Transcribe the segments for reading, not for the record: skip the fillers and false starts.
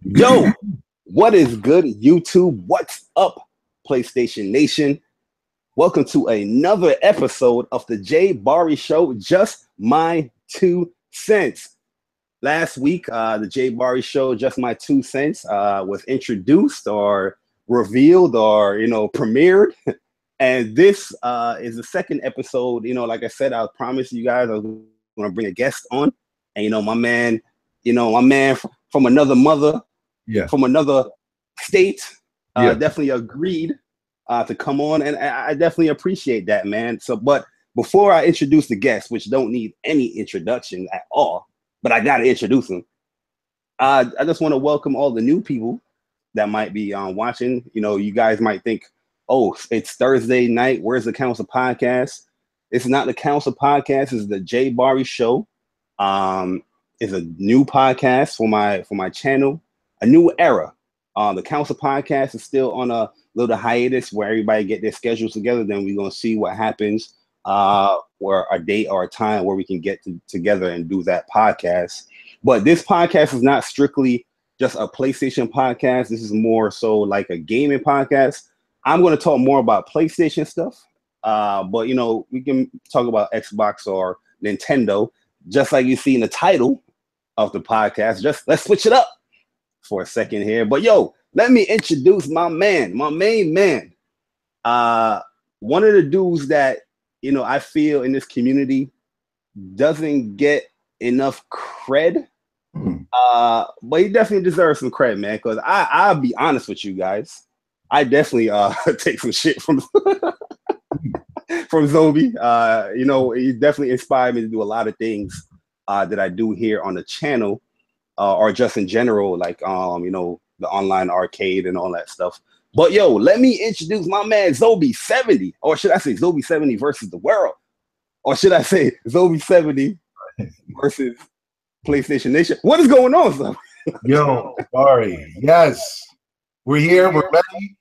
Yo, what is good, YouTube? What's up, PlayStation Nation? Welcome to another episode of the JayBari Show, Just My 2 Cents. Last week, the JayBari Show, Just My 2 Cents, was introduced or revealed or, premiered. And this is the second episode. Like I said, I promised you guys I was going to bring a guest on. And, my man from another mother, from another state, definitely agreed to come on, and I definitely appreciate that, man. So, but before I introduce the guests, which don't need any introduction at all, but I gotta introduce them. I just want to welcome all the new people that might be watching. You guys might think, oh, it's Thursday night. Where's the Council Podcast? It's not the Council Podcast. It's the JayBari Show. It's a new podcast for my channel. A new era. The Council Podcast is still on a little hiatus where everybody get their schedules together. Then we're gonna see what happens, or a date or a time where we can get together and do that podcast. But this podcast is not strictly just a PlayStation podcast. This is more so like a gaming podcast. I'm gonna talk more about PlayStation stuff, but we can talk about Xbox or Nintendo, just like you see in the title of the podcast. Just let's switch it up for a second here. But let me introduce my main man. One of the dudes that I feel in this community doesn't get enough cred. But he definitely deserves some credit, man, because I'll be honest with you guys. I definitely take some shit from Zobe. He definitely inspired me to do a lot of things that I do here on the channel. Or just in general, like the online arcade and all that stuff. But let me introduce my man Zobe70, or should I say Zobe70 versus the world, or should I say Zobe70 versus PlayStation Nation? What is going on, Zobe? Yo, sorry. Yes, we're here. We're ready.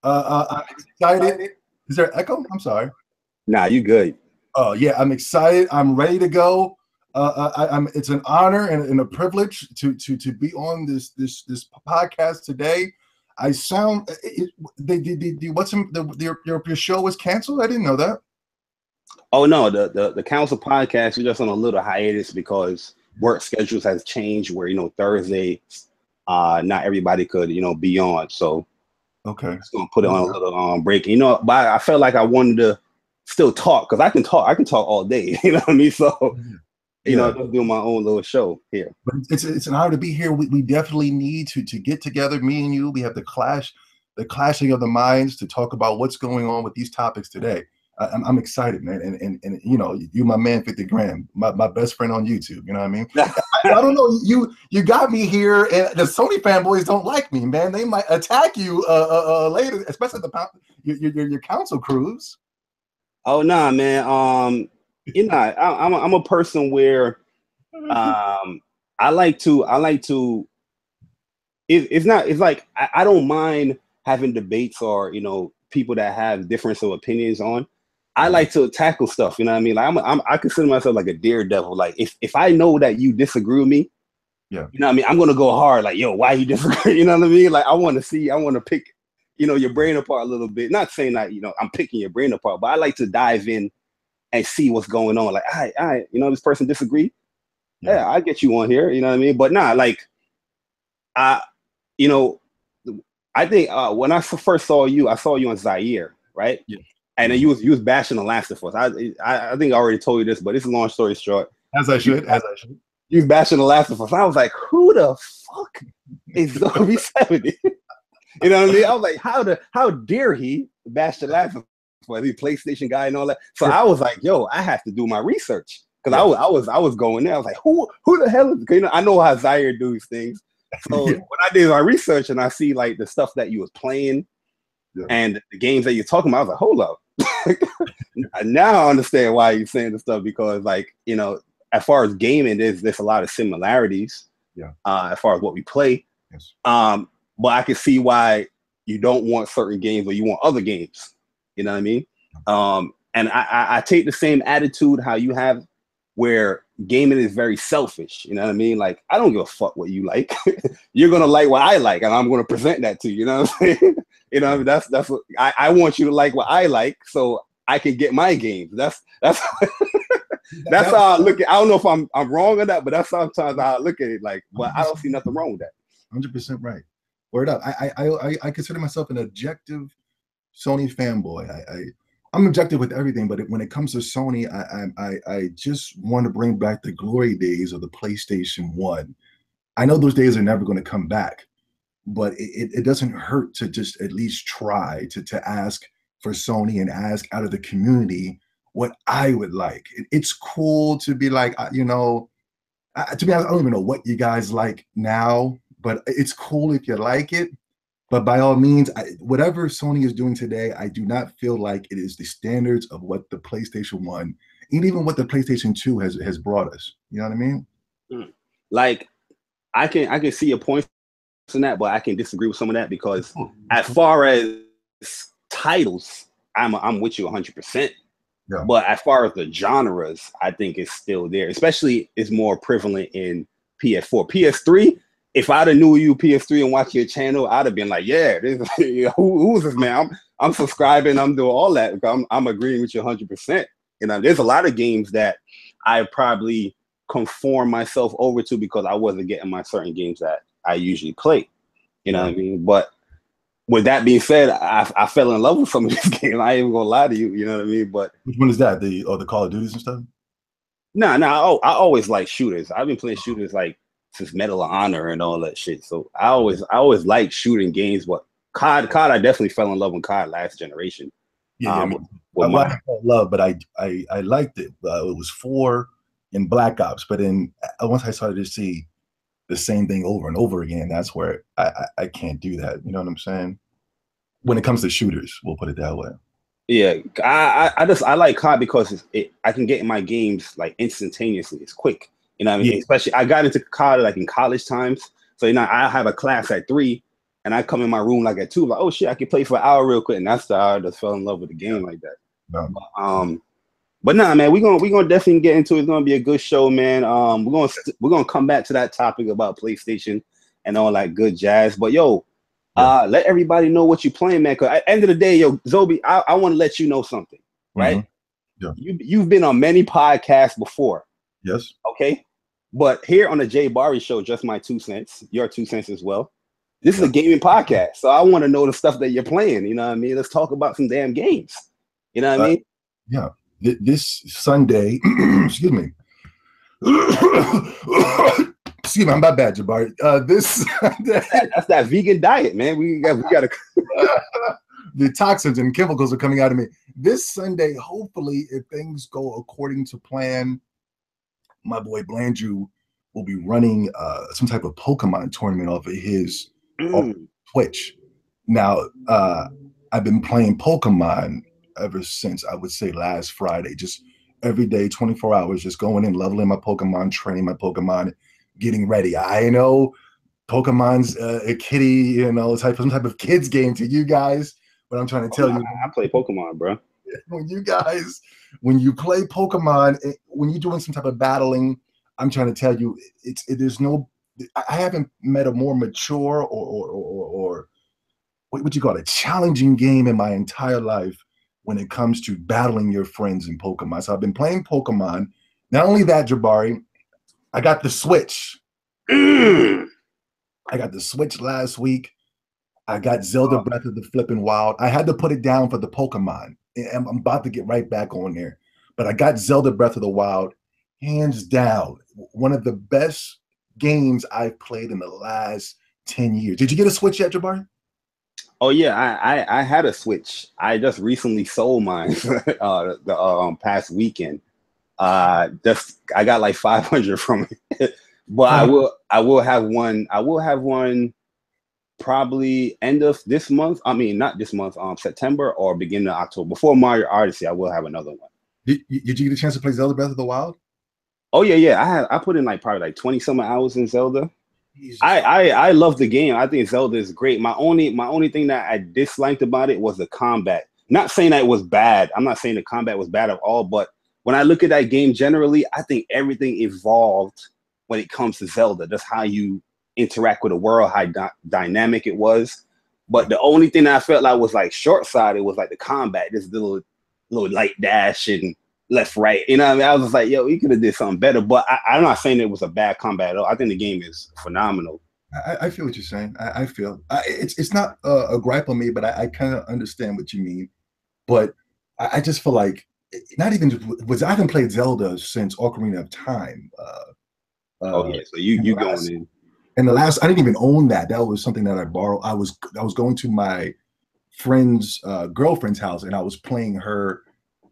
I'm excited. Is there echo? I'm sorry. Nah, you good. Oh yeah, I'm excited. I'm ready to go. It's an honor and a privilege to be on this podcast today. I sound your show was canceled? I didn't know that. Oh no, the Council Podcast is just on a little hiatus because work schedules has changed. Where Thursday, not everybody could be on. So okay, just gonna put it on a little break. But I felt like I wanted to still talk because I can talk all day. You know what I mean? So. Just doing my own little show here. But it's an honor to be here. We definitely need to get together, me and you. We have the clashing of the minds to talk about what's going on with these topics today. I'm excited, man. And you my man 50 Gram, my best friend on YouTube. You know what I mean? I don't know. You got me here, and the Sony fanboys don't like me, man. They might attack you later, especially your council crews. Oh nah, man. I'm a person where I like to it's like I don't mind having debates or people that have difference of opinions on. I like to tackle stuff, you know what I mean? Like I consider myself like a daredevil. Like if I know that you disagree with me, you know what I mean, I'm gonna go hard, like, why you disagree? You know what I mean? Like I want to pick your brain apart a little bit. Not saying that I'm picking your brain apart, but I like to dive in and see what's going on. Like, all right, this person disagree. Yeah, I'll get you on here. You know what I mean? But nah, like, I think when I first saw you on Zaire, right? Yeah. And then you was bashing The Last of Us. I think I already told you this, but it's a long story short. As I should. You was bashing The Last of Us. I was like, who the fuck is Zobe70? You know what I mean? I was like, how dare he bash The Last of Us? For the PlayStation guy and all that. So I was like, I have to do my research. Because I was going there. I was like, who the hell is, I know how Zaire do these things. So when I did my research and I see like the stuff that you was playing and the games that you're talking about, I was like, hold up. Now I understand why you're saying the stuff, because like, as far as gaming, there's a lot of similarities as far as what we play. Yes. But I can see why you don't want certain games or you want other games. You know what I mean? And I take the same attitude how you have, where gaming is very selfish. You know what I mean? Like, I don't give a fuck what you like. You're gonna like what I like, and I'm gonna present that to you. You know what I'm saying? You know, what I mean? That's what I want you to like what I like, so I can get my games. That's that's how I look at. I don't know if I'm wrong or not, but that's sometimes how I look at it. Like, but I don't see nothing wrong with that. 100% right. Word up. I consider myself an objective Sony fanboy. I'm objective with everything, but when it comes to Sony, I just want to bring back the glory days of the PlayStation 1. I know those days are never going to come back, but it doesn't hurt to just at least try to ask for Sony and ask out of the community what I would like. It's cool to be like, you know, to be honest, I don't even know what you guys like now, but it's cool if you like it. But by all means, whatever Sony is doing today, I do not feel like it is the standards of what the PlayStation 1 and even what the PlayStation 2 has brought us. You know what I mean? Like, I can see your points in that, but I can disagree with some of that because as far as titles, I'm with you 100%. Yeah. But as far as the genres, I think it's still there. Especially, it's more prevalent in PS4. PS3. If I'd have knew you PS3 and watched your channel, I'd have been like, yeah, who's this man? I'm subscribing. I'm doing all that. I'm agreeing with you 100%. You know, there's a lot of games that I probably conform myself over to because I wasn't getting my certain games that I usually play. You know what I mean? But with that being said, I fell in love with some of these games. I ain't even gonna lie to you. You know what I mean? But which one is that? The Call of Duties and stuff? No. I always like shooters. I've been playing shooters like since Medal of Honor and all that shit. So I always like shooting games. But COD, I definitely fell in love with COD last generation. I love, but I liked it. It was 4 in Black Ops, but then once I started to see the same thing over and over again, that's where I can't do that. You know what I'm saying? When it comes to shooters, we'll put it that way. Yeah, I like COD because I can get in my games like instantaneously. It's quick. You know what I mean? Yeah. Especially, I got into COD like in college times. So, you know, I have a class at 3 and I come in my room like at 2, like, oh shit, I can play for an hour real quick. And that's the hour I just fell in love with the game like that. Yeah. But nah, man, we're gonna definitely get into it. It's gonna be a good show, man. We're gonna come back to that topic about PlayStation and all that good jazz. But yo, let everybody know what you're playing, man. Cause at the end of the day, yo, Zobe, I want to let you know something, right? Yeah. You've been on many podcasts before. Yes. Okay. But here on the JayBari Show, just my 2 cents, your 2 cents as well. This is a gaming podcast, so I want to know the stuff that you're playing. You know what I mean? Let's talk about some damn games. You know what I mean? Yeah. This Sunday, excuse me. Excuse me, I'm not bad, JayBari. This Sunday, that's that vegan diet, man. We got to. The toxins and chemicals are coming out of me. This Sunday, hopefully, if things go according to plan, my boy Blandrew will be running some type of Pokemon tournament off of his Twitch. Now, I've been playing Pokemon ever since, I would say, last Friday. Just every day, 24 hours, just going in, leveling my Pokemon, training my Pokemon, getting ready. I know Pokemon's a kiddie, you know, some type of kids game to you guys, but I'm trying to tell you. I play Pokemon, bro. When you play Pokemon, when you're doing some type of battling, I'm trying to tell you, I haven't met a more mature or what you call it, challenging game in my entire life when it comes to battling your friends in Pokemon. So I've been playing Pokemon. Not only that, JayBari, I got the Switch. I got the Switch last week. I got Zelda Breath of the Flippin' Wild. I had to put it down for the Pokemon. I'm about to get right back on there. But I got Zelda Breath of the Wild, hands down, one of the best games I've played in the last 10 years. Did you get a Switch yet, JayBari? Oh yeah, I had a Switch. I just recently sold mine the past weekend. I got like 500 from it. But I will have one. I will have one probably end of this month. I mean, not this month, September or beginning of October. Before Mario Odyssey, I will have another one. Did you get a chance to play Zelda Breath of the Wild? Oh yeah. I put in like probably like 20 some hours in Zelda. I love the game. I think Zelda is great. My only thing that I disliked about it was the combat. Not saying that it was bad. I'm not saying the combat was bad at all, but when I look at that game generally, I think everything evolved when it comes to Zelda. That's how you interact with the world, how dynamic it was. But the only thing that I felt like was like short-sighted was like the combat, this little light dash and left, right. You know what I mean? I was just like, yo, you could have did something better. But I'm not saying it was a bad combat at all. I think the game is phenomenal. I feel what you're saying. I feel it's not a gripe on me, but I kind of understand what you mean. But I just feel like not even I haven't played Zelda since Ocarina of Time. Oh yeah, so you going in. And the last, I didn't even own that. That was something that I borrowed. I was going to my friend's girlfriend's house, and I was playing her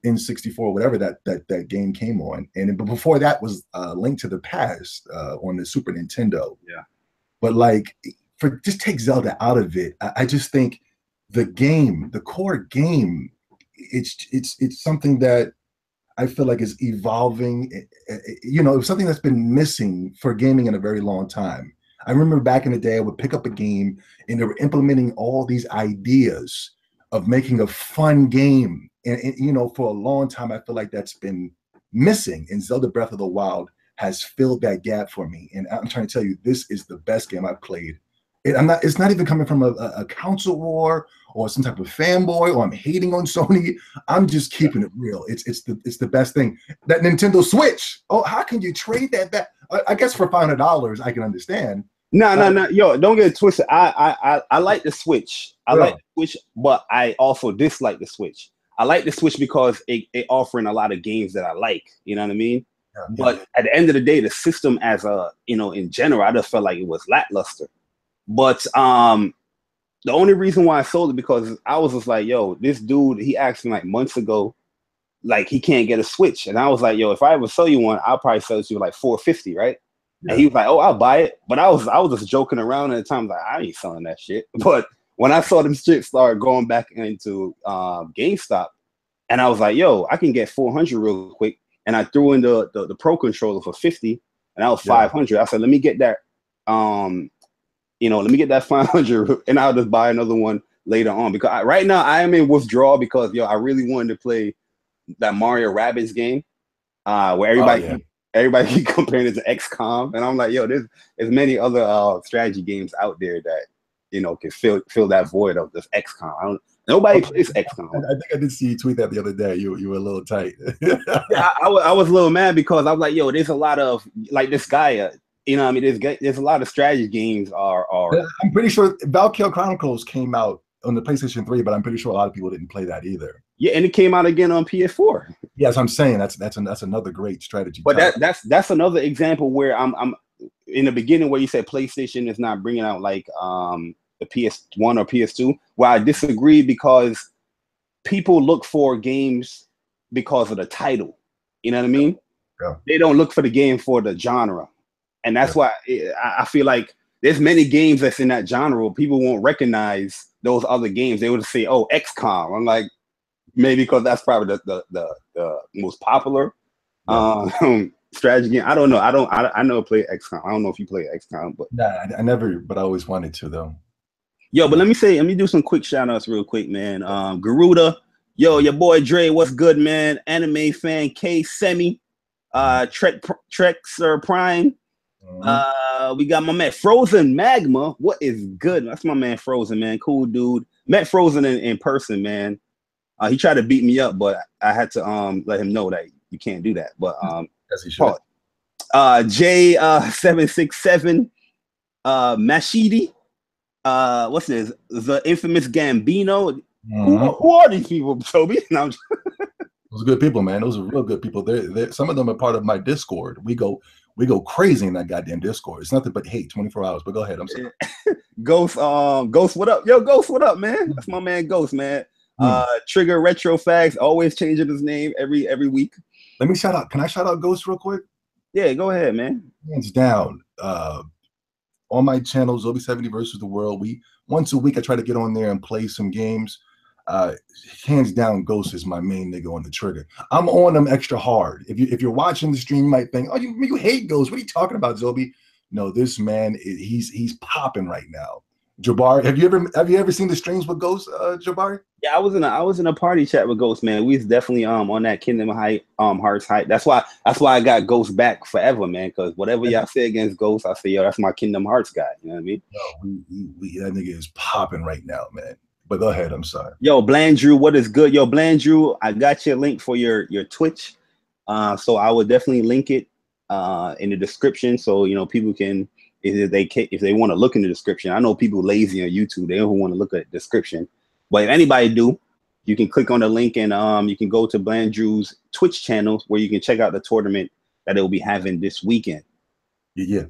N64, whatever that game came on. But before that was Link to the Past on the Super Nintendo. Yeah. But like, just take Zelda out of it. I just think the game, the core game, it's something that I feel like is evolving. You know, it was something that's been missing for gaming in a very long time. I remember back in the day, I would pick up a game and they were implementing all these ideas of making a fun game. And you know, for a long time, I feel like that's been missing. And Zelda Breath of the Wild has filled that gap for me. And I'm trying to tell you, this is the best game I've played. It's not even coming from a console war or some type of fanboy or I'm hating on Sony. I'm just keeping it real. It's the best thing. That Nintendo Switch. Oh, how can you trade that back? I guess for $500, I can understand. No. Yo, don't get it twisted. I like the Switch. I like the Switch, but I also dislike the Switch. I like the Switch because it offering a lot of games that I like. You know what I mean? Yeah, but at the end of the day, the system as a, you know, in general, I just felt like it was lackluster. But the only reason why I sold it because I was just like, yo, this dude, he asked me like months ago, like he can't get a Switch. And I was like, yo, if I ever sell you one, I'll probably sell it to you like $450, right? Yeah. And he was like, oh, I'll buy it. But I was just joking around at the time, like, I ain't selling that shit. But when I saw them shit start going back into GameStop, and I was like, yo, I can get 400 real quick. And I threw in the Pro controller for 50, and that was 500. I said, let me get that, let me get that 500, and I'll just buy another one later on. Because right now I am in withdrawal because, yo, I really wanted to play that Mario Rabbids game, where everybody keep comparing it to XCOM, and I'm like, yo, there's many other strategy games out there that, you know, can fill that void of this XCOM. Nobody plays XCOM. I think I did see you tweet that the other day. You were a little tight. Yeah, I was a little mad because I was like, yo, there's a lot of like this guy. You know what I mean? There's a lot of strategy games are. I'm pretty sure Valkyrie Chronicles came out on the PlayStation 3, but I'm pretty sure a lot of people didn't play that either. Yeah, and it came out again on PS4. Yes, I'm saying that's another great strategy. But that's another example where I'm in the beginning where you said PlayStation is not bringing out like the PS1 or PS2. Well, I disagree because people look for games because of the title. You know what I mean? Yeah. They don't look for the game for the genre. And that's why I feel like there's many games that's in that genre. People won't recognize those other games. They would say, oh, XCOM. I'm like, maybe because that's probably the most popular strategy game. I don't know. I never played XCOM. I don't know if you play XCOM, but I never, but I always wanted to though. Yo, but let me do some quick shout outs real quick, man. Garuda, yo, your boy Dre, what's good, man? Anime fan K Semi, Trek Sir Prime. We got my man Frozen Magma. What is good? That's my man Frozen, man. Cool dude. Met Frozen in person, man. He tried to beat me up, but I had to let him know that you can't do that. But as he should. J767 Mashidi. What's this? The infamous Gambino. Who are these people, Toby? No, those are good people, man. Those are real good people. They're some of them are part of my Discord. We go crazy in that goddamn Discord. It's nothing but hate 24 hours. But go ahead. I'm sorry. Ghost, what up? Yo, Ghost, what up, man? That's my man Ghost, man. Trigger Retro Fags, always changing his name every week. Let me shout out. Can I shout out Ghost real quick? Yeah, go ahead, man. Hands down. On my channel, Zobe70 versus the World, once a week I try to get on there and play some games. Hands down, Ghost is my main nigga on the trigger. I'm on them extra hard. If you're watching the stream, you might think, oh, you hate Ghost. What are you talking about, Zobe? No, this man, he's popping right now. Jabari, have you ever seen the streams with Ghost, Jabari? Yeah, I was in a party chat with Ghost, man. We was definitely on that Kingdom Hearts hype. That's why I got Ghost back forever, man. Because whatever y'all say against Ghost, I say, yo, that's my Kingdom Hearts guy. You know what I mean? No, that nigga is popping right now, man. But go ahead, I'm sorry. Yo, Blandrew, what is good? Yo, Blandrew, I got your link for your Twitch. So I will definitely link it in the description, so you know people can, if they want to look in the description. I know people lazy on YouTube, they don't want to look at the description, but if anybody do, you can click on the link and you can go to Blandrew's Twitch channel where you can check out the tournament that they'll be having this weekend. Yeah.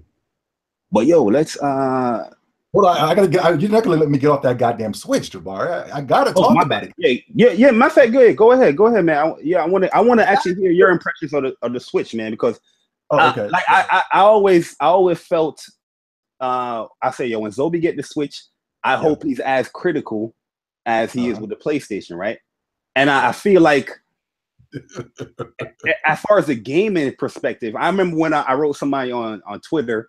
But yo, let's hold on, you're not gonna let me get off that goddamn Switch, Jabari. I gotta talk about it. Yeah. Matter of fact, go ahead, man. I want to actually hear your impressions of the Switch, man, because okay. I always felt I say, yo, when Zobe get the Switch, I hope he's as critical as he is with the PlayStation, right? And I feel like as far as the gaming perspective, I remember when I wrote somebody on Twitter,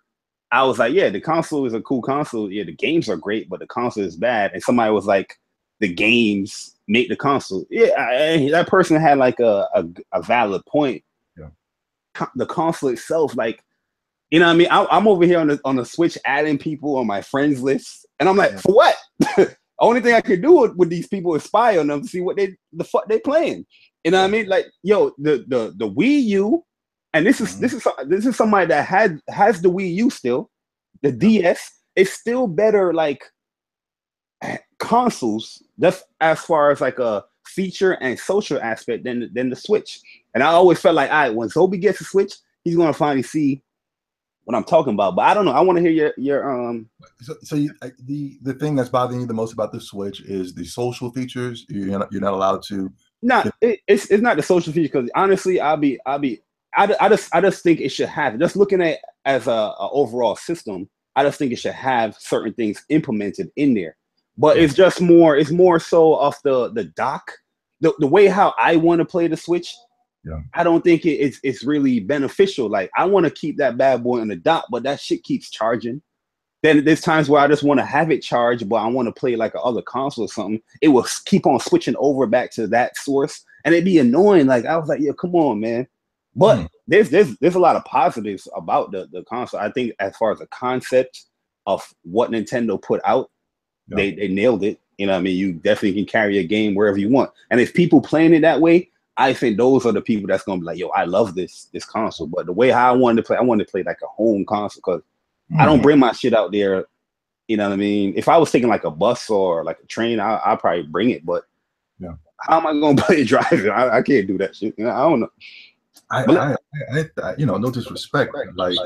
I was like, yeah, the console is a cool console. Yeah, the games are great, but the console is bad. And somebody was like, the games make the console. Yeah, that person had like a valid point. Yeah. The console itself, like, you know what I mean? I'm over here on the Switch adding people on my friends list. And I'm like, for what? Only thing I can do with these people is spy on them to see what the fuck they playing. You know what I mean? Like, yo, the Wii U, and this is somebody that has the Wii U still. The DS is still better, like consoles, just as far as like a feature and social aspect than the Switch. And I always felt like, all right, when Zobe gets a Switch, he's gonna finally see what I'm talking about. But I don't know. I want to hear your the thing that's bothering you the most about the Switch is the social features. You're not allowed to. No, it's not the social feature, because honestly, I just think it should have, just looking at it as a overall system, I just think it should have certain things implemented in there. But it's more so off the dock, the way how I want to play the Switch. Yeah. I don't think it's really beneficial. Like, I want to keep that bad boy on the dock, but that shit keeps charging. Then there's times where I just want to have it charged, but I want to play like another console or something. It will keep on switching over back to that source, and it'd be annoying. Like, I was like, yeah, come on, man. But there's a lot of positives about the console. I think as far as the concept of what Nintendo put out, they nailed it. You know what I mean? You definitely can carry a game wherever you want. And if people playing it that way, I think those are the people that's gonna be like, yo, I love this console. But the way how I wanted to play like a home console, because I don't bring my shit out there. You know what I mean? If I was taking like a bus or like a train, I'll probably bring it. But how am I gonna play driving? I can't do that shit. You know, I don't know. I no disrespect. Like,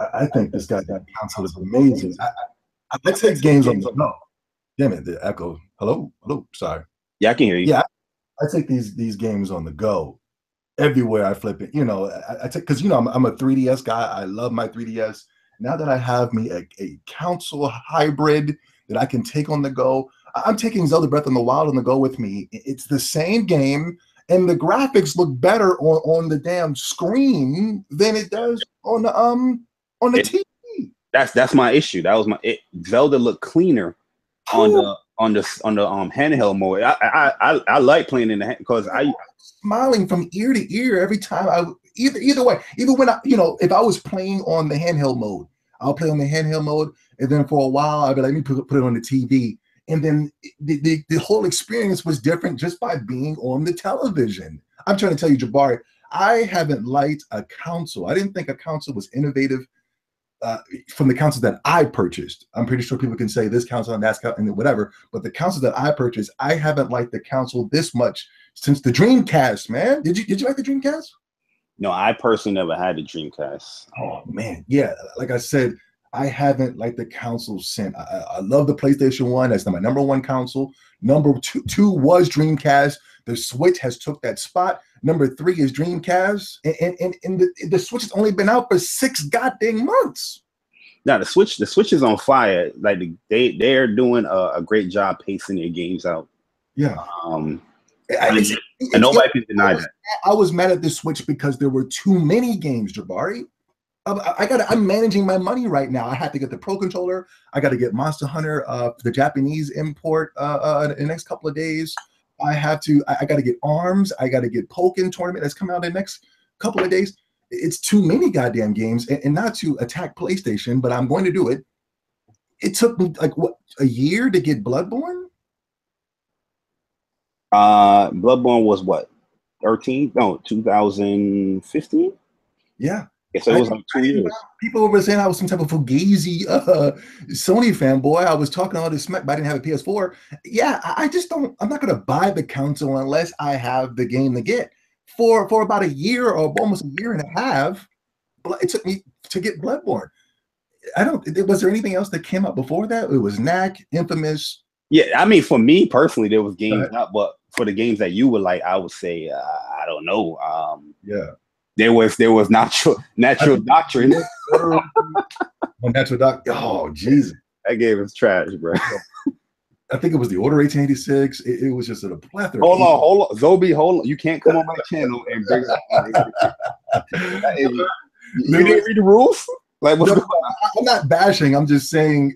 I think this goddamn console is amazing. I take games on the go. Damn it, the echo. Hello. Sorry. Yeah, I can hear you. Yeah, I take these games on the go everywhere I flip it. You know, I take, because I'm a 3DS guy. I love my 3DS. Now that I have me a console hybrid that I can take on the go, I'm taking Zelda Breath of the Wild on the go with me. It's the same game, and the graphics look better on the damn screen than it does on the TV. That's my issue. That was Zelda looked cleaner on the handheld mode. I like playing in the hand, because I smiling from ear to ear every time. Either way, even when if I was playing on the handheld mode, I'll play on the handheld mode, and then for a while I'll be like, let me put it on the TV, and then the whole experience was different just by being on the television. I'm trying to tell you, Jabari, I haven't liked a console. I didn't think a console was innovative from the consoles that I purchased. I'm pretty sure people can say this console and that console and whatever, but the console that I purchased, I haven't liked the console this much since the Dreamcast, man. Did you like the Dreamcast? No, I personally never had the Dreamcast. Oh man, yeah. Like I said, I haven't liked the console since. I love the PlayStation 1. That's my number one console. Number two was Dreamcast. The Switch has took that spot. Number 3 is Dreamcast, and the Switch has only been out for 6 goddamn months. Now the Switch is on fire. Like, they're doing a great job pacing their games out. Yeah. And nobody can deny that. I was mad at the Switch because there were too many games, Jabari. I'm managing my money right now. I had to get the Pro Controller. I got to get Monster Hunter, the Japanese import in the next couple of days. I got to get ARMS. I got to get Pokken Tournament that's coming out in the next couple of days. It's too many goddamn games, and not to attack PlayStation, but I'm going to do it. It took me like what, a year to get Bloodborne? Bloodborne was what, 2015? Yeah. So it was like 2 years. People were saying I was some type of fugazi Sony fanboy. I was talking all this smack, but I didn't have a PS4. Yeah, I just don't. I'm not going to buy the console unless I have the game to get. For about a year or almost a year and a half, it took me to get Bloodborne. Was there anything else that came out before that? It was Knack, Infamous. Yeah, I mean, for me personally, there was games out, but for the games that you would like, I would say, I don't know. Yeah. There was natural doctrine. Natural doctrine. Oh, Jesus. That game is trash, bro. I think it was the Order 1886. It was just a plethora. Hold on. Zobe, hold on. You can't come on my channel and bring up. You didn't read the rules? Like, what's going on? I'm not bashing. I'm just saying,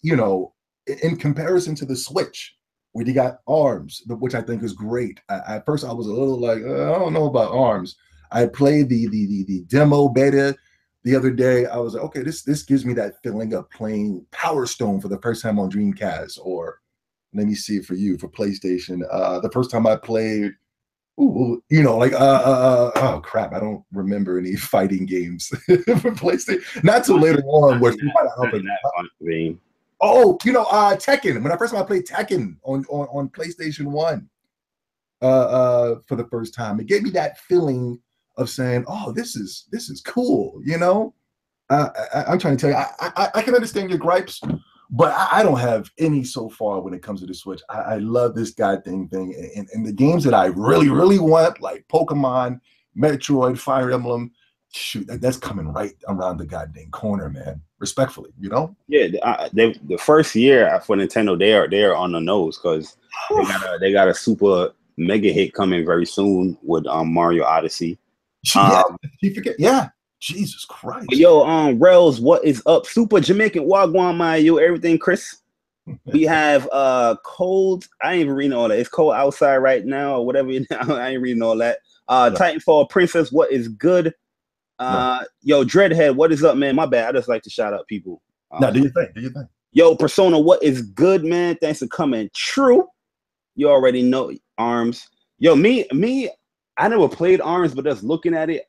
in comparison to the Switch, where you got ARMS, which I think is great. At first, I was a little like, I don't know about ARMS. I played the demo beta the other day. I was like, okay, this gives me that feeling of playing Power Stone for the first time on Dreamcast, or let me see for PlayStation. The first time I played, oh crap, I don't remember any fighting games for PlayStation. Not till later on where Tekken. When I first time I played Tekken on PlayStation 1 for the first time, it gave me that feeling of saying, oh, this is cool, I'm trying to tell you, I can understand your gripes, but I don't have any so far when it comes to the Switch. I love this goddamn thing, and the games that I really, really want, like Pokemon, Metroid, Fire Emblem, shoot, that's coming right around the goddamn corner, man. Respectfully, Yeah, the first year for Nintendo, they are on the nose because they got a super mega hit coming very soon with Mario Odyssey. You forget, yeah. Jesus Christ. Yo, Rels, what is up? Super Jamaican Wagwan, my yo, everything, Chris. We have cold. I ain't even reading all that. It's cold outside right now, or whatever. I ain't reading all that. Titanfall Princess, what is good? Yo, Dreadhead, what is up, man? My bad. I just like to shout out people. Do you think? Yo, Persona, what is good, man? Thanks for coming. True. You already know ARMS. Yo, me, I never played ARMS, but just looking at it,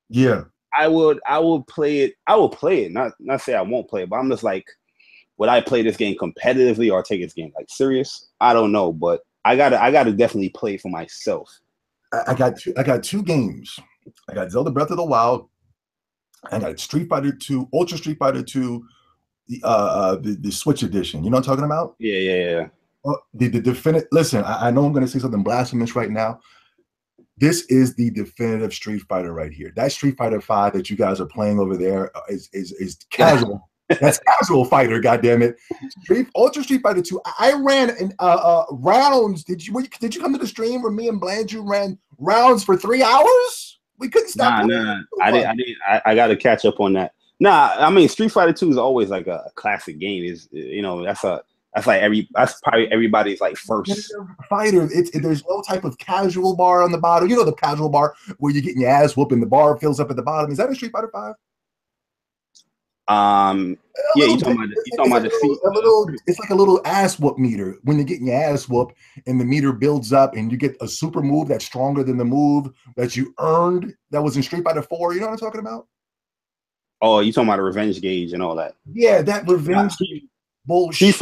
yeah, I will play it. I will play it. Not say I won't play it, but I'm just like, would I play this game competitively or take this game like serious? I don't know, but I gotta definitely play it for myself. I got two games. I got Zelda Breath of the Wild. I got Street Fighter 2, Ultra Street Fighter 2, the Switch edition. You know what I'm talking about? Yeah. The definitive. Listen, I know I'm going to say something blasphemous right now. This is the definitive Street Fighter right here. That Street Fighter 5 that you guys are playing over there is casual. That's casual fighter, goddammit. Ultra Street Fighter 2. I ran in rounds. Did you come to the stream where me and Blandrew ran rounds for 3 hours? We couldn't stop. Nah. I got to catch up on that. Nah, I mean Street Fighter 2 is always like a classic game. That's probably everybody's like first fighter. There's no type of casual bar on the bottom. You know the casual bar where you're getting your ass whooped and the bar fills up at the bottom. Is that in Street Fighter 5? You're talking about the seat. It's like a little ass whoop meter when you're getting your ass whooped and the meter builds up and you get a super move that's stronger than the move that you earned that was in Street Fighter 4. You know what I'm talking about? Oh, you talking about a revenge gauge and all that? Yeah, that revenge bullshit. Street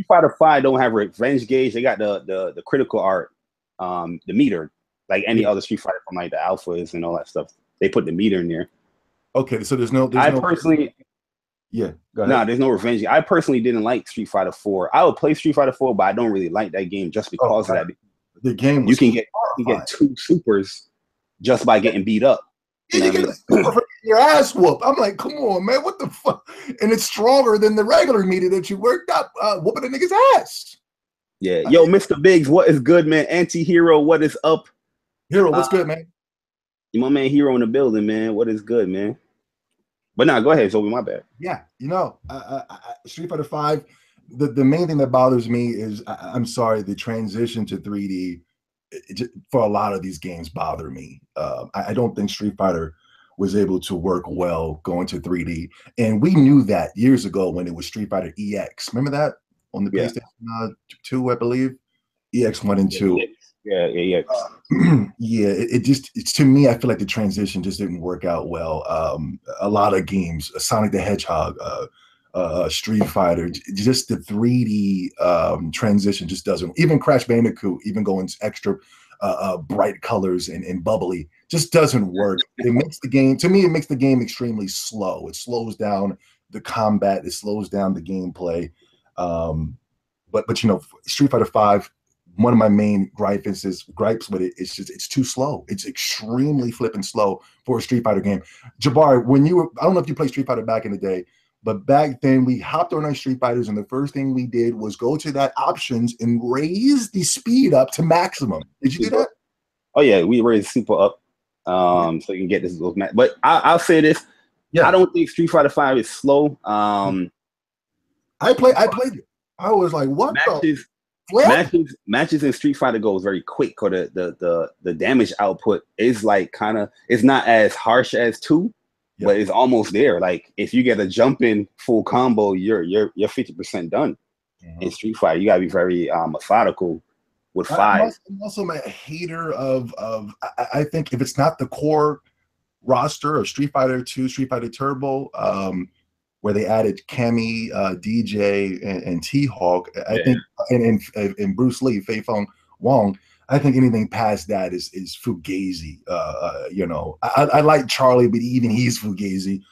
Fighter 5 don't have revenge gauge. They got the critical art, the meter, like any other Street Fighter from like the alphas and all that stuff. They put the meter in there. Okay, so there's personally. Yeah, go ahead. Nah, there's no revenge. I personally didn't like Street Fighter 4. I would play Street Fighter 4, but I don't really like that game just because of that. The game you can get 2 supers just by getting beat up. You get your ass whooped. I'm like, come on, man, what the fuck? And it's stronger than the regular meter that you worked up whooping a nigga's ass. Yeah, yo, Mr. Biggs, what is good, man? Anti-Hero, what is up? Hero, what's good, man? You my man Hero in the building, man. What is good, man? But now go ahead, Zoe. My bad. Yeah, Street Fighter V. The main thing that bothers me is I'm sorry, the transition to 3D for a lot of these games bother me. I don't think Street Fighter was able to work well going to 3D, and we knew that years ago when it was Street Fighter EX. Remember that on the PlayStation 2, I believe, EX 1 and 2. Yeah. Yeah, it's to me, I feel like the transition just didn't work out well. A lot of games, Sonic the Hedgehog, Street Fighter, just the 3D transition just doesn't. Even Crash Bandicoot, even going extra bright colors and bubbly, just doesn't work. It makes the game, to me, it makes the game extremely slow. It slows down the combat, it slows down the gameplay. But Street Fighter V. One of my main gripes with it is just it's too slow. It's extremely flipping slow for a Street Fighter game. JayBari, I don't know if you played Street Fighter back in the day, but back then we hopped on our Street Fighters and the first thing we did was go to that options and raise the speed up to maximum. Did you do that? Oh yeah, we raised super up, so you can get those match. But I'll say this: I don't think Street Fighter V is slow. I played it. I was like, what matches in Street Fighter goes very quick because the damage output is like it's not as harsh as 2, but it's almost there. Like if you get a jump in full combo, you're 50% done. In Street Fighter. You gotta be very methodical with 5. I'm also a hater of I think if it's not the core roster of Street Fighter 2, Street Fighter Turbo, where they added Cammy, DJ, and T-Hawk. I think, and Bruce Lee, Fei Fong Wong. I think anything past that is fugazi. I like Charlie, but even he's fugazi.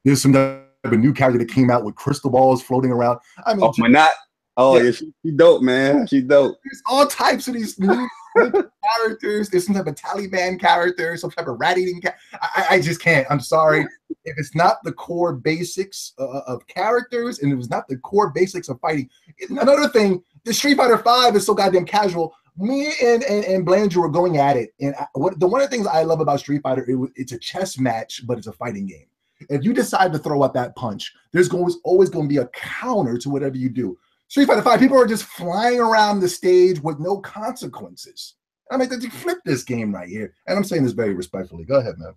There's some type of new character that came out with crystal balls floating around. I mean, she's dope, man. She's dope. There's all types of these new characters. There's some type of Taliban character, some type of rat-eating I just can't. I'm sorry. If it's not the core basics of characters, and it was not the core basics of fighting. Another thing, the Street Fighter V is so goddamn casual. Me and Belanger were going at it, and one of the things I love about Street Fighter, it's a chess match, but it's a fighting game. If you decide to throw out that punch, there's always going to be a counter to whatever you do. Street Fighter V, people are just flying around the stage with no consequences. I mean, you flip this game right here, and I'm saying this very respectfully. Go ahead, man.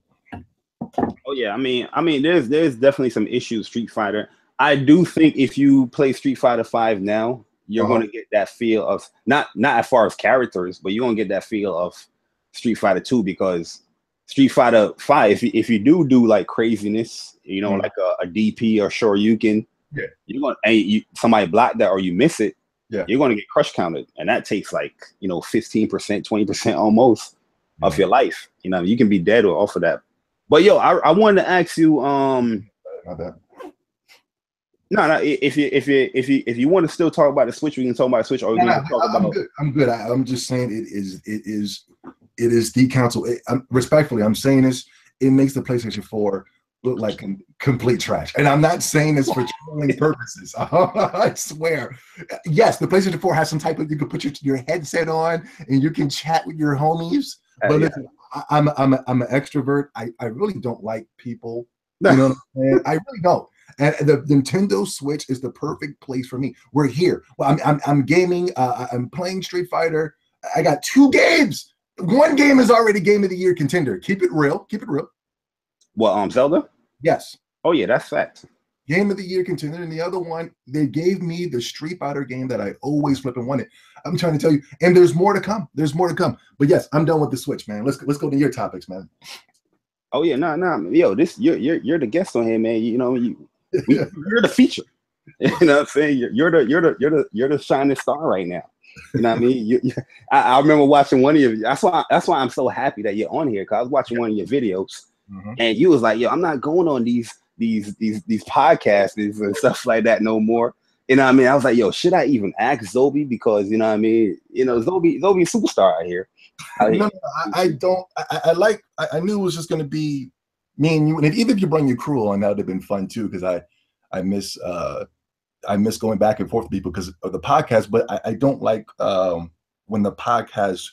Oh yeah, I mean, there's definitely some issues. Street Fighter. I do think if you play Street Fighter V now, you're going to get that feel of not as far as characters, but you're going to get that feel of Street Fighter 2 because Street Fighter 5, if you do like craziness, like a DP or Shoryuken, you're going somebody block that or you miss it, you're going to get crush counted, and that takes like 15%, 20% almost of your life. You can be dead off of that. But yo, I wanted to ask you, my bad. No, if you want to still talk about the Switch, we can talk about the Switch, or we can talk about. I'm good. I'm just saying it is the console. Respectfully, I'm saying this. It makes the PlayStation 4 look like complete trash, and I'm not saying this for trolling purposes. I swear. Yes, the PlayStation 4 has some type of, you can put your headset on and you can chat with your homies. But listen, I'm an extrovert. I really don't like people. You know what I'm saying? I really don't. And the Nintendo Switch is the perfect place for me. We're here. Well, I'm gaming. I'm playing Street Fighter. I got 2 games. One game is already Game of the Year contender. Keep it real. Keep it real. What, Zelda? Yes. Oh yeah, that's fact. Game of the Year contender, and the other one, they gave me the Street Fighter game that I always flipping wanted. I'm trying to tell you, and there's more to come. There's more to come. But yes, I'm done with the Switch, man. Let's go to your topics, man. Oh yeah, nah. Yo, you're the guest on here, man. You're the feature. You know what I'm saying? You're the shining star right now. You know what I mean? I remember watching one of your. That's why I'm so happy that you're on here, because I was watching one of your videos, and you was like, "Yo, I'm not going on these podcasts and stuff like that no more." You know what I mean? I was like, "Yo, should I even ask Zobe?" Because you know what I mean. Zobe superstar out here. No, I don't. I knew it was just going to be me and you, and even if you bring your crew on, that would have been fun too. Because I miss going back and forth with people because of the podcast. But I don't like when the podcasts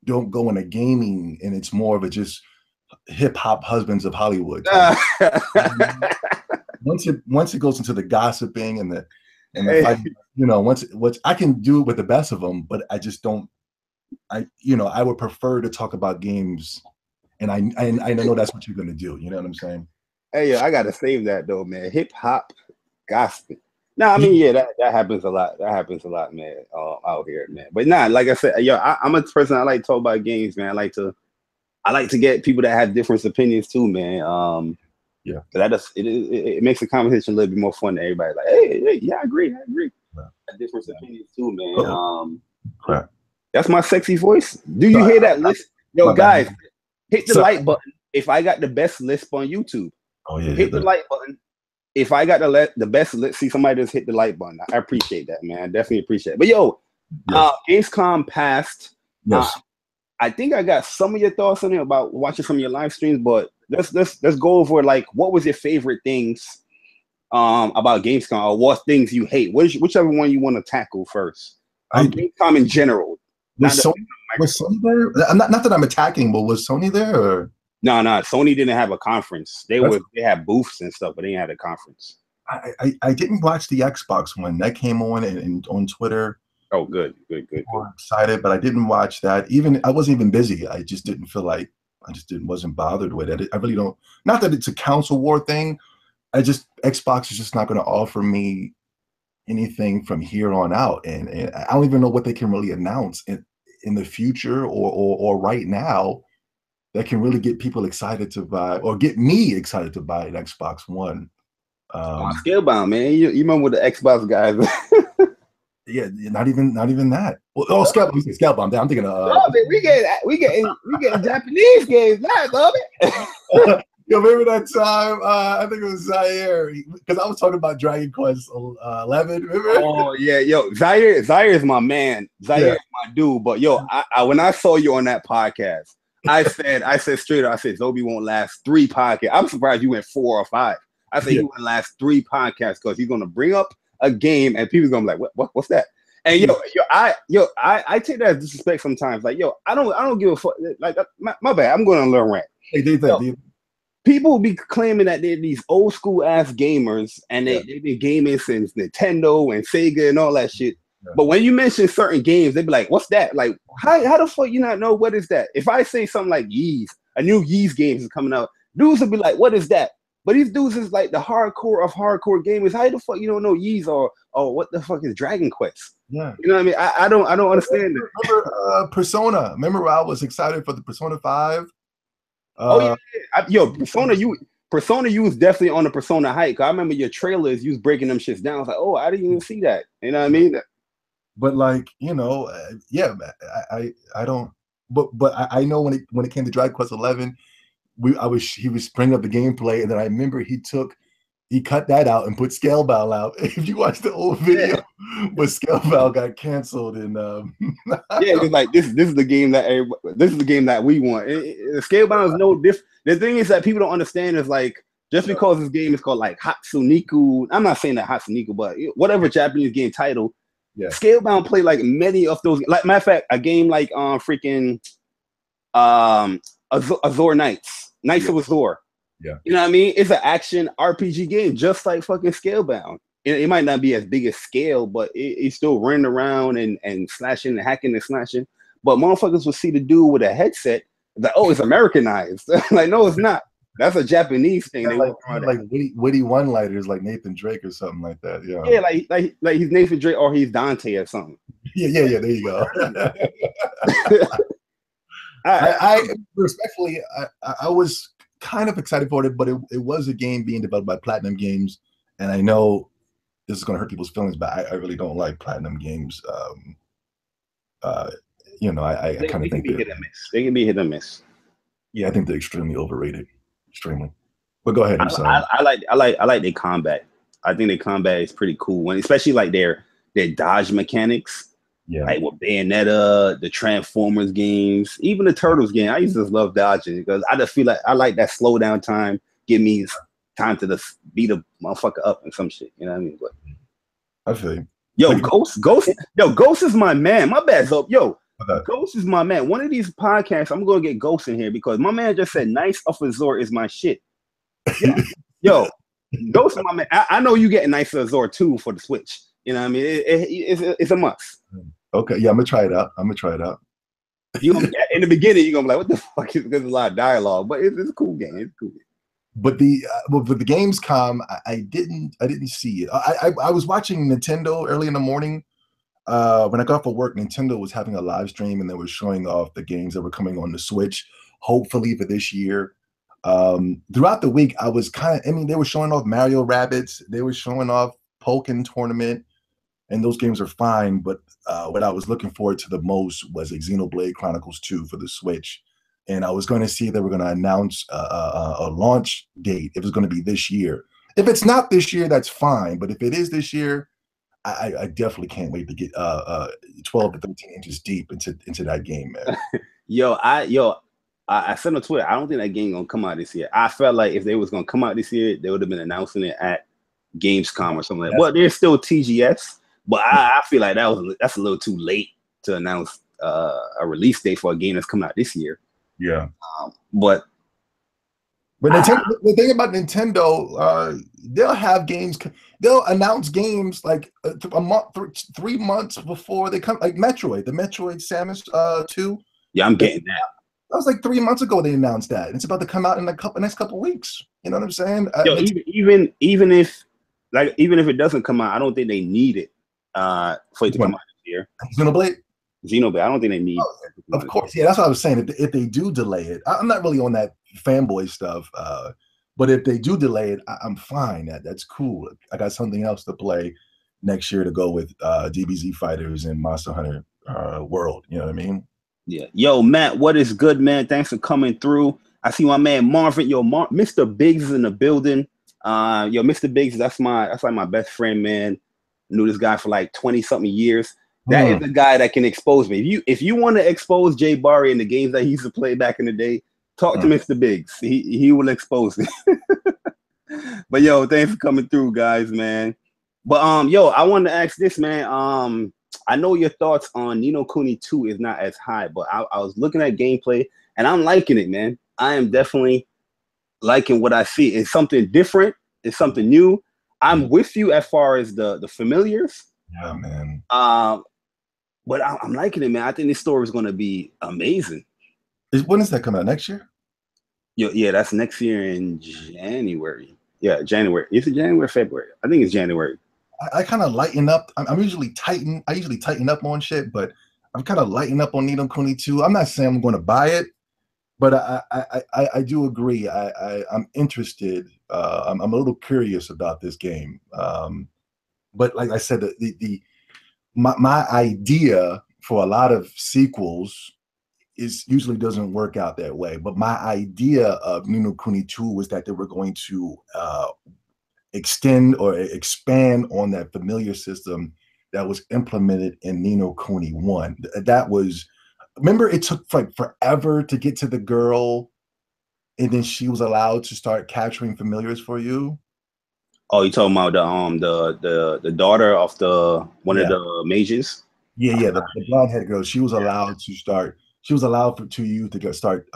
don't go into gaming and it's more of a just hip hop husbands of Hollywood. Once it goes into the gossiping and the fighting, you know, once I can do it with the best of them, but I just don't. I would prefer to talk about games, and I know that's what you're gonna do. You know what I'm saying? Hey, yo, I gotta save that though, man. Hip hop gospel. No, I mean, yeah, that happens a lot. That happens a lot, man, out here, man. But nah, like I said, yo, I'm a person. I like to talk about games, man. I like to get people that have different opinions too, man. Yeah, it makes the conversation a little bit more fun to everybody. Like, hey, yeah, I agree. Yeah. Different opinions too, man. Crap. That's my sexy voice. Do you hear that list? Yo, guys, hit the like button if I got the best lisp on YouTube. Oh yeah, hit the like button. If I got the best list, see somebody just hit the like button. I appreciate that, man. I definitely appreciate it. But yo, Gamescom passed. Yes. I think I got some of your thoughts on it about watching some of your live streams, but let's go over like what was your favorite things about Gamescom, or what things you hate. Whichever one you want to tackle first. Gamescom in general. Was Sony there? Not that I'm attacking, but was Sony there? Or? No, Sony didn't have a conference. They had booths and stuff, but they didn't have a conference. I didn't watch the Xbox one that came on and on Twitter. Oh, good. I'm excited, but I didn't watch that. I wasn't even busy. I just didn't feel like wasn't bothered with it. I really don't. Not that it's a console war thing. Xbox is just not going to offer me anything from here on out, and I don't even know what they can really announce in the future or right now that can really get people excited to buy, or get me excited to buy an Xbox One. Scalebound, man. You remember the Xbox guys? Yeah, not even that. Well, Scalebound. I'm thinking of. We getting Japanese games now, Bobby. You remember that time? I think it was Zaire, because I was talking about Dragon Quest 11. Remember? Oh yeah, yo, Zaire is my man. Zaire is my dude. But yo, I when I saw you on that podcast, I said straight up, I said Zobe won't last 3 podcasts. I'm surprised you went 4 or 5. I said he won't last 3 podcasts because he's gonna bring up a game and people gonna be like, what's that? And I take that as disrespect sometimes. Like, yo, I don't give a fuck. Like, my bad. I'm going on a little rant. People will be claiming that they're these old school ass gamers and they've been gaming since Nintendo and Sega and all that shit. Yeah. But when you mention certain games, they be like, what's that? Like, how the fuck you not know what is that? If I say something like Yeez, a new Yeez game is coming out, dudes will be like, what is that? But these dudes is like the hardcore of hardcore gamers. How the fuck you don't know Yeez or what the fuck is Dragon Quest? Yeah. You know what I mean? I don't understand it. Remember Persona? Remember I was excited for the Persona 5? Persona, you was definitely on the Persona hype. I remember your trailers, you was breaking them shits down. I was like, oh, I didn't even see that. You know what I mean? But like, I don't. But I know when it came to Dragon Quest 11, he was bringing up the gameplay, and then I remember he cut that out and put Scalebound out. If you watch the old video, but Scalebound got canceled, and it's like this is the game that we want. Scalebound is no different. The thing is that people don't understand is like, just because this game is called like Hatsuniku, I'm not saying that Hatsuniku, but whatever Japanese game title, Scalebound play like many of those. Like, matter of fact, a game like freaking Azure Knights of Azure. Yeah. You know what I mean? It's an action RPG game, just like fucking Scalebound. It might not be as big as scale, but it's still running around and slashing and hacking and slashing. But motherfuckers will see the dude with a headset, like, oh, it's Americanized. Like, no, it's not. That's a Japanese thing. They like witty one-liners like Nathan Drake or something like that. Yeah. Yeah, like he's Nathan Drake or he's Dante or something. Yeah. There you go. I respectfully, I was kind of excited for it, but it was a game being developed by Platinum Games, and I know this is going to hurt people's feelings, but I really don't like Platinum Games. I kind of think they can be hit or miss. Yeah, I think they're extremely overrated. Extremely. But go ahead. I'm sorry. I like their combat. I think their combat is pretty cool, especially like their dodge mechanics. Yeah, like with Bayonetta, the Transformers games, even the Turtles game. I used to just love dodging because I just feel like I like that slow down time. Give me time to just beat a motherfucker up and some shit. You know what I mean? But I feel you. Ghost is my man. My bad, Zope. Yo, Ghost is my man. One of these podcasts, I'm gonna get Ghost in here because my man just said Knights of Azor is my shit. Yo, Ghost is my man. I know you getting Knights of Azor 2 for the Switch. You know what I mean? It's a must. Okay, yeah, I'm gonna try it out. In the beginning, you're gonna be like, what the fuck is, there's a lot of dialogue, but it's a cool game. It's cool. But the with the Gamescom, I didn't see it. I was watching Nintendo early in the morning. When I got off of work, Nintendo was having a live stream and they were showing off the games that were coming on the Switch, hopefully for this year. Throughout the week, I was they were showing off Mario Rabbids, they were showing off Pokken Tournament, and those games are fine. But what I was looking forward to the most was a Xenoblade Chronicles 2 for the Switch. And I was going to see if they were going to announce a launch date. If it's going to be this year. If it's not this year, that's fine. But if it is this year, I definitely can't wait to get 12 to 13 inches deep into that game, man. I said on Twitter, I don't think that game gonna come out this year. I felt like if they was gonna come out this year, they would have been announcing it at Gamescom or something like that. Well, there's still TGS, but I feel like that's a little too late to announce a release date for a game that's coming out this year. Yeah. But Nintendo, the thing about Nintendo, they'll have games. They'll announce games like a month, 3 months before they come. Like Metroid, the Metroid Samus 2. Yeah, I'm getting that. That was like 3 months ago they announced that. It's about to come out in the next couple of weeks. You know what I'm saying? Even if it doesn't come out, I don't think they need it for it to come out this year. Xenoblade, I don't think they need. Of course, yeah, that's what I was saying. If they do delay it, I'm not really on that fanboy stuff. But if they do delay it, I'm fine. That's cool. I got something else to play next year to go with DBZ Fighters and Monster Hunter World. You know what I mean? Yeah. Yo, Matt, what is good, man? Thanks for coming through. I see my man Marvin. Yo, Mr. Biggs is in the building. Mr. Biggs, that's like my best friend, man. Knew this guy for like 20-something years. That is the guy that can expose me. If you want to expose JayBari in the games that he used to play back in the day, talk to Mr. Biggs. He will expose me. But yo, thanks for coming through, guys, man. But I wanted to ask this, man. I know your thoughts on Ni no Kuni 2 is not as high, but I was looking at gameplay and I'm liking it, man. I am definitely liking what I see. It's something different. It's something new. I'm with you as far as the familiars. Yeah, man. But I'm liking it, man. I think this story is going to be amazing. When is that coming out? Next year? Yeah, that's next year in January. Yeah, January. Is it January or February? I think it's January. I kind of lighten up. I usually tighten up on shit, but I'm kind of lighting up on Ni no Kuni 2. I'm not saying I'm going to buy it, but I do agree. I'm interested. I'm a little curious about this game. But like I said, my idea for a lot of sequels usually doesn't work out that way. But my idea of Ni no Kuni 2 was that they were going to extend or expand on that familiar system that was implemented in Ni no Kuni 1. That was, remember, it took like forever to get to the girl, and then she was allowed to start capturing familiars for you. Oh, you talking about the daughter of one of the mages? Yeah, the blonde head girl. She was allowed to start. She was allowed to you to start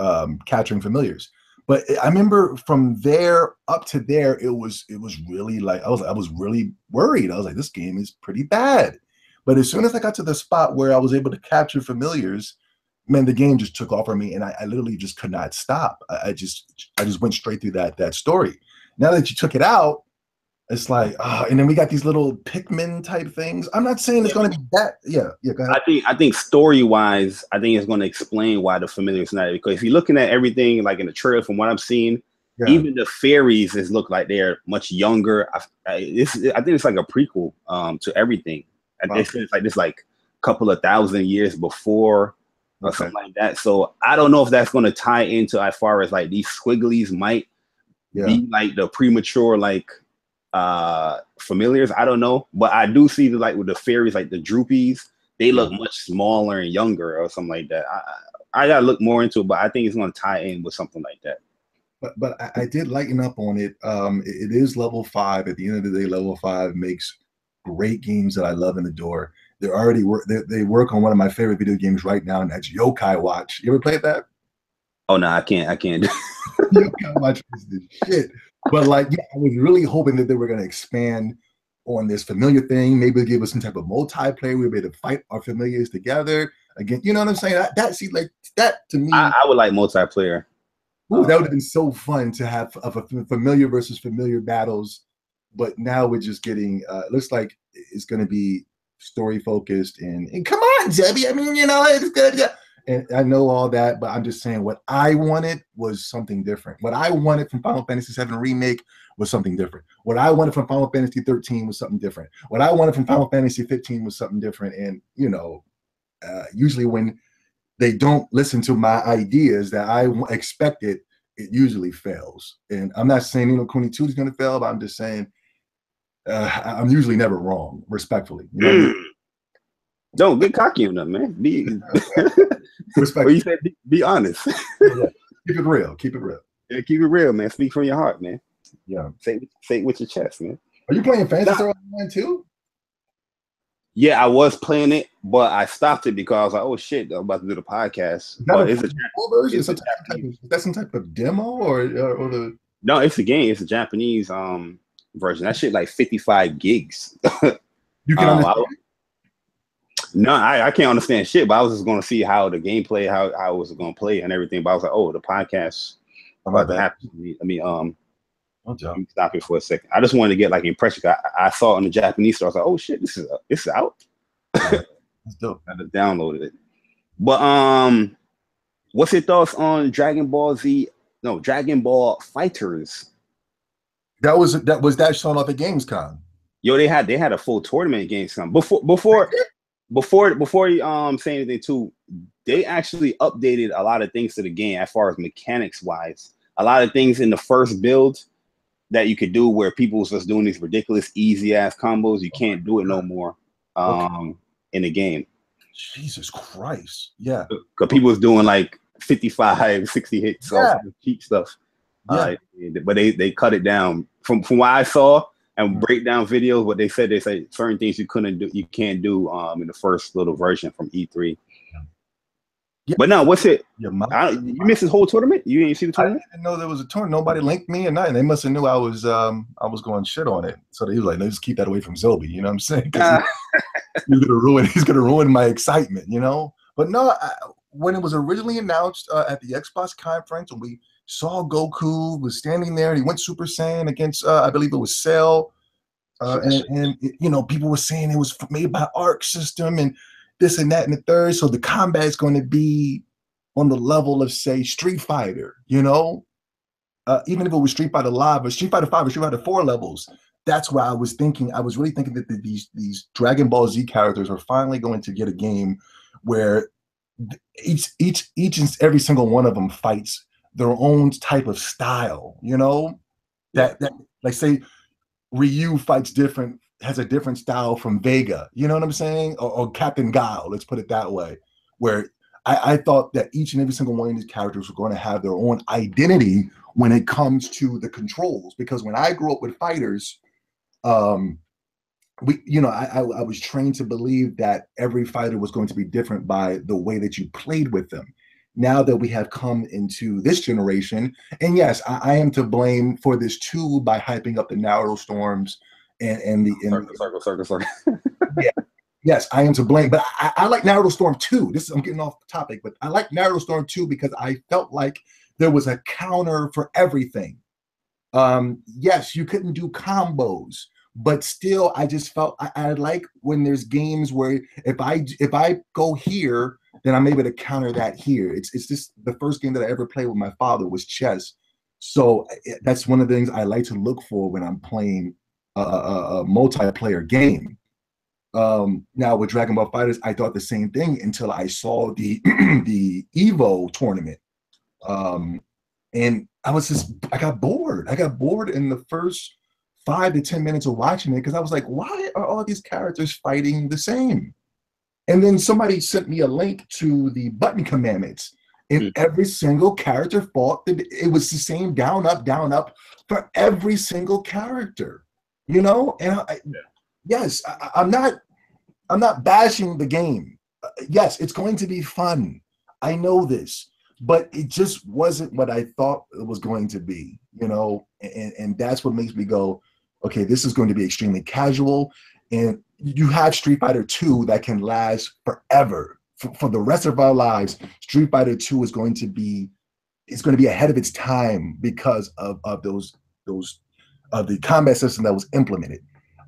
capturing familiars. But I remember from there up to there, it was really like I was really worried. I was like, this game is pretty bad. But as soon as I got to the spot where I was able to capture familiars, man, the game just took off on me, and I literally just could not stop. I just went straight through that story. Now that you took it out, it's like, and then we got these little Pikmin type things. I'm not saying it's going to be that. Yeah, go ahead. I think story wise, I think it's going to explain why the familiar is not. Because if you're looking at everything like in the trailer, from what I'm seeing, even the fairies look like they're much younger. I think it's like a prequel to everything. It's like this like couple of thousand years before or something like that. So I don't know if that's going to tie into as far as like these squigglies might be like the premature like familiars. I don't know, but I do see like with the fairies, like the droopies, they look much smaller and younger or something like that. I gotta look more into it, but I think it's going to tie in with something like that. But I did lighten up on it. It is level 5. At the end of the day, level 5 makes great games that I love and adore. They already work. They work on one of my favorite video games right now, and that's Yokai Watch. You ever played that? Oh no, I can't. Yokai Watch is the shit. But like, yeah, I was really hoping that they were going to expand on this familiar thing. Maybe give us some type of multiplayer. We'd be able to fight our familiars together again. You know what I'm saying? That to me, I would like multiplayer. Ooh, that would have been so fun to have a familiar versus familiar battles. But now we're just getting. It looks like it's going to be story focused and come on, Debbie. I mean, it's good. Yeah. And I know all that, but I'm just saying what I wanted was something different. What I wanted from Final Fantasy VII Remake was something different. What I wanted from Final Fantasy 13 was something different. What I wanted from Final Fantasy 15 was something different. And, usually when they don't listen to my ideas that I expected, it usually fails. And I'm not saying Ni no Kuni 2 is going to fail, but I'm just saying I'm usually never wrong, respectfully. You know what I mean? Don't get cocky on them, man. Respect. You said be honest. Yeah. Keep it real. Keep it real. Yeah, keep it real, man. Speak from your heart, man. Yeah. Say it with your chest, man. Are you playing Fantasy Star Online too? Yeah, I was playing it, but I stopped it because I was like, "Oh shit, I'm about to do the podcast." Is that some type of demo or the? No, it's a game. It's a Japanese version. That shit like 55 gigs. You can understand. No, I can't understand shit, but I was just going to see how the gameplay, how I was going to play and everything. But I was like, oh, the podcast about to happen. I mean, stop it for a second. I just wanted to get like impression. I saw it on the Japanese store. I was like, oh shit, this is out. That's dope. I just downloaded it. But what's your thoughts on Dragon Ball Fighters? That was shown off at Gamescom. Yo, they had a full tournament at Gamescom before you say anything too. They actually updated a lot of things to the game as far as mechanics wise. A lot of things in the first build that you could do where people was just doing these ridiculous easy ass combos. You can't do it no more in the game. Jesus Christ. Yeah. Because people was doing like 55, 60 hits, all cheap stuff. Yeah. But they cut it down from what I saw. And breakdown videos, what they say certain things you can't do in the first little version from E3. Yeah. But no, what's it? You missed this whole tournament? You didn't see the tournament? I didn't know there was a tournament. Nobody linked me or nothing. They must have knew I was going shit on it. So they was like, let's keep that away from Zobe. You know what I'm saying? He's gonna ruin my excitement. But no, when it was originally announced at the Xbox conference, and we saw Goku was standing there and he went Super Saiyan against I believe it was Cell, and people were saying it was made by Arc System and this and that and the third. So the combat is going to be on the level of say Street Fighter, even if it was Street Fighter Live or Street Fighter 5 or Street Fighter 4 levels. That's why I was thinking. I was really thinking that these Dragon Ball Z characters are finally going to get a game where each and every single one of them fights their own type of style, that like say Ryu fights different, has a different style from Vega, you know what I'm saying? Or Captain Guile, let's put it that way, where I thought that each and every single one of these characters were going to have their own identity when it comes to the controls. Because when I grew up with fighters, I was trained to believe that every fighter was going to be different by the way that you played with them. Now that we have come into this generation, and yes, I am to blame for this too by hyping up the Naruto Storms and the circle. Yeah, yes, I am to blame. But I like Naruto Storm 2. I'm getting off the topic, but I like Naruto Storm 2 because I felt like there was a counter for everything. Yes, you couldn't do combos, but still, I just felt I like when there's games where if I go here, then I'm able to counter that here. It's just the first game that I ever played with my father was chess. So that's one of the things I like to look for when I'm playing a multiplayer game. Now with Dragon Ball Fighters, I thought the same thing until I saw the the Evo tournament. And I got bored. I got bored in the first 5 to 10 minutes of watching it because I was like, why are all these characters fighting the same? And then somebody sent me a link to the button commandments, and every single character fought. It was the same down, up for every single character, And Yes, I'm not bashing the game. Yes, it's going to be fun. I know this, but it just wasn't what I thought it was going to be, you know, and that's what makes me go, okay, this is going to be extremely casual. And you have Street Fighter 2 that can last forever. For the rest of our lives, Street Fighter 2 is going to be, it's going to be ahead of its time because of those of the combat system that was implemented.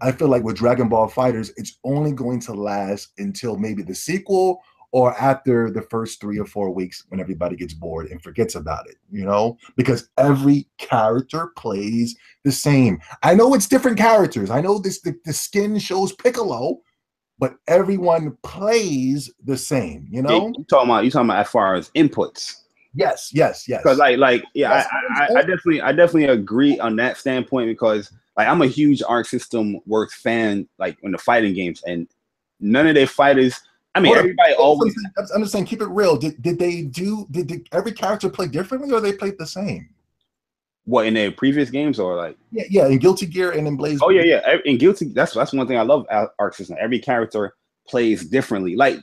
I feel like with Dragon Ball Fighters, it's only going to last until maybe the sequel or after the first 3 or 4 weeks when everybody gets bored and forgets about it, you know, because every character plays the same. I know it's different characters. I know the skin shows Piccolo, but everyone plays the same, you know? You talking about as far as inputs. Yes. Because yeah, yes, I definitely agree on that standpoint, because like I'm a huge Arc System Works fan, like in the fighting games, and none of their fighters. I mean, everybody always. I'm just saying, keep it real. Did every character play differently, or they played the same? What, in their previous games, or like? Yeah, in Guilty Gear and in Blaze. Oh yeah. In Guilty, that's one thing I love Arc System. Every character plays differently. Like,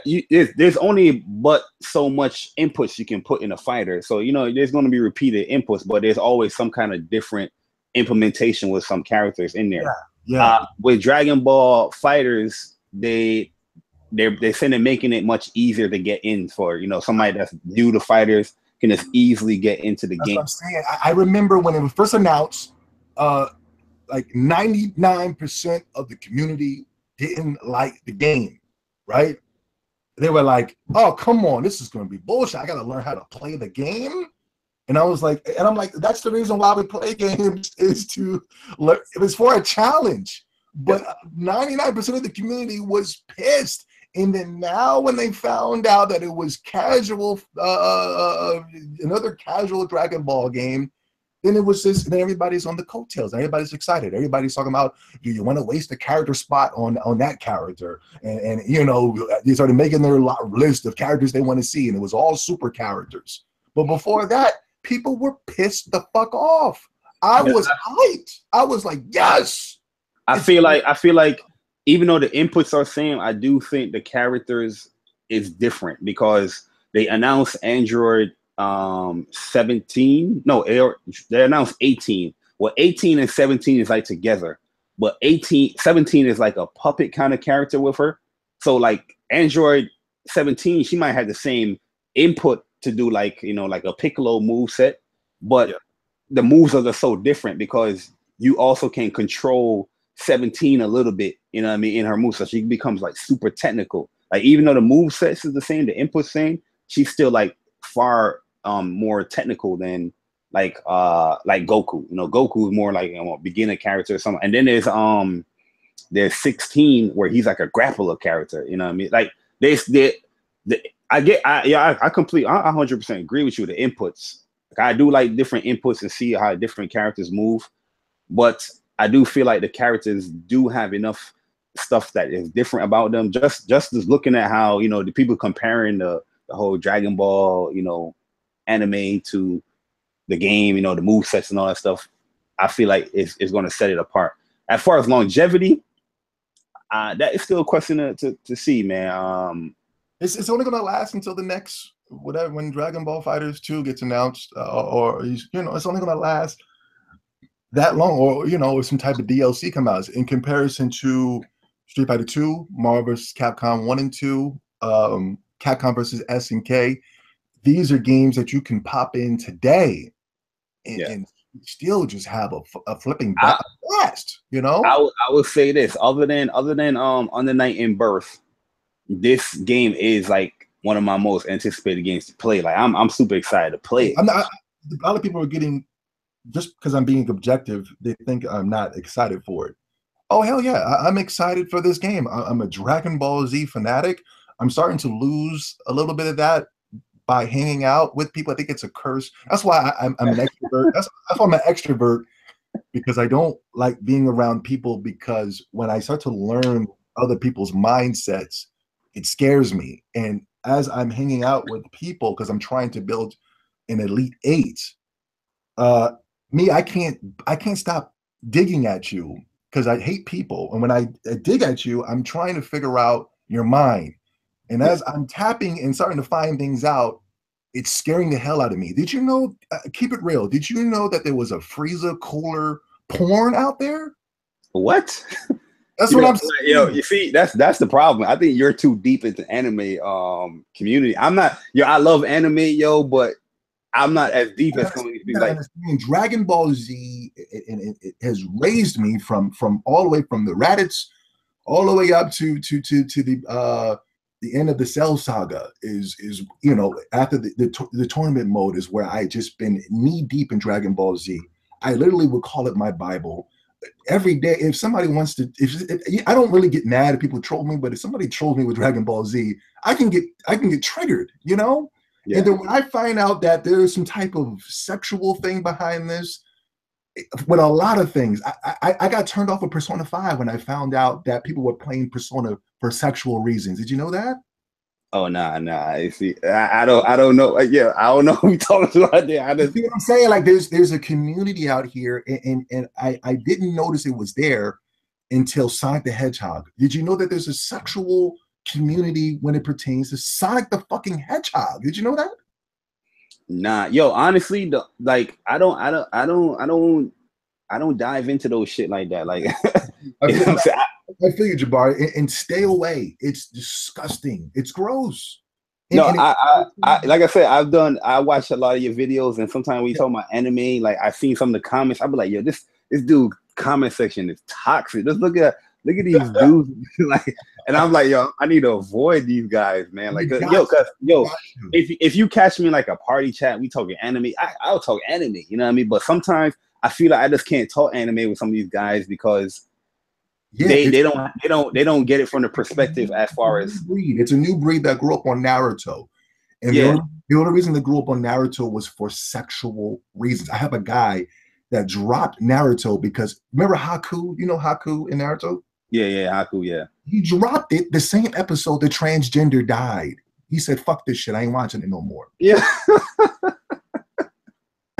there's only but so much inputs you can put in a fighter. So you know, there's going to be repeated inputs, but there's always some kind of different implementation with some characters in there. Yeah. With Dragon Ball Fighters, they're saying they're making it much easier to get in for, you know, somebody that's new to fighters can just easily get into the game. What I'm saying. I remember when it was first announced, like 99% of the community didn't like the game, right? They were like, "Oh, come on, this is going to be bullshit. I got to learn how to play the game." And I was like, and I'm like, that's the reason why we play games, is to learn. It was for a challenge. But 99% of the community was pissed. And then now when they found out that it was casual, another casual Dragon Ball game, then it was just, then everybody's on the coattails. Everybody's excited. Everybody's talking about, do you want to waste a character spot on that character? And you know, they started making their list of characters they want to see, and it was all super characters. But before that, people were pissed the fuck off. I was hyped. I was like, yes. I feel like even though the inputs are same, I do think the characters is different, because they announced Android 17. No, they announced 18. Well, 18 and 17 is like together, but 17 is like a puppet kind of character with her. So like Android 17, she might have the same input to do, like, you know, like a Piccolo move set, but the moves are just so different, because you also can control 17 a little bit, you know what I mean, in her moves. So she becomes like super technical. Like, even though the move sets is the same, the input's same, she's still like far more technical than like Goku. You know, Goku is more like, you know, a beginner character or something. And then there's 16 where he's like a grappler character. You know what I mean? Like I 100% agree with you. The inputs, like, I do like different inputs and see how different characters move, but I do feel like the characters do have enough stuff that is different about them. Just looking at how, you know, the people comparing the whole Dragon Ball, you know, anime to the game, you know, the move sets and all that stuff, I feel like it's going to set it apart. As far as longevity, that is still a question to see, man. It's only going to last until the next, whatever, when Dragon Ball Fighters 2 gets announced, or you know, it's only going to last that long, or, you know, if some type of DLC come out. In comparison to Street Fighter 2, Marvel vs. Capcom 1 and 2, Capcom versus SNK, these are games that you can pop in today and still just have a flipping blast, you know? I would say this, other than Under Night in Birth, this game is like one of my most anticipated games to play. Like, I'm super excited to play it. A lot of people are getting, just because I'm being objective, they think I'm not excited for it. Oh, hell yeah, I'm excited for this game. I'm a Dragon Ball Z fanatic. I'm starting to lose a little bit of that by hanging out with people. I think it's a curse. That's why I'm an extrovert. That's why I'm an extrovert, because I don't like being around people, because when I start to learn other people's mindsets, it scares me. And as I'm hanging out with people, because I'm trying to build an Elite Eight, I can't stop digging at you, because I hate people. And when I dig at you, I'm trying to figure out your mind. And as I'm tapping and starting to find things out, it's scaring the hell out of me. Did you know, keep it real, did you know that there was a freezer cooler porn out there? What? That's what I'm saying. Yo, you see, that's the problem. I think you're too deep into anime community. I'm not. I love anime, yo, but I'm not as deep as some of these people. Like Dragon Ball Z, it has raised me from all the way from the Raditz, all the way up to the end of the Cell Saga. Is after the tournament mode is where I just been knee deep in Dragon Ball Z. I literally would call it my Bible. Every day, if somebody wants to, if I don't really get mad if people troll me, but if somebody trolls me with Dragon Ball Z, I can get triggered, Yeah. And then when I find out that there is some type of sexual thing behind this, with a lot of things, I got turned off of Persona 5 when I found out that people were playing Persona for sexual reasons. Did you know that? Oh nah. You see, I don't know. Yeah, I don't know who we talking about there. You see what I'm saying? Like there's a community out here, and I didn't notice it was there until Sonic the Hedgehog. Did you know that there's a sexual community when it pertains to Sonic the fucking Hedgehog? Did you know that? Nah, yo, honestly, I don't dive into those shit like that. Like, I feel you, JayBari, and stay away. It's disgusting. It's gross. I like I said, I watched a lot of your videos, and sometimes when you talk about anime, like I seen some of the comments, I'll be like, yo, this dude comment section is toxic. Just look at these dudes, like, and I'm like, yo, I need to avoid these guys, man. Like, if you catch me in like a party chat, we talking anime, I'll talk anime, you know what I mean? But sometimes I feel like I just can't talk anime with some of these guys because they don't get it from the perspective as far as it's a new breed that grew up on Naruto, and the only reason they grew up on Naruto was for sexual reasons. I have a guy that dropped Naruto because remember Haku? You know Haku in Naruto? Yeah, Haku, yeah. He dropped it the same episode the transgender died. He said, "Fuck this shit. I ain't watching it no more." Yeah.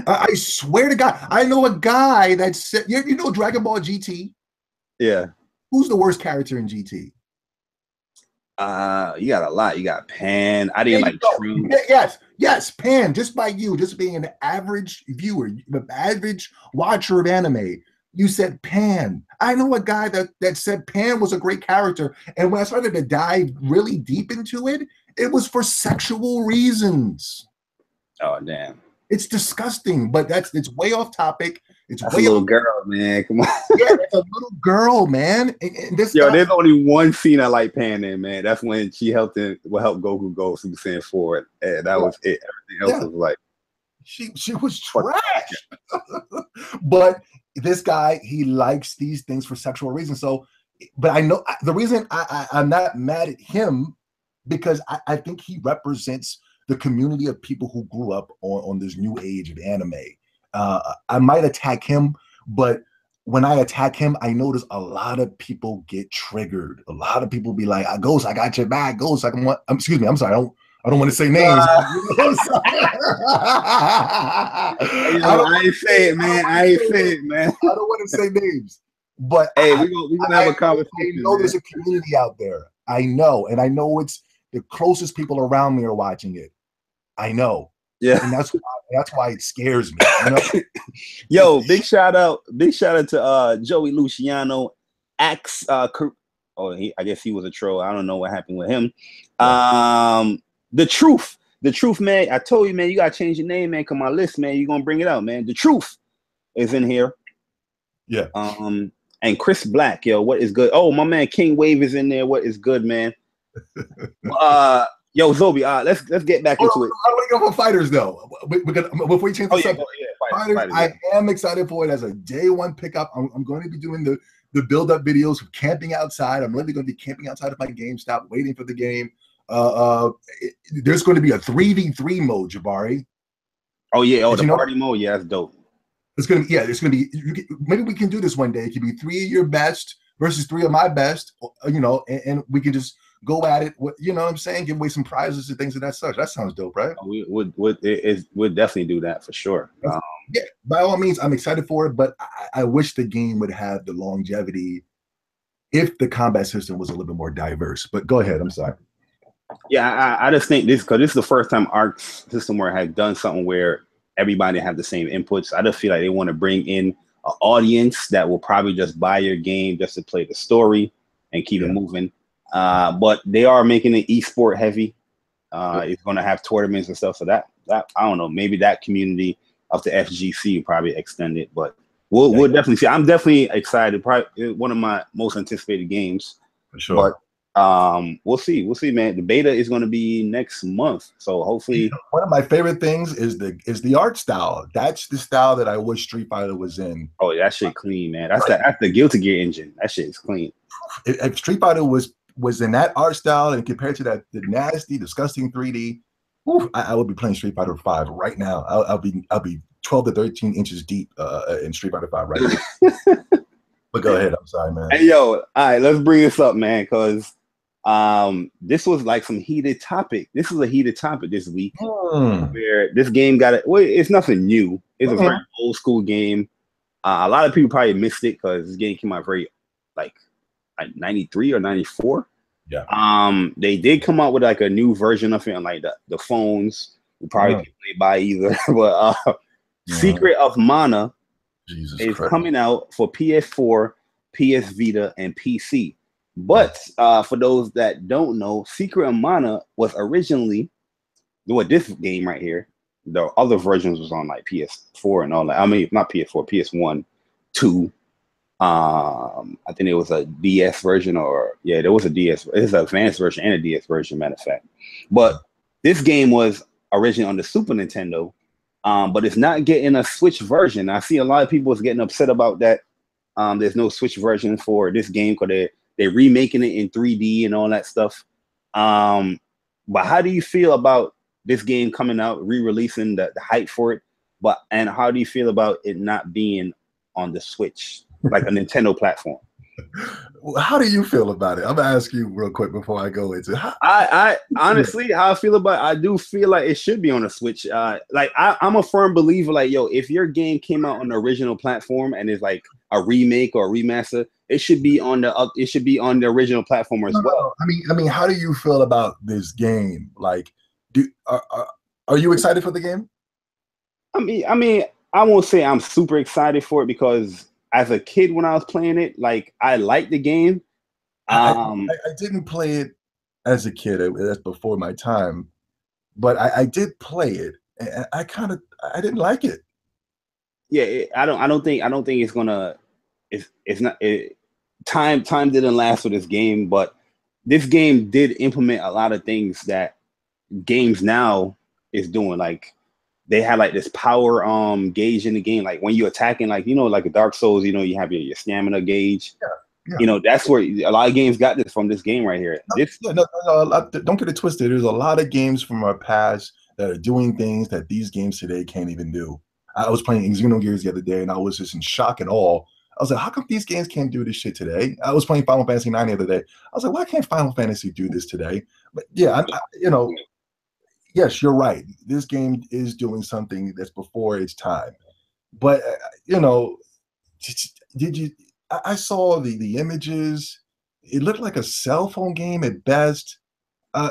I swear to God, I know a guy that said, you know Dragon Ball GT? Yeah. Who's the worst character in GT? You got a lot. You got Pan. I didn't like True. Yes, Pan. Just by you, just being an average viewer, the average watcher of anime, you said Pan. I know a guy that said Pan was a great character, and when I started to dive really deep into it, it was for sexual reasons. Oh damn. It's disgusting, but it's way off topic. It's That's way a little girl, man. Come on. Yeah, it's a little girl, man. And this there's only one scene I like Pan in, man. That's when she helped Goku go Super Saiyan 4, and that was it. Everything else was like she was trash. But this guy, he likes these things for sexual reasons. So, but I know the reason I'm not mad at him because I think he represents the community of people who grew up on this new age of anime. I might attack him, but when I attack him, I notice a lot of people get triggered. A lot of people be like, "Ghost, I got your back, Ghost." Excuse me, I'm sorry, I don't want to say names. I ain't say it, man. I don't want to say names, but hey, we're gonna have a conversation. I know there's a community out there. I know, and I know it's the closest people around me are watching it. I know. Yeah, and that's why it scares me. You know? Yo, big shout out to Joey Luciano, I guess he was a troll. I don't know what happened with him. The truth, man. I told you, man, you gotta change your name, man. Cause my list, man, you're gonna bring it out, man. The truth is in here. Yeah. And Chris Black, yo, what is good? Oh, my man King Wave is in there. What is good, man? Yo, Zobe, let's get back into it. I want to go for fighters though. Before we change the subject, fighters, I am excited for it as a day one pickup. I'm going to be doing the build up videos of camping outside. I'm literally going to be camping outside of my GameStop, waiting for the game. There's going to be a 3v3 mode, JayBari. Oh yeah, the party mode. Yeah, that's dope. It's going to be. Maybe we can do this one day. It could be 3 of your best versus 3 of my best. And we can just go at it. You know what I'm saying? Give away some prizes and things of that such. That sounds dope, right? We would definitely do that for sure. Yeah, by all means, I'm excited for it, but I wish the game would have the longevity if the combat system was a little bit more diverse. But go ahead. I'm sorry. Yeah, I just think because this is the first time Arc System where has done something where everybody have the same inputs. I just feel like they want to bring in an audience that will probably just buy your game just to play the story and keep it moving. But they are making it esport heavy. It's going to have tournaments and stuff. So that I don't know, maybe that community of the FGC will probably extend it. But we'll definitely see. I'm definitely excited. Probably one of my most anticipated games. For sure. But we'll see, man. The beta is going to be next month, so hopefully. One of my favorite things is the art style. That's the style that I wish Street Fighter was in. Oh, that shit clean, man. That's the Guilty Gear engine. That shit is clean. If Street Fighter was in that art style and compared to that the nasty, disgusting 3D, I would be playing Street Fighter 5 right now. I'll be 12 to 13 inches deep in Street Fighter 5 right now. But go ahead. I'm sorry, man. Hey, yo, all right, let's bring this up, man, because this was like some heated topic. This is a heated topic this week where this game got it. Well, it's nothing new. It's a very old school game. A lot of people probably missed it because this game came out very like 93 or 94. Yeah. They did come out with like a new version of it on like the phones. We probably can't buy either. But Secret of Mana is coming out for PS4, PS Vita, and PC. But for those that don't know, Secret of Mana was originally this game right here. The other versions was on like PS4 and all that. I mean, not PS4, PS1, 2. I think it was a DS version, there was a DS. It's an advanced version and a DS version, matter of fact. But this game was originally on the Super Nintendo, but it's not getting a Switch version. I see a lot of people is getting upset about that. There's no Switch version for this game because they're remaking it in 3D and all that stuff. But how do you feel about this game coming out, re-releasing the hype for it? And how do you feel about it not being on the Switch, like a Nintendo platform? How do you feel about it? I'm gonna ask you real quick before I go into. I honestly, how I feel about it, I do feel like it should be on a Switch. Like I'm a firm believer. Like, yo, if your game came out on the original platform and is like a remake or a remaster, it should be on the original platform as well. I mean, how do you feel about this game? Like, are you excited for the game? I mean, I won't say I'm super excited for it because as a kid when I was playing it, like I liked the game. I didn't play it as a kid. That's before my time, but I did play it, and I didn't like it. Yeah, I don't think it's gonna. It's not. Time didn't last for this game, but this game did implement a lot of things that games now is doing. Like they had like this power gauge in the game. Like when you're attacking, like like a Dark Souls, you have your stamina gauge. Yeah. That's where a lot of games got this from this game right here. Don't get it twisted. There's a lot of games from our past that are doing things that these games today can't even do. I was playing Xenogears the other day, and I was just in shock and awe. I was like, how come these games can't do this shit today? I was playing Final Fantasy 9 the other day. I was like, why can't Final Fantasy do this today? But yeah, yes, you're right. This game is doing something that's before its time. But did you? I saw the images. It looked like a cell phone game at best.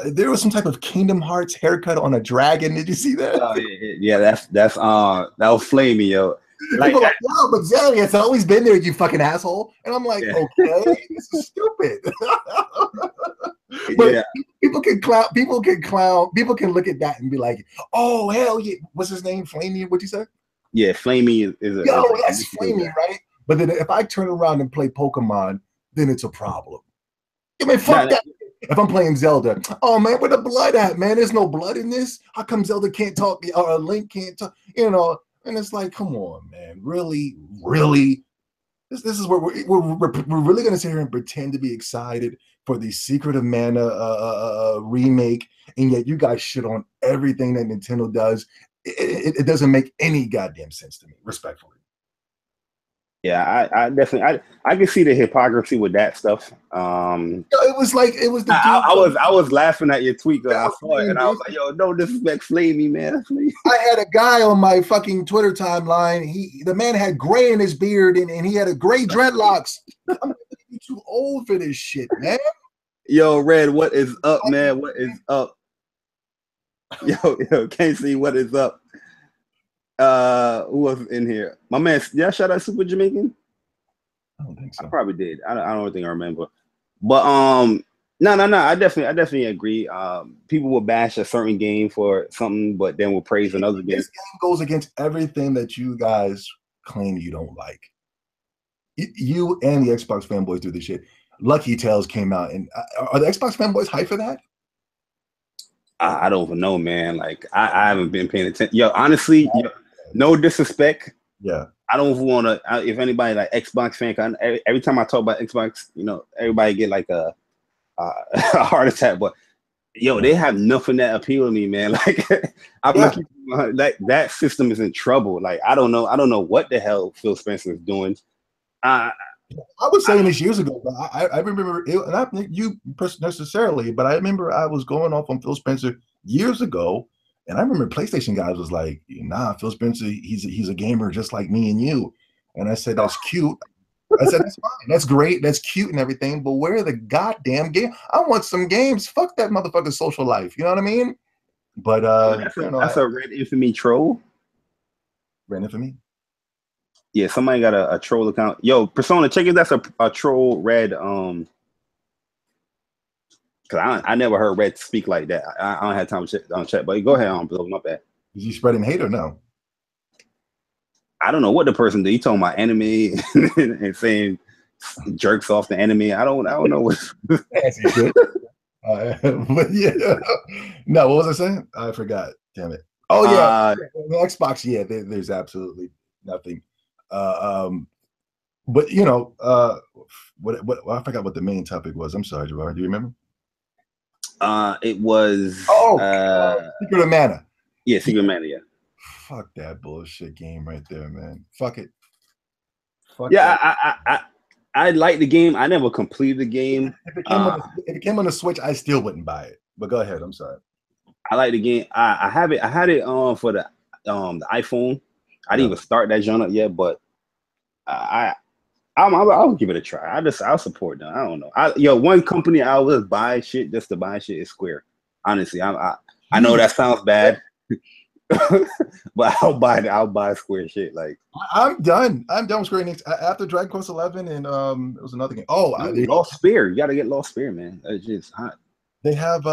There was some type of Kingdom Hearts haircut on a dragon. Did you see that? Yeah, that was flamey, yo. Like, people like, wow, but Zelly, it's always been there, you fucking asshole. And I'm like, okay, this is stupid. But people can look at that and be like, oh hell yeah, what's his name? Flamey, what'd you say? Yeah, Flamey is that's Flamey, right? But then if I turn around and play Pokemon, then it's a problem. I mean, fuck that. If I'm playing Zelda, oh man, where the blood at, man? There's no blood in this. How come Zelda can't talk or Link can't talk? And it's like, come on, man, really? This is where we're really gonna sit here and pretend to be excited for the Secret of Mana remake, and yet you guys shit on everything that Nintendo does. It doesn't make any goddamn sense to me, respectfully. Yeah, I definitely I can see the hypocrisy with that stuff. It was like it was the dude. I was laughing at your tweet because I saw it and I was like, yo, no disrespect, Flamey, man. I had a guy on my fucking Twitter timeline. The man had gray in his beard and he had a gray dreadlocks. I'm like, you too old for this shit, man. Yo, Red, what is up, man? What is up? Yo, can't see what is up. Who was in here? My man, yeah, shout out Super Jamaican. I don't think so. I probably did. I don't think I remember. But no. I definitely agree. People will bash a certain game for something, but then will praise another game. This game goes against everything that you guys claim you don't like. You and the Xbox fanboys do this shit. Lucky Tales came out, and are the Xbox fanboys hyped for that? I don't even know, man. Like I haven't been paying attention. Yo, honestly, no disrespect. Yeah. I don't want to. If anybody like Xbox fan, every time I talk about Xbox, everybody get like a heart attack. But yo, they have nothing that appeal to me, man. Like like that system is in trouble. Like I don't know what the hell Phil Spencer is doing. I was saying this years ago, but I remember it, and I think you necessarily, but I remember I was going off on Phil Spencer years ago. And I remember PlayStation guys was like, nah, Phil Spencer, he's a gamer just like me and you. And I said, that's cute. I said, that's fine. That's great. That's cute and everything. But where are the goddamn game? I want some games. Fuck that motherfucker's social life. You know what I mean? But that's a Red Infamy troll. Red Infamy? Yeah, somebody got a troll account. Yo, Persona, check if that's a troll Red. Because I never heard Red speak like that. I don't have time to check, but go ahead on, blow my bad. Is he spreading hate or no? I don't know what the person did. He talking about anime and saying jerks off the anime. I don't know what. But yeah, no. What was I saying? I forgot. Damn it. Oh yeah, the Xbox. Yeah, there's absolutely nothing. But what I forgot what the main topic was. I'm sorry, JayBari. Do you remember? It was Secret of Mana. Yeah, Secret of Mana. Yeah. Fuck that bullshit game right there, man. Fuck it. I like the game. I never completed the game. If it came on the Switch, I still wouldn't buy it. But go ahead. I'm sorry. I like the game. I have it. I had it for the iPhone. I didn't even start that genre yet, but I'll give it a try. I'll support them. I don't know. One company I will buy shit just to buy shit is Square. Honestly, I know that sounds bad, but I'll buy Square shit. Like I'm done. I'm done with Square Enix after Dragon Quest 11 and it was another game. Oh, Lost Spear. You got to get Lost Spear, man. It's just hot. They have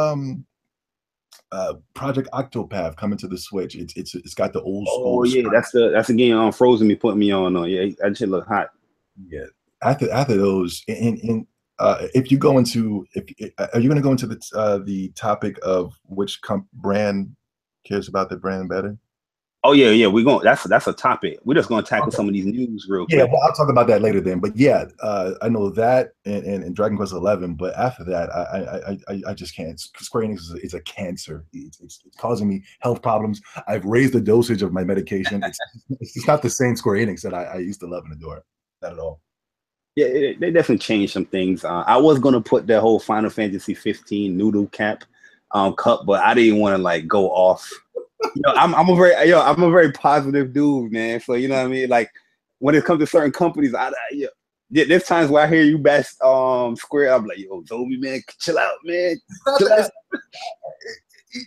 Project Octopath coming to the Switch. It's got the old school. Oh yeah, that's the game Frozen me putting me on. Yeah, that shit look hot. Yeah. After those, if you go into are you going to go into the topic of which brand cares about the brand better? Oh yeah, we're going. That's a topic. We're just going to tackle some of these news real quick. Yeah, well, I'll talk about that later then. But yeah, I know that and Dragon Quest 11. But after that, I just can't. Square Enix is a cancer. It's causing me health problems. I've raised the dosage of my medication. It's not the same Square Enix that I used to love and adore. Not at all. Yeah, they definitely changed some things. I was gonna put that whole Final Fantasy 15 noodle cap cup, but I didn't want to like go off. I'm a very positive dude, man. So you know what I mean. Like when it comes to certain companies, there's times where I hear you bash Square. I'm like, yo, Zobe, man, chill out, man. Chill out.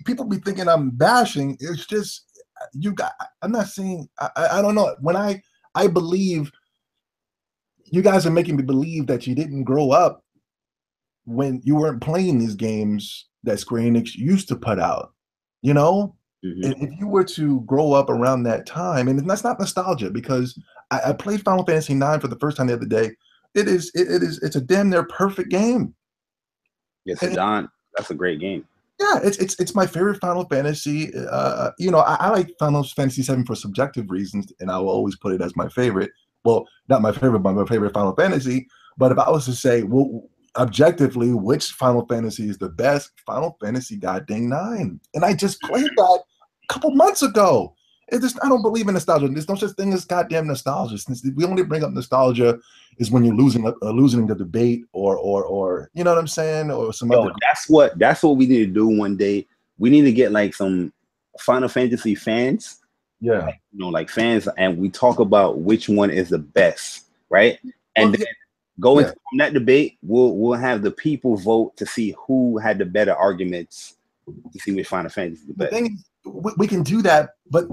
People be thinking I'm bashing. It's just I'm not saying. I don't know. When I believe. You guys are making me believe that you didn't grow up when you weren't playing these games that Square Enix used to put out, Mm-hmm. And if you were to grow up around that time, and that's not nostalgia because I played Final Fantasy IX for the first time the other day. It's a damn near perfect game. Yes, Don, that's a great game. Yeah, it's my favorite Final Fantasy. I like Final Fantasy VII for subjective reasons, and I will always put it as my favorite. Well, not my favorite, but my favorite Final Fantasy. But if I was to say, well, objectively, which Final Fantasy is the best? Final Fantasy goddamn 9. And I just played that a couple months ago. It's just, I don't believe in nostalgia. There's no such thing as goddamn nostalgia. We only bring up nostalgia is when you're losing the debate or you know what I'm saying, or some other. That's what we need to do one day. We need to get like some Final Fantasy fans, like, like fans, and we talk about which one is the best, right? And then go into from that debate. We'll have the people vote to see who had the better arguments to see which Final Fantasy is the best. The thing is, we can do that, but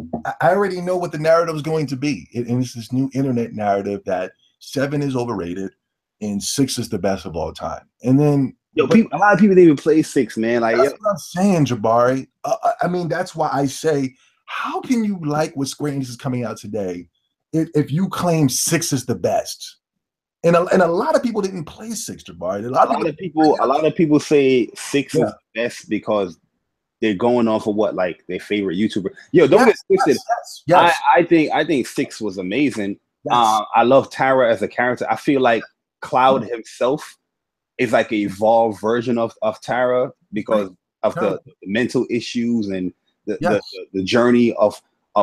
I already know what the narrative is going to be. And it's this new internet narrative that 7 is overrated and 6 is the best of all time. And then a lot of people didn't even play 6, man. Like, that's what I'm saying, JayBari. I mean, that's why I say, how can you like what Square Enix is coming out today if you claim 6 is the best? And a lot of people didn't play 6, JayBari. A lot of people say 6 is the best because they're going off of what like their favorite YouTuber. Yo, don't get twisted. Yes. I think 6 was amazing. Yes. I love Tara as a character. I feel like Cloud himself is like an evolved version of Tara because of the mental issues and the journey of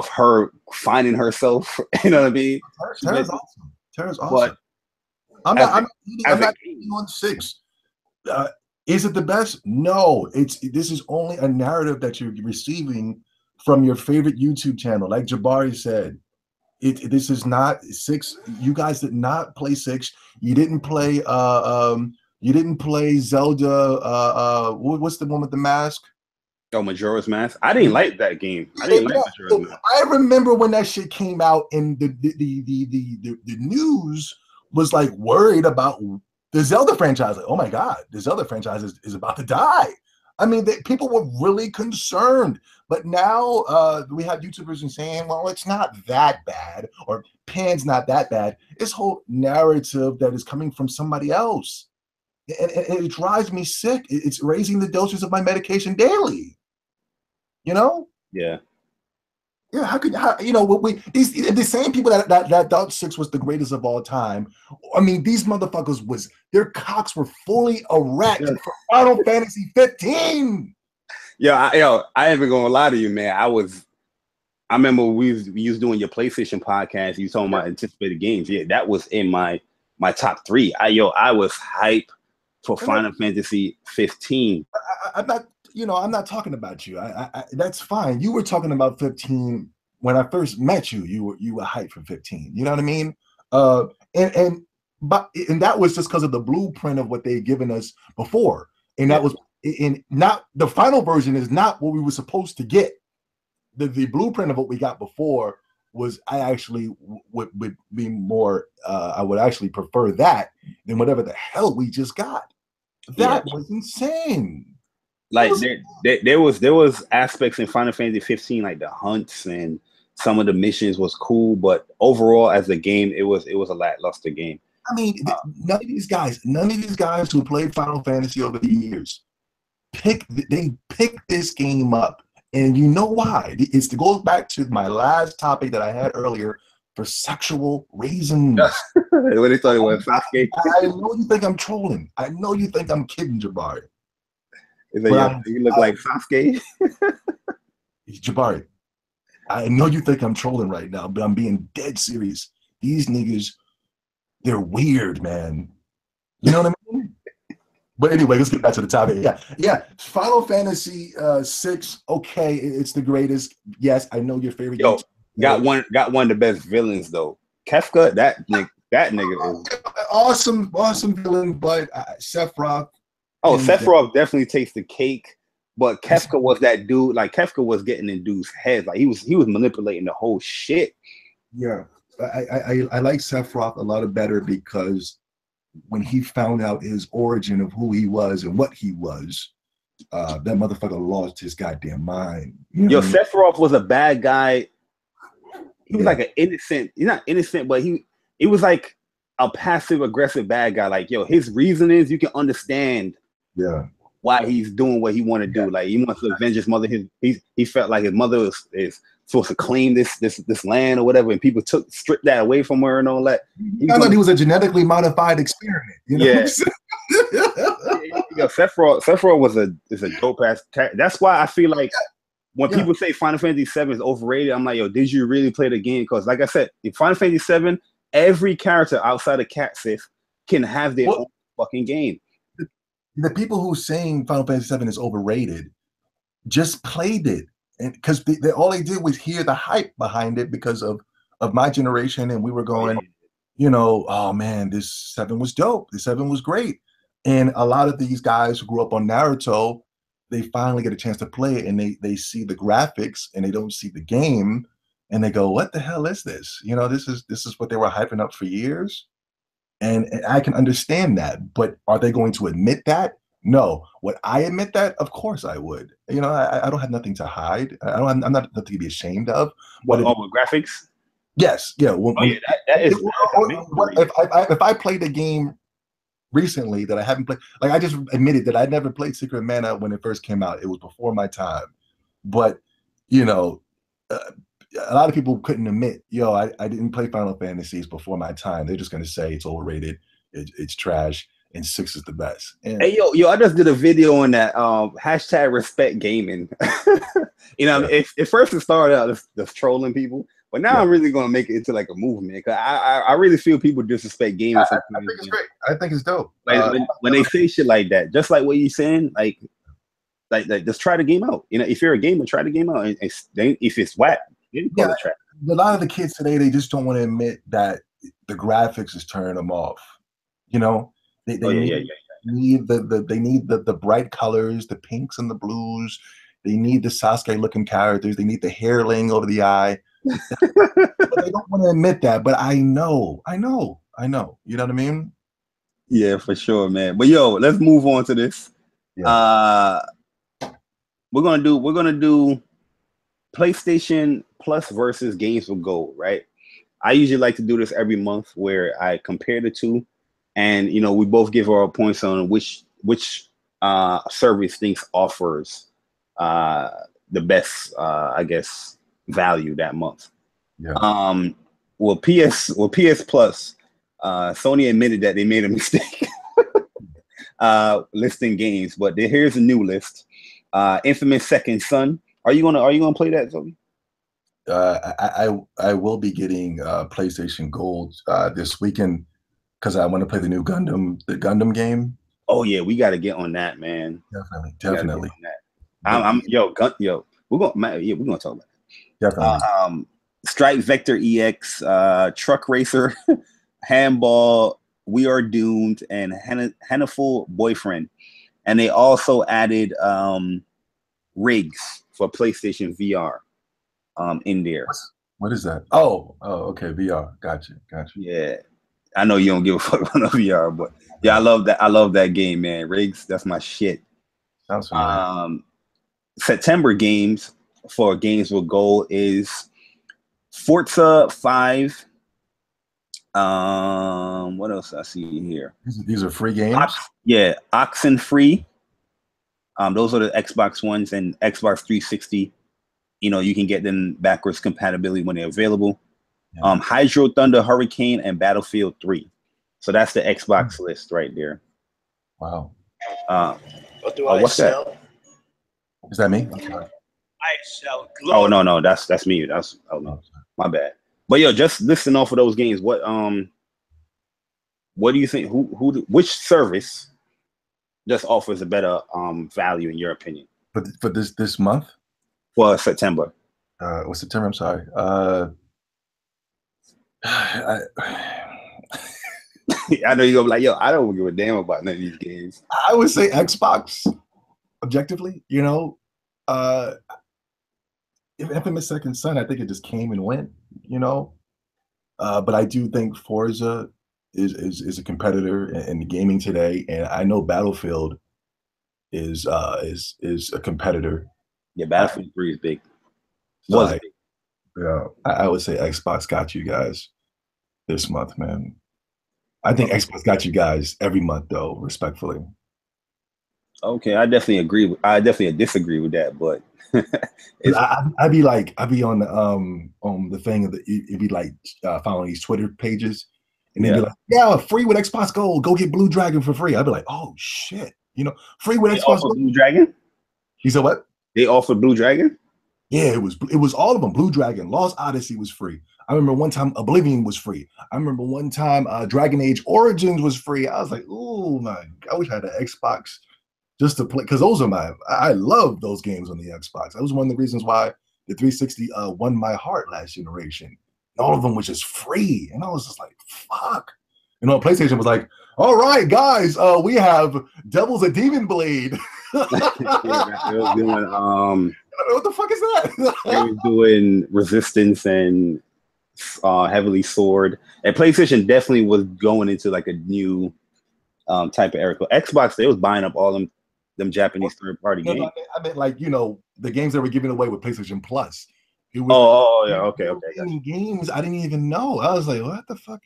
her finding herself. You know what I mean? Tara's awesome. Tara's awesome. But I'm not on 6. Is it the best? No, this is only a narrative that you're receiving from your favorite YouTube channel. Like JayBari said, this is not 6. You guys did not play 6. You didn't play Zelda. What's the one with the mask? Oh, Majora's Mask. I didn't like that game. I didn't like Majora's Mask. I remember when that shit came out, and the news was like worried about the Zelda franchise. Like, oh my God, the Zelda franchise is about to die. I mean, people were really concerned. But now we have YouTubers saying, well, it's not that bad, or Pan's not that bad. This whole narrative that is coming from somebody else. And it drives me sick. It's raising the doses of my medication daily. You know? Yeah. Yeah, the same people that thought 6 was the greatest of all time. I mean, these motherfuckers their cocks were fully erect for Final Fantasy 15. I ain't even gonna lie to you, man. I remember we was doing your PlayStation podcast. You talking about anticipated games. Yeah, that was in my top 3. I was hype for Final Fantasy 15. I'm not talking about you. That's fine. You were talking about 15 when I first met you. You were hyped for 15. You know what I mean? And that was just because of the blueprint of what they had given us before. And that was not the final version is not what we were supposed to get. The blueprint of what we got before was I actually would be more. I would actually prefer that than whatever the hell we just got. That was insane. Like there was aspects in Final Fantasy 15, like the hunts and some of the missions was cool, but overall as a game, it was a lackluster game. I mean, none of these guys who played Final Fantasy over the years picked this game up, and you know why? It's to go back to my last topic that I had earlier for sexual reasons. What they thought it was, Sasuke. I know you think I'm trolling. I know you think I'm kidding, JayBari. Is that you look like Sasuke? JayBari, I know you think I'm trolling right now, but I'm being dead serious. These niggas, they're weird, man. You know what I mean? But anyway, let's get back to the topic. Yeah. Final Fantasy 6. Okay, it's the greatest. Yes, I know your favorite. Yo, got one of the best villains though. Kefka, that nigga is awesome villain. But Sephiroth. Oh, Sephiroth definitely takes the cake, but Kefka was that dude. Like Kefka was getting in dudes' heads. Like he was manipulating the whole shit. Yeah, I like Sephiroth a lot better because when he found out his origin of who he was and what he was, that motherfucker lost his goddamn mind. Yo, Sephiroth was a bad guy. He was like an innocent. He's not innocent, but he was like a passive aggressive bad guy. Like, yo, his reasonings you can understand. Yeah, why he's doing what he want to do. Like he wants to avenge his mother. He felt like his mother is supposed to claim this land or whatever, and people stripped that away from her and all that. He was a genetically modified experiment. You know yeah. Sephiroth is a dope ass. That's why I feel like when people say Final Fantasy VII is overrated, I'm like, yo, did you really play the game? Because like I said, in Final Fantasy VII, every character outside of Cat Sith can have their own fucking game. The people who saying Final Fantasy VII is overrated just played it, and because all they did was hear the hype behind it because of my generation, and we were going, you know, oh man, this 7 was dope. This 7 was great. And a lot of these guys who grew up on Naruto, they finally get a chance to play it, and they see the graphics and they don't see the game, and they go, what the hell is this? You know, this is what they were hyping up for years. And I can understand that, but are they going to admit that? No. Would I admit that? Of course I would. You know, I don't have nothing to hide. I'm not nothing to be ashamed of. What, with graphics? Yes. Yeah. If I played a game recently that I haven't played, like I just admitted that I never played Secret of Mana when it first came out. It was before my time. But, you know, a lot of people couldn't admit, yo, I didn't play Final Fantasies before my time. They're just going to say it's overrated, it's trash, and 6 is the best. And, hey, yo, I just did a video on that hashtag respect gaming. You know, at first it started out just trolling people, but now I'm really going to make it into like a movement. Cause I really feel people disrespect gaming. I think it's great. I think it's dope. Like when they say shit like that, just like what you're saying, like just try the game out. You know, if you're a gamer, try the game out. And if it's whack, a lot of the kids today, they just don't want to admit that the graphics is turning them off. You know, they need the bright colors, the pinks and the blues. They need the Sasuke looking characters. They need the hair laying over the eye. But they don't want to admit that. But I know. You know what I mean? Yeah, for sure, man. But yo, let's move on to this. Yeah. We're gonna do PlayStation Plus versus Games with Gold, right? I usually like to do this every month where I compare the two, and you know, we both give our points on which service thinks offers the best, I guess, value that month. Yeah. Well, PS Plus, Sony admitted that they made a mistake listing games, but here's a new list. Infamous Second Son. Are you gonna play that, Zoe? I will be getting PlayStation Gold this weekend because I want to play the new Gundam game. Oh yeah, we got to get on that, man. Definitely. We're gonna talk about it. Definitely. Strike Vector EX, Truck Racer, Handball, We Are Doomed, and Hannaful Boyfriend, and they also added rigs for PlayStation VR in there. What is that? Oh, okay, VR. Gotcha. Yeah, I know you don't give a fuck about no VR, but yeah, I love that. I love that game, man. Rigs, that's my shit. Sounds familiar. September games for Games with Gold is Forza 5. What else I see here? These are free games. Oxenfree. Those are the Xbox Ones and Xbox 360. You know, you can get them backwards compatibility when they're available. Yeah. Hydro Thunder Hurricane and Battlefield 3. So that's the Xbox list right there. Wow. What do I what's sell? That? Is that me? I sell glory. Oh no, that's me. My bad. But yo, just listing off of those games, what do you think? Which service just offers a better value in your opinion? For this month? For September. September? I'm sorry. I know you're gonna be like, yo, I don't give a damn about none of these games. I would say Xbox, objectively, you know. Infamous Second Son, I think it just came and went, you know. But I do think Forza is a competitor in gaming today, and I know Battlefield is a competitor. Yeah, Battlefield 3 is big. Big. Yeah, I would say Xbox got you guys this month, man. I think Xbox got you guys every month, though, respectfully. Okay, I definitely agree. I definitely disagree with that, but I'd be on the thing of it'd be like following these Twitter pages, and they'd be like, yeah, free with Xbox Gold, go get Blue Dragon for free. I'd be like, oh shit, you know, free with Xbox Gold. Blue Dragon? You said what? They offered Blue Dragon? Yeah, it was all of them. Blue Dragon, Lost Odyssey was free. I remember one time Oblivion was free. I remember one time Dragon Age Origins was free. I was like, oh my, I wish I had an Xbox just to play, because those are I love those games on the Xbox. That was one of the reasons why the 360 won my heart last generation. All of them was just free, and I was just like, fuck. You know, PlayStation was like, all right, guys, we have Devil's a Demon Blade. Yeah, it was doing, what the fuck is that? they was doing Resistance and Heavily Sword, and PlayStation definitely was going into like a new type of era. Xbox, they was buying up all them Japanese third-party games. I meant like, you know, the games that were given away with PlayStation Plus. It was yeah, okay. Games I didn't even know. I was like, what the fuck?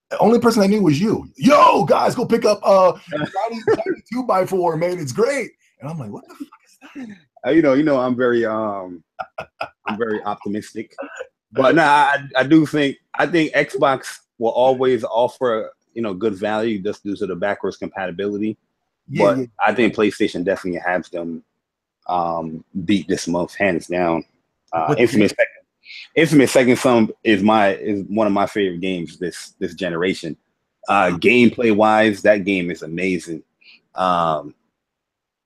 The only person I knew was you. Yo, guys, go pick up 2x4, man. It's great. And I'm like, what the fuck is that? You know, I'm very optimistic. But no, I think Xbox will always offer, you know, good value just due to the backwards compatibility. Yeah, but I think PlayStation definitely has them beat this month, hands down. Infamous Second Son is one of my favorite games this generation. Gameplay wise, that game is amazing.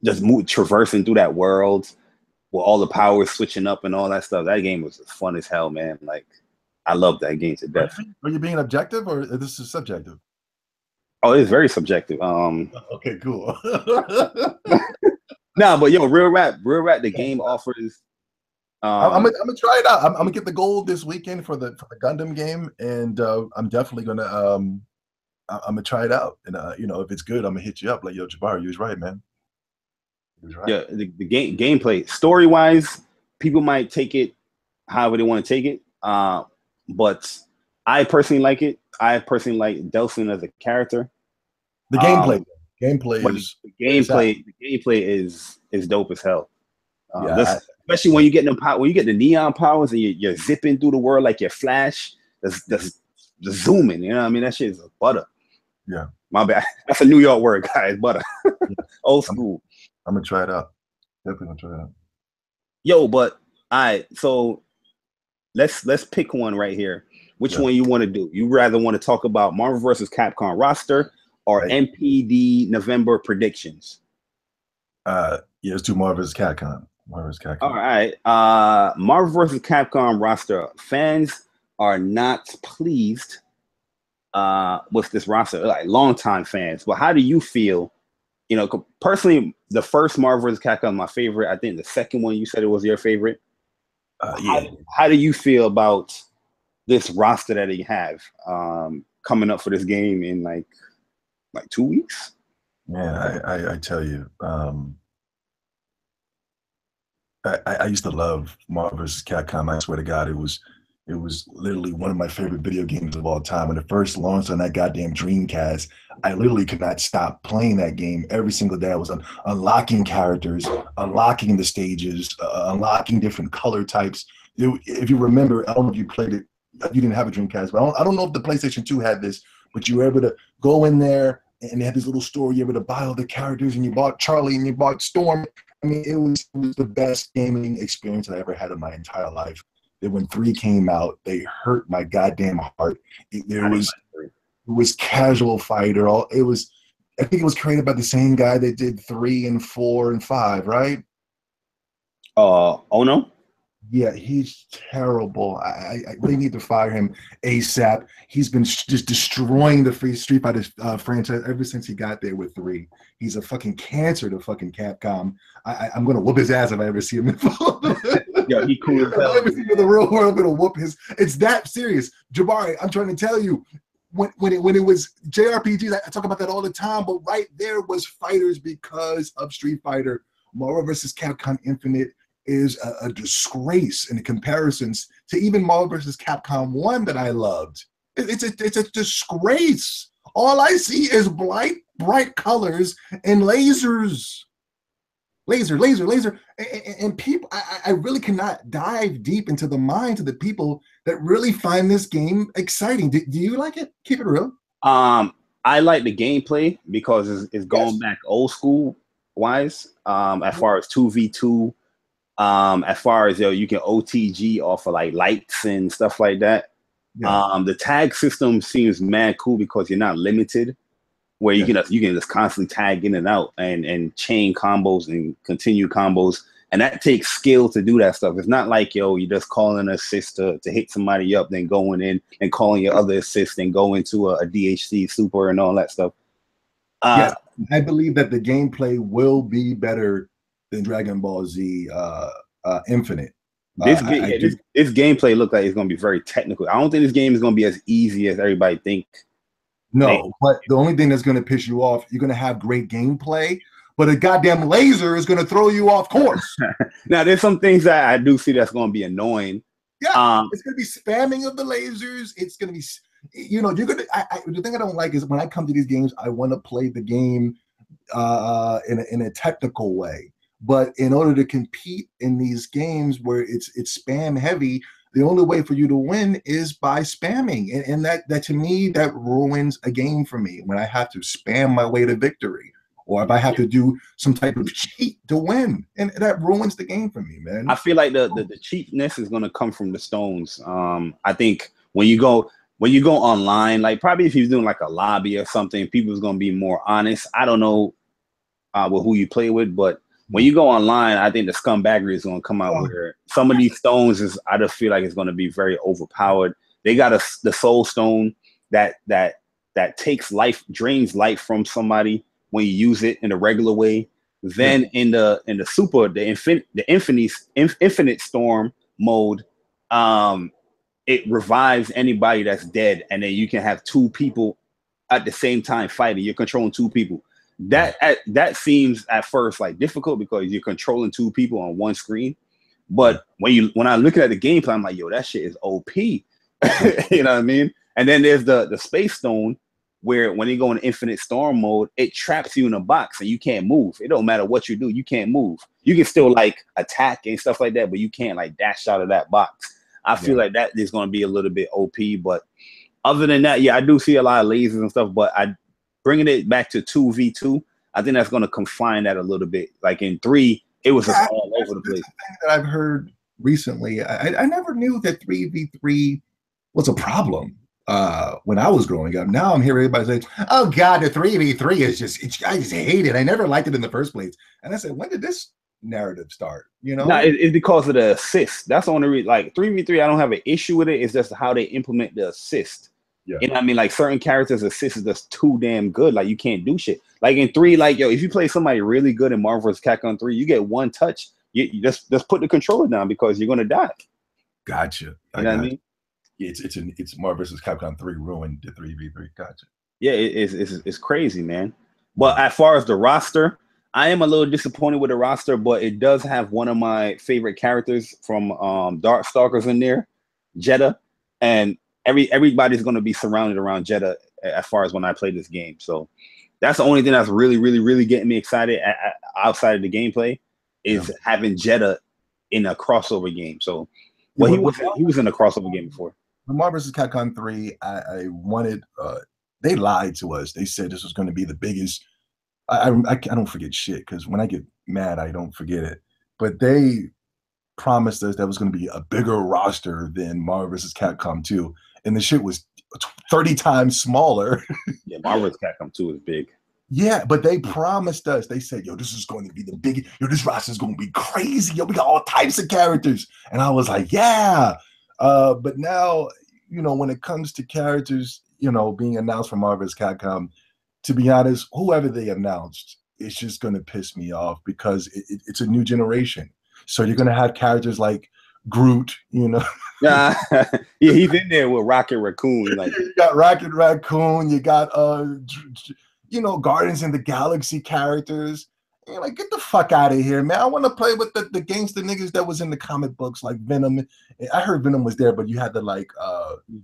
Just traversing through that world with all the powers switching up and all that stuff. That game was fun as hell, man. Like, I love that game to death. Are you being objective or this is subjective? Oh, it's very subjective. Okay, cool. Nah, but yo, real rap, the game offers. I'm gonna try it out. I'm gonna get the gold this weekend for the Gundam game, and I'm definitely gonna I'm gonna try it out. And you know, if it's good, I'm gonna hit you up. Like, yo, JayBari, you was right, man. Right. Yeah, the gameplay, story wise, people might take it however they want to take it. But I personally like it. I personally like Delsin as a character. The gameplay is dope as hell. Yeah, especially when you get the neon powers and you're zipping through the world like you're Flash. That's zooming. You know what I mean? That shit is butter. Yeah, my bad. That's a New York word, guys. Butter. Old school. I'm gonna try it out. Definitely gonna try it out. Yo, but all right. So let's pick one right here. Which one you want to do? You rather want to talk about Marvel vs. Capcom roster or MPD November predictions? Yeah, let's do Marvel vs. Capcom. All right. Marvel vs. Capcom roster. Fans are not pleased with this roster, like longtime fans. But how do you feel? You know, personally, the first Marvel vs. Capcom, my favorite. I think the second one you said it was your favorite. Yeah. How do you feel about this roster that they have coming up for this game in like 2 weeks? Man, I tell you, I used to love Marvel vs. Capcom. I swear to God, it was literally one of my favorite video games of all time. When it first launched on that goddamn Dreamcast, I literally could not stop playing that game every single day. I was unlocking characters, unlocking the stages, unlocking different color types. If you remember, I don't know if you played it. You didn't have a Dreamcast, but I don't know if the PlayStation 2 had this, but you were able to go in there and they had this little store. You were able to buy all the characters, and you bought Charlie and you bought Storm. I mean, it was the best gaming experience I ever had in my entire life. Then when 3 came out, they hurt my goddamn heart. It was Casual Fighter. I think it was created by the same guy that did 3 and 4 and 5, right? Oh no. Yeah, he's terrible. I really need to fire him ASAP. He's been just destroying the free Street Fighter franchise ever since he got there with 3. He's a fucking cancer to fucking Capcom. I'm gonna whoop his ass if I ever see him in Yo, he cool as hell. If I ever see him in the real world, I'm gonna whoop his. It's that serious, JayBari. I'm trying to tell you. When it was JRPGs, I talk about that all the time. But right there was fighters because of Street Fighter. Marvel vs. Capcom Infinite is a disgrace in comparisons to even Marvel vs. Capcom 1 that I loved. It's a disgrace. All I see is bright colors and lasers. Laser. And people, I really cannot dive deep into the minds of the people that really find this game exciting. Do you like it? Keep it real. I like the gameplay because it's going back old school wise. As far as 2v2, As far as you can OTG off of like lights and stuff like that. Yeah. The tag system seems mad cool because you're not limited, where you can just constantly tag in and out and chain combos and continue combos, and that takes skill to do that stuff. It's not like you just calling an assist to hit somebody up, then going in and calling your other assist and go into a DHC super and all that stuff. Yes, I believe that the gameplay will be better than Dragon Ball Z Infinite. This gameplay looks like it's going to be very technical. I don't think this game is going to be as easy as everybody think. No, but the only thing that's going to piss you off, you're going to have great gameplay, but a goddamn laser is going to throw you off course. Now, there's some things that I do see that's going to be annoying. Yeah, it's going to be spamming of the lasers. It's going to be, you're going to. The thing I don't like is when I come to these games, I want to play the game in a technical way. But in order to compete in these games where it's spam heavy, the only way for you to win is by spamming. And that to me, that ruins a game for me when I have to spam my way to victory, or if I have to do some type of cheat to win. And that ruins the game for me, man. I feel like the cheapness is going to come from the stones. I think when you go online, like probably if you're doing like a lobby or something, people's going to be more honest. I don't know with who you play with, but when you go online, I think the scumbaggery is going to come out where some of these stones I just feel like it's going to be very overpowered. They got the soul stone that takes life, drains life from somebody when you use it in a regular way. Then in the super, the infinite storm mode, it revives anybody that's dead, and then you can have two people at the same time fighting. You're controlling two people. That seems at first like difficult because you're controlling two people on one screen, but when I look at the gameplay, I'm like, yo, that shit is OP. You know what I mean? And then there's the space stone where when you go in infinite storm mode, it traps you in a box and you can't move. It don't matter what you do, you can't move. You can still like attack and stuff like that, but you can't like dash out of that box. I feel like that is going to be a little bit OP, but other than that, yeah, I do see a lot of lasers and stuff, but bringing it back to 2v2, I think that's going to confine that a little bit. Like in 3, it was just all over the place. The thing that I've heard recently, I never knew that 3v3 was a problem when I was growing up. Now I'm hearing everybody say, oh God, the 3v3 is I just hate it. I never liked it in the first place. And I said, when did this narrative start? You know? No, it's because of the assist. That's the only reason. Like 3v3, I don't have an issue with it. It's just how they implement the assist. Yeah. You know what I mean? Like certain characters' assist is just too damn good. Like you can't do shit. Like in 3, like if you play somebody really good in Marvel vs. Capcom 3, you get one touch. You just put the controller down because you're gonna die. Gotcha. You know what I mean? Yeah, it's Marvel vs. Capcom 3 ruined the 3v3. Gotcha. Yeah, it's crazy, man. But as far as the roster, I am a little disappointed with the roster, but it does have one of my favorite characters from Darkstalkers in there, Jeddah, and everybody's going to be surrounded around Jeddah as far as when I play this game. So that's the only thing that's really, really, really getting me excited outside of the gameplay is having Jeddah in a crossover game. So he was in a crossover game before. The Marvel vs. Capcom 3, I wanted. They lied to us. They said this was going to be the biggest. I don't forget shit because when I get mad, I don't forget it. But they promised us that was going to be a bigger roster than Marvel vs. Capcom 2. And the shit was 30 times smaller. Yeah, Marvel vs. Capcom 2 is big. Yeah, but they promised us. They said, yo, this is going to be the biggest. Yo, this roster is going to be crazy. Yo, we got all types of characters. And I was like, yeah. But now, when it comes to characters, being announced from Marvel vs. Capcom, to be honest, whoever they announced, it's just going to piss me off because it's a new generation. So you're going to have characters like Groot, Yeah, he's in there with Rocket Raccoon. Like you got Rocket Raccoon, you got Guardians in the Galaxy characters. And like, get the fuck out of here, man. I want to play with the gangster niggas that was in the comic books, like Venom. I heard Venom was there, but you had the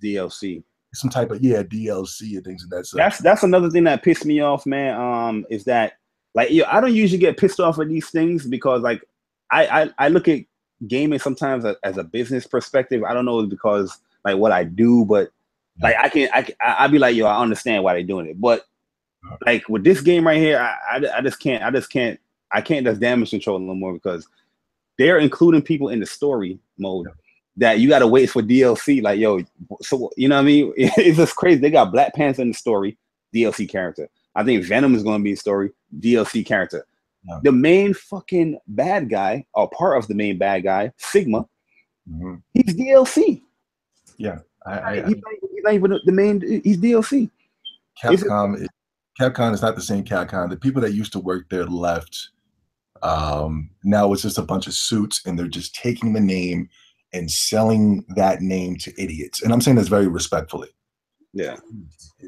DLC. Some type of DLC and things of that stuff. That's another thing that pissed me off, man. Is that like I don't usually get pissed off at these things because like I look at gaming sometimes as a business perspective. I don't know because like what I do, but like I'd be like, yo, I understand why they're doing it, but like with this game right here, I can't just damage control no more because they're including people in the story mode that you got to wait for DLC. Like, yo, so you know what I mean? It's just crazy. They got Black Panther in the story, DLC character. I think Venom is going to be a story, DLC character. Yeah. The main fucking bad guy, or part of the main bad guy, Sigma, he's DLC. Yeah, he's not even the main. He's DLC. Capcom is not the same Capcom. The people that used to work there left. Now it's just a bunch of suits, and they're just taking the name and selling that name to idiots. And I'm saying this very respectfully. Yeah.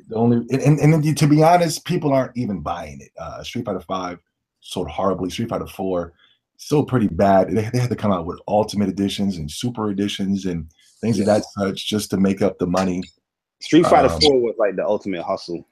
And to be honest, people aren't even buying it. Street Fighter V sold horribly. Street Fighter 4 still pretty bad. They had to come out with ultimate editions and super editions and things of that such just to make up the money. Street Fighter 4 was like the ultimate hustle.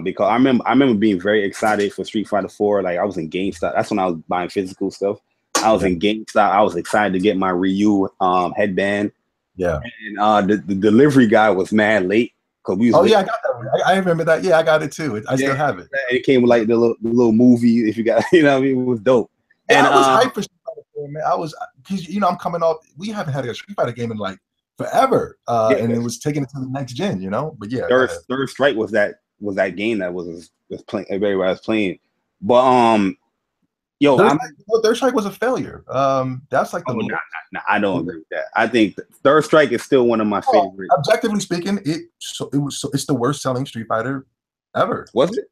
Because I remember being very excited for Street Fighter 4. Like, I was in GameStop. That's when I was buying physical stuff. I was in GameStop. I was excited to get my Ryu headband. Yeah. And the delivery guy was mad late. Cause we was I got that. I remember that. Yeah, I got it too. I still have it. It came with like the little movie. If you got, you know what I mean? It was dope. And I was hyped for Street Fighter 4, man. I was, because I'm coming off. We haven't had a Street Fighter game in like forever, and it was taking it to the next gen. But yeah, Third Strike was that game that was playing. Everybody was playing, but Third Strike was a failure. That's like the I don't agree with that. I think Third Strike is still one of my favorites. Objectively speaking, it's the worst selling Street Fighter ever. Was it?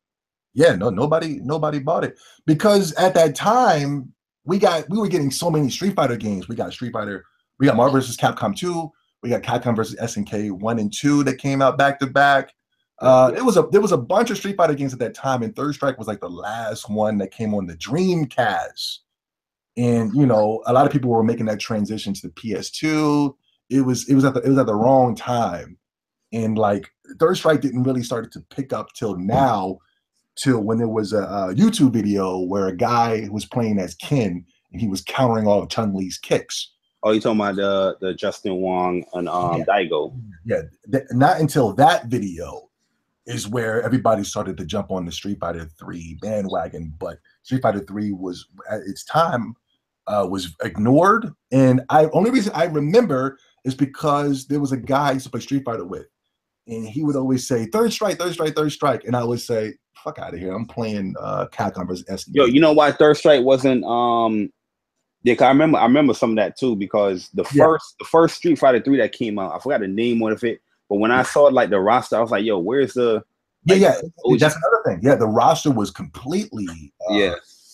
Yeah, nobody bought it because at that time we were getting so many Street Fighter games. We got Marvel vs. Capcom 2, we got Capcom vs. SNK 1 and 2 that came out back to back. There was a bunch of Street Fighter games at that time, and Third Strike was like the last one that came on the Dreamcast. And a lot of people were making that transition to the PS2. It was at the wrong time, and like Third Strike didn't really start to pick up till when there was a YouTube video where a guy was playing as Ken and he was countering all of Chun-Li's kicks. Oh, you talking about the Justin Wong and Daigo? Yeah, not until that video is where everybody started to jump on the Street Fighter 3 bandwagon. But Street Fighter 3 was at its time was ignored, and only reason I remember is because there was a guy I used to play Street Fighter with, and he would always say Third Strike, Third Strike, Third Strike, and I would say, fuck out of here, I'm playing Capcom vs. SNK. Yo, you know why Third Strike wasn't yeah, cause I remember some of that too, because the first Street Fighter 3 that came out, I forgot the name of it, but when I saw like the roster, I was like, yo, where's the that's another thing. Yeah, the roster was completely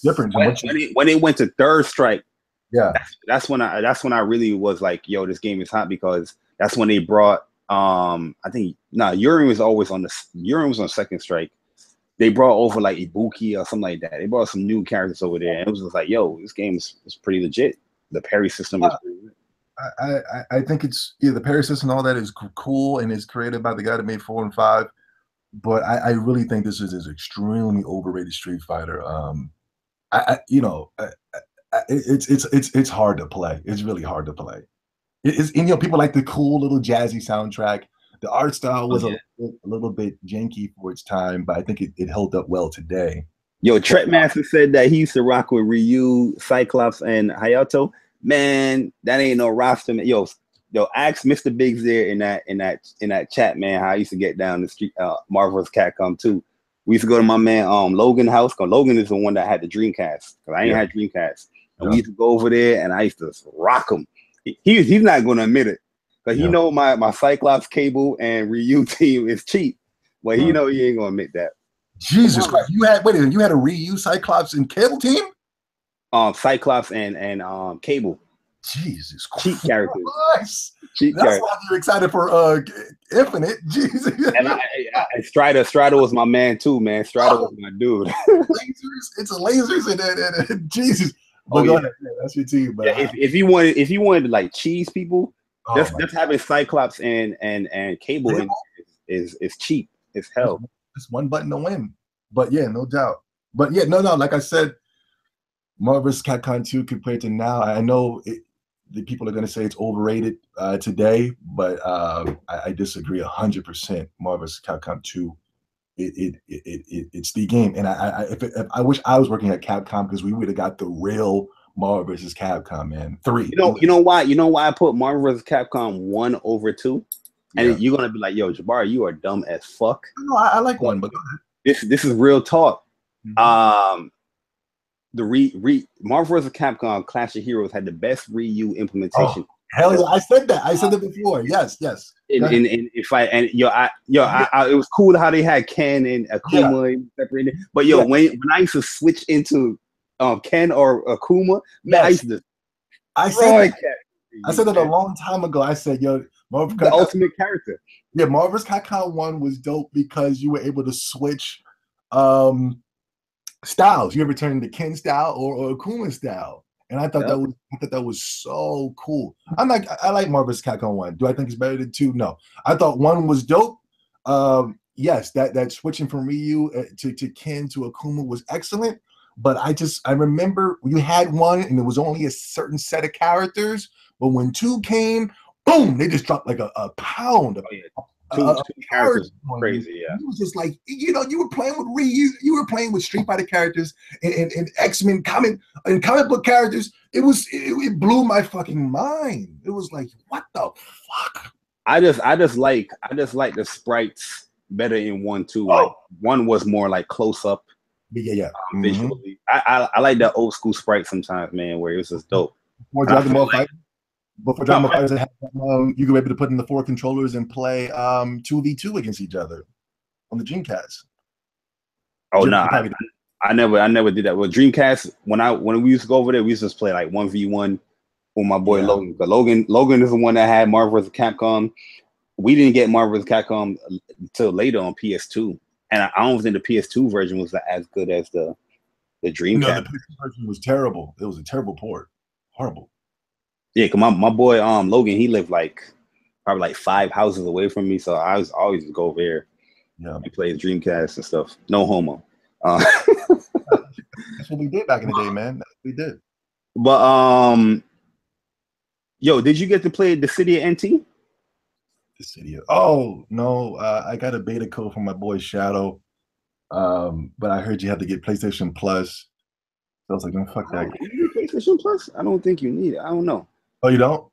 different. When it went to Third Strike, yeah, that's when I really was like, yo, this game is hot, because that's when they brought I think Urien was on Second Strike. They brought over like Ibuki or something like that. They brought some new characters over there, and it was just like, yo, this game is pretty legit. The parry system is pretty good. I think it's the parry system and all that is cool, and it's created by the guy that made 4 and 5. But I really think this is an extremely overrated Street Fighter. It's hard to play. It's really hard to play. People like the cool little jazzy soundtrack. The art style was a little bit janky for its time, but I think it held up well today. Yo, Tretmaster said that he used to rock with Ryu, Cyclops, and Hayato. Man, that ain't no roster, man. Yo, ask Mr. Biggs there in that chat, man, how I used to get down the street, Marvel vs. Capcom 2. We used to go to my man Logan house, because Logan is the one that had the Dreamcast, because I ain't had Dreamcast. And we used to go over there, and I used to rock him. He's not going to admit it, because he know my Cyclops, Cable, and Ryu team is cheap. But he know he ain't going to admit that. Jesus Christ. You had a Ryu, Cyclops, and Cable team? Cyclops and Cable. Jesus Christ. Cheap characters. That's why you're excited for Infinite. Jesus. And Strider was my man too, man. Strider was my dude. Lasers and Jesus. But go ahead. That's your team. But if you wanted to like cheese people, just having Cyclops and Cable is cheap as hell. It's one button to win. But yeah, no doubt. But yeah, no. Like I said, Marvel vs. Capcom 2 compared to now, I know the people are going to say it's overrated today, but I disagree 100%. Marvel vs. Capcom 2, it's the game, and I wish I was working at Capcom, because we would have got the real Marvel vs. Capcom, man. 3. You know why I put Marvel vs. Capcom 1 over 2? And you're gonna be like, yo, JayBari, you are dumb as fuck. No, I like 1, but go ahead. This is real talk. The Marvel vs. Capcom Clash of Heroes had the best Ryu implementation. Oh, hell yeah, I said that. I said that before. Yes. It was cool how they had Ken and Akuma separated. But when I used to switch into Ken or Akuma, man, I said that a long time ago. I said, yo, the ultimate character. Yeah, Marvel vs. Capcom 1 was dope because you were able to switch styles. You ever turn to Ken style or Akuma style. And I thought that was so cool. I like Marvel vs. Capcom 1. Do I think it's better than 2? No. I thought 1 was dope. Yes, that switching from Ryu to Ken to Akuma was excellent. But I remember you had 1 and it was only a certain set of characters. But when 2 came, boom, they just dropped like a pound. Two characters crazy, yeah. It was just like, you were playing with Ryu, you were playing with Street Fighter characters and X-Men comic book characters. It blew my fucking mind. It was like, what the fuck? I just like the sprites better in 1 too. Like 1 was more like close up. Yeah. Visually. I like that old school sprite sometimes, man, where it was just dope. More Dragon Ball Fighter. But for Dragon Ball Fighters, you could be able to put in the 4 controllers and play 2v2 against each other on the Dreamcast. Oh no, I never did that. Well, Dreamcast, when we used to go over there, we used to just play like 1v1 with my boy Logan. But Logan is the one that had Marvel vs. Capcom. We didn't get Marvel vs. Capcom until later on PS2, and I don't think the PS2 version was as good as the Dreamcast. No, the PS2 version was terrible. It was a terrible port. Horrible. Yeah, cause my boy Logan, he lived probably like 5 houses away from me, so I was always go over there. Yeah, he plays Dreamcast and stuff. No homo. That's what we did back in the day, man. That's what we did. But yo, did you get to play the City of NT? The City. Oh no, I got a beta code from my boy Shadow, but I heard you have to get PlayStation Plus. So I was like, no, fuck that. You need PlayStation Plus? I don't think you need it. I don't know. Oh, you don't?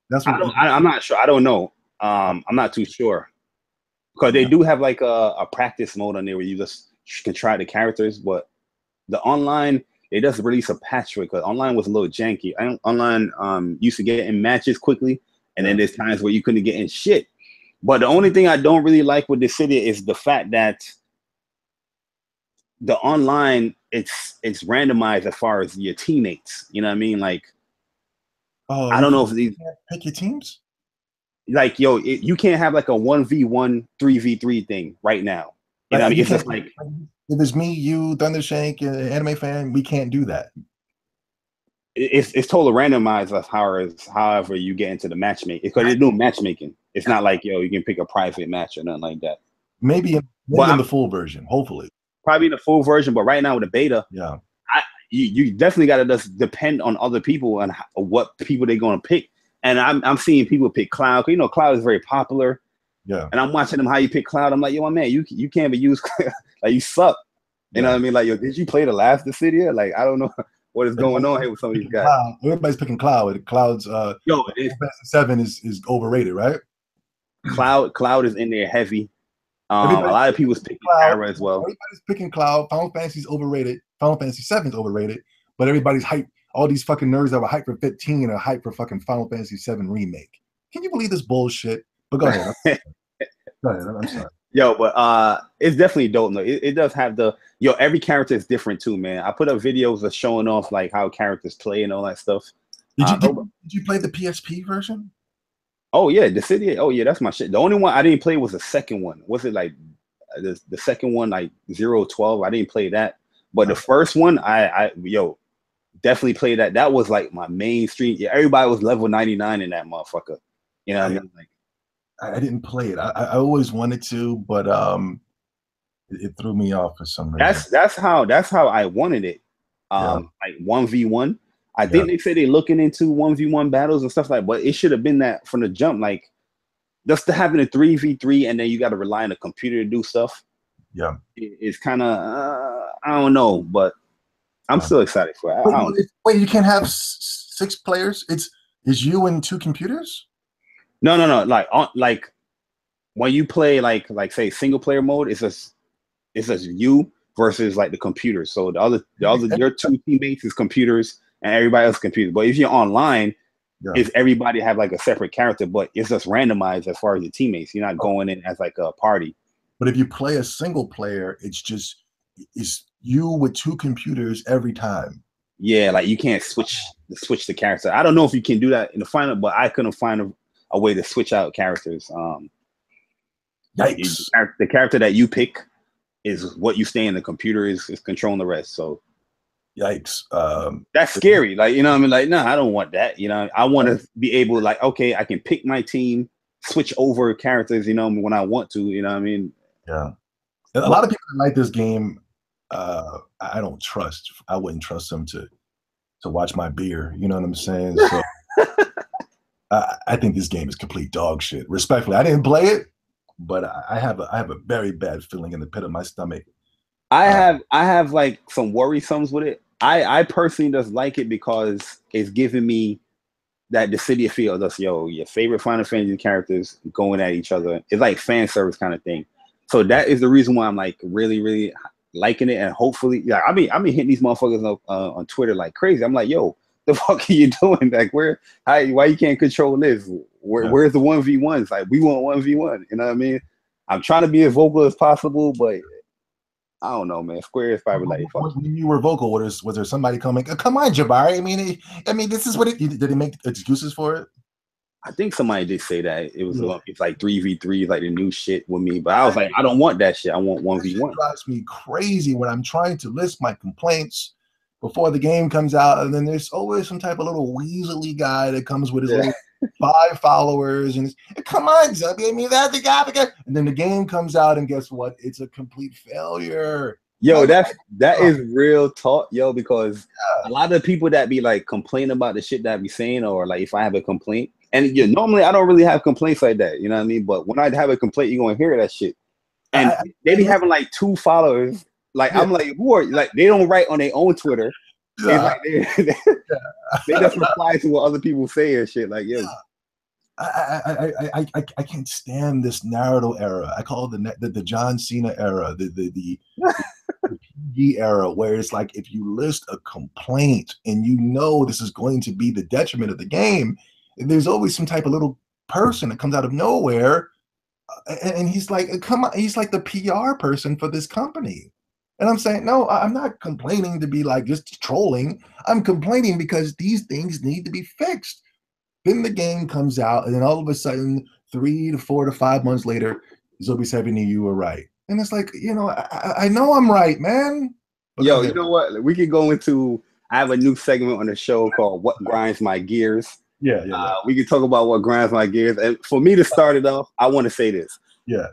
That's what I'm not sure. I don't know. I'm not too sure because they do have like a practice mode on there where you just can try the characters, but the online they just release a patch for it because online was a little janky. Online used to get in matches quickly, and then there's times where you couldn't get in shit. But the only thing I don't really like with this city is the fact that the online it's randomized as far as your teammates. You know what I mean? Like, I don't know if these pick your teams. Like, yo, you can't have like a 1v1 3v3 thing right now. You know, it's just like if it's me, you, Thundershank, anime fan, we can't do that. It's totally randomized as far as however you get into the matchmaking because they're doing matchmaking. It's not like, yo, you can pick a private match or nothing like that. Maybe in the full version, hopefully. Probably the full version, but right now with the beta, yeah, you definitely got to just depend on other people and what people they're going to pick. And I'm seeing people pick Cloud. You know, Cloud is very popular. Yeah. And I'm watching them how you pick Cloud. I'm like, yo, my man, you can't be used. Like, you suck. You know what I mean? Like, yo, did you play the last Dissidia? Like, I don't know what is going on here with some of these guys. Everybody's picking Cloud. Cloud's yo, 7 is overrated, right? Cloud is in there heavy. A lot of people's picking Cloud as well. Everybody's picking Cloud. Final Fantasy's overrated. Final Fantasy 7's overrated. But everybody's hyped. All these fucking nerds that were hyped for 15 are hyped for fucking Final Fantasy 7 remake. Can you believe this bullshit? But go ahead. Go ahead. I'm sorry. Yo, but it's definitely dope. It does have every character is different too, man. I put up videos of showing off like how characters play and all that stuff. Did you play the PSP version? Oh yeah, the city. Oh yeah, that's my shit. The only one I didn't play was the second one. Was it like the second one, like 012? I didn't play that, but the first one, I definitely played that. That was like my mainstream. Yeah, everybody was level 99 in that motherfucker. You know what I mean? Like, I didn't play it. I always wanted to, but it threw me off for some reason. That's how I wanted it. Like 1v1. I think they say they're looking into 1v1 battles and stuff like, but it should have been that from the jump. Like, just to having a 3v3 and then you got to rely on a computer to do stuff. Yeah, it's kind of I don't know, but I'm still excited for it. Wait, you can't have 6 players? It's you and 2 computers? No. Like when you play like say single player mode, it's just you versus like the computers. So the other your 2 teammates is computers and everybody else computers. But if you're online, is everybody have like a separate character, but it's just randomized as far as the teammates. You're not going in as like a party. But if you play a single player, it's you with 2 computers every time. Yeah, like you can't switch the character. I don't know if you can do that in the final, but I couldn't find a way to switch out characters. Yikes. The character that you pick is what you stay in. The computer is controlling the rest. So yikes. That's scary. Like, you know what I mean? Like, no, I don't want that. You know, I want to be able to, like, okay, I can pick my team, switch over characters, you know, when I want to, you know what I mean? Yeah. A lot of people that like this game, I don't trust. I wouldn't trust them to watch my beer. You know what I'm saying? So I think this game is complete dog shit. Respectfully, I didn't play it, but I have a very bad feeling in the pit of my stomach. I have like some worrisomes with it. I personally just like it because it's giving me that the city of feel. That's your favorite Final Fantasy characters going at each other. It's like fan service kind of thing. So that is the reason why I'm like really, really liking it. And hopefully, yeah, I mean hitting these motherfuckers up on Twitter like crazy. I'm like, yo, the fuck are you doing? Like, why you can't control this? Where's the 1v1s? Like, we want 1v1. You know what I mean? I'm trying to be as vocal as possible, but I don't know, man. Square is probably like, fuck. When you were vocal, was there somebody coming? Come on, JayBari. I mean, this is what did he make excuses for it? I think somebody did say that it's like 3v3, like the new shit with me. But I was like, I don't want that shit. I want 1v1. It drives me crazy when I'm trying to list my complaints before the game comes out, and then there's always some type of little weaselly guy that comes with his little 5 followers, and come on, Zobe, I mean, that's the guy. And then the game comes out, and guess what? It's a complete failure. Yo, that is real talk, yo, because a lot of people that be like complaining about the shit that I be saying, or like if I have a complaint, and normally I don't really have complaints like that, you know what I mean? But when I have a complaint, you're gonna hear that shit. And they be having like 2 followers. Like, I'm like, who are like, they don't write on their own Twitter. Like, they just reply to what other people say and shit. Like, yo. I can't stand this Naruto era. I call it the John Cena era, the PG era, where it's like if you list a complaint and you know this is going to be the detriment of the game, there's always some type of little person that comes out of nowhere, and he's like, come on, he's like the PR person for this company. And I'm saying, no, I'm not complaining to be like just trolling. I'm complaining because these things need to be fixed. Then the game comes out, and then all of a sudden, 3 to 4 to 5 months later, Zobe70, you were right. And it's like, you know, I know I'm right, man. But yo, you know what? We could go into, I have a new segment on the show called What Grinds My Gears. Yeah. We can talk about what grinds my gears. And for me to start it off, I want to say this. Yeah.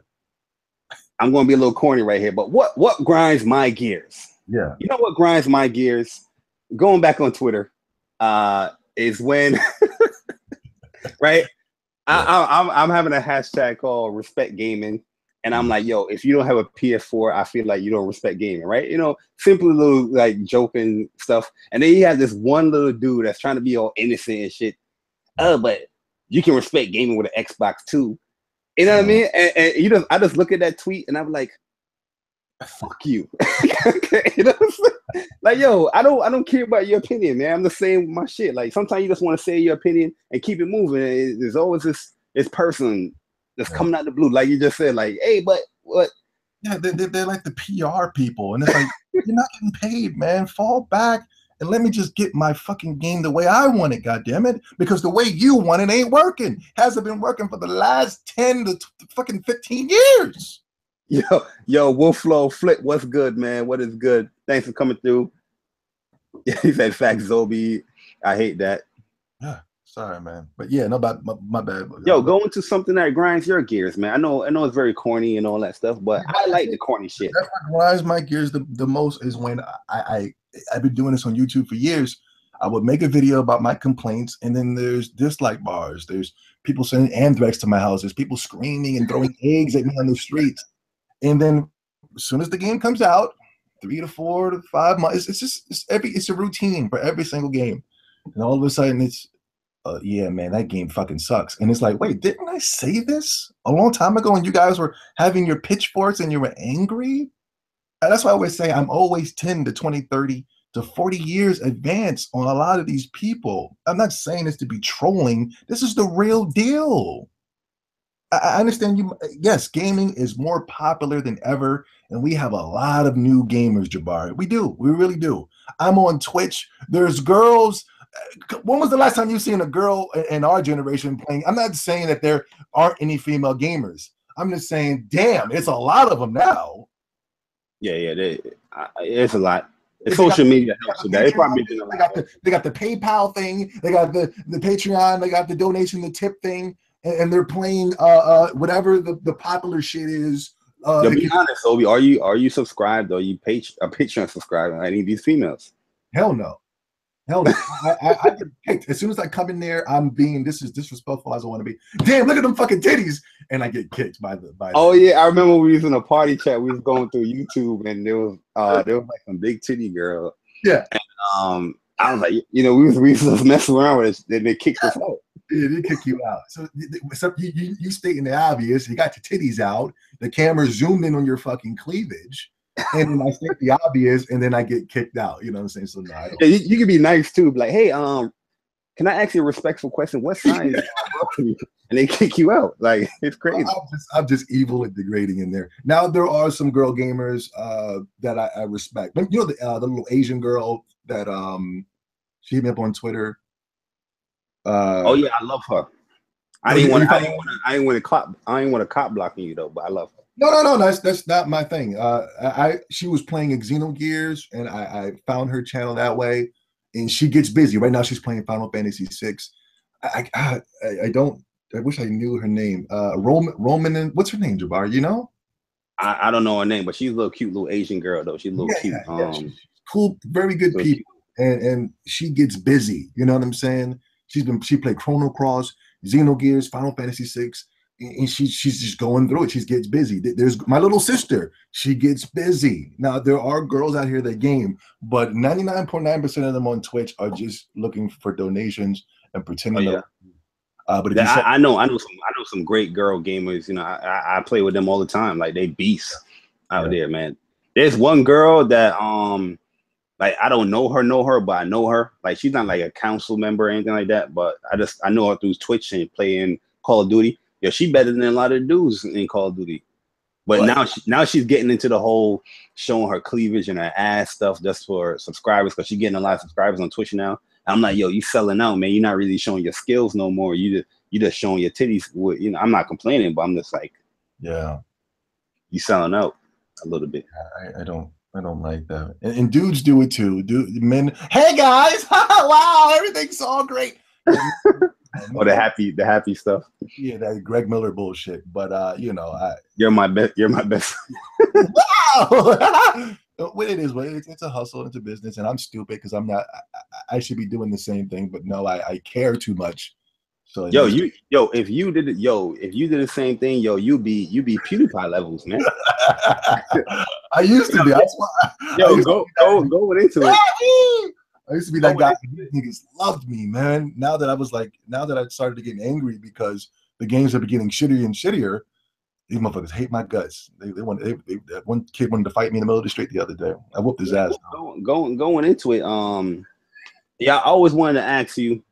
I'm going to be a little corny right here, but what grinds my gears? Yeah. You know what grinds my gears? Going back on Twitter, is when, right? Yeah. I'm having a hashtag called Respect Gaming, and I'm like, yo, if you don't have a PS4, I feel like you don't respect gaming, right? You know, simple little like joking stuff. And then you have this one little dude that's trying to be all innocent and shit. Oh, but you can respect gaming with an Xbox too. You know what I mean? And I just look at that tweet and I'm like, fuck you. You know what I'm saying? Like, yo, I don't care about your opinion, man. I'm the same with my shit. Like, sometimes you just want to say your opinion and keep it moving. There's always this person that's coming out the blue, like you just said, like, hey, but what? Yeah, they're like the PR people, and it's like, you're not getting paid, man. Fall back and let me just get my fucking game the way I want it, goddammit. Because the way you want it ain't working. Hasn't been working for the last 10 to fucking 15 years. Yo, Wolflow Flip, what's good, man? What is good? Thanks for coming through. He said, "Fact, Zobe, I hate that." Yeah, sorry, man. But yeah, no, my bad. Yo, go into something that grinds your gears, man. I know it's very corny and all that stuff, but I like the corny shit. That's what grinds my gears the most is when I've been doing this on YouTube for years. I would make a video about my complaints, and then there's dislike bars. There's people sending anthrax to my house. There's people screaming and throwing eggs at me on the streets. And then as soon as the game comes out, 3 to 4 to 5 months. It's a routine for every single game, and all of a sudden it's yeah, man, that game fucking sucks. And it's like, wait, didn't I say this a long time ago? And you guys were having your pitchforks and you were angry. And that's why I always say I'm always 10 to 20, 30 to 40 years advanced on a lot of these people. I'm not saying this to be trolling. This is the real deal. I understand you. Yes, gaming is more popular than ever, and we have a lot of new gamers, JayBari. We do. We really do. I'm on Twitch. There's girls. When was the last time you've seen a girl in our generation playing? I'm not saying that there aren't any female gamers. I'm just saying, damn, it's a lot of them now. Yeah, it's a lot. Social media helps with that. They got the PayPal thing. They got the Patreon. They got the donation, the tip thing. And they're playing whatever the popular shit is. To be honest, Obi, are you subscribed? Or are you Patreon subscribed? Any of these females? Hell no. Hell no. I get kicked. As soon as I come in there, I'm being this is disrespectful as I want to be. Damn, look at them fucking titties. And I get kicked by Oh yeah, I remember we was in a party chat. We was going through YouTube and there was like some big titty girl. Yeah. And I was like, we was just messing around with it. Then they kicked us out. Yeah, they kick you out. So you stating the obvious. You got your titties out. The camera zoomed in on your fucking cleavage, and then I state the obvious, and then I get kicked out. You know what I'm saying? So no, yeah, you can be nice too. Like, hey, can I ask you a respectful question? What size? And they kick you out. Like, it's crazy. I'm just evil and degrading in there. Now there are some girl gamers that I respect. But you know the little Asian girl that she hit me up on Twitter. Oh yeah, I love her. I didn't want to cop blocking you though, but I love her. No, that's not my thing. She was playing Xenogears, and I found her channel that way, and she gets busy right now. She's playing Final Fantasy VI. I wish I knew her name. Roman, what's her name, JayBari? You know? I don't know her name, but she's a little cute little Asian girl though. She's a little cute. Yeah, she's cool, very good people, and she gets busy. You know what I'm saying? She played Chrono Cross, Xenogears, Final Fantasy VI, and she's just going through it. She gets busy. There's my little sister. She gets busy. Now there are girls out here that game, but 99.9% of them on Twitch are just looking for donations and pretending. Oh, yeah. But I know some great girl gamers. You know, I play with them all the time. Like they beasts out there, man. There's one girl that like I don't know her, but I know her. Like she's not like a council member or anything like that. But I know her through Twitch and playing Call of Duty. Yeah, she's better than a lot of dudes in Call of Duty. But now she's getting into the whole showing her cleavage and her ass stuff just for subscribers because she's getting a lot of subscribers on Twitch now. And I'm like, yo, you selling out, man. You're not really showing your skills no more. You just showing your titties. You know, I'm not complaining, but I'm just like, yeah, you selling out a little bit. I don't like that. And dudes do it too. Men, hey guys, wow, everything's all great. Or the happy stuff. Yeah, that Greg Miller bullshit. But you're my best. Wow. What it is, it's a hustle, it's a business, and I'm stupid because I'm not. I should be doing the same thing, but no, I care too much. So if you did the same thing, you be PewDiePie levels, man. I used to be. That's why. Going into it. I used to be that guy. Niggas loved me, man. Now that I started to get angry because the games are getting shittier and shittier, these motherfuckers hate my guts. One kid wanted to fight me in the middle of the street the other day. I whooped his ass. Going into it, I always wanted to ask you.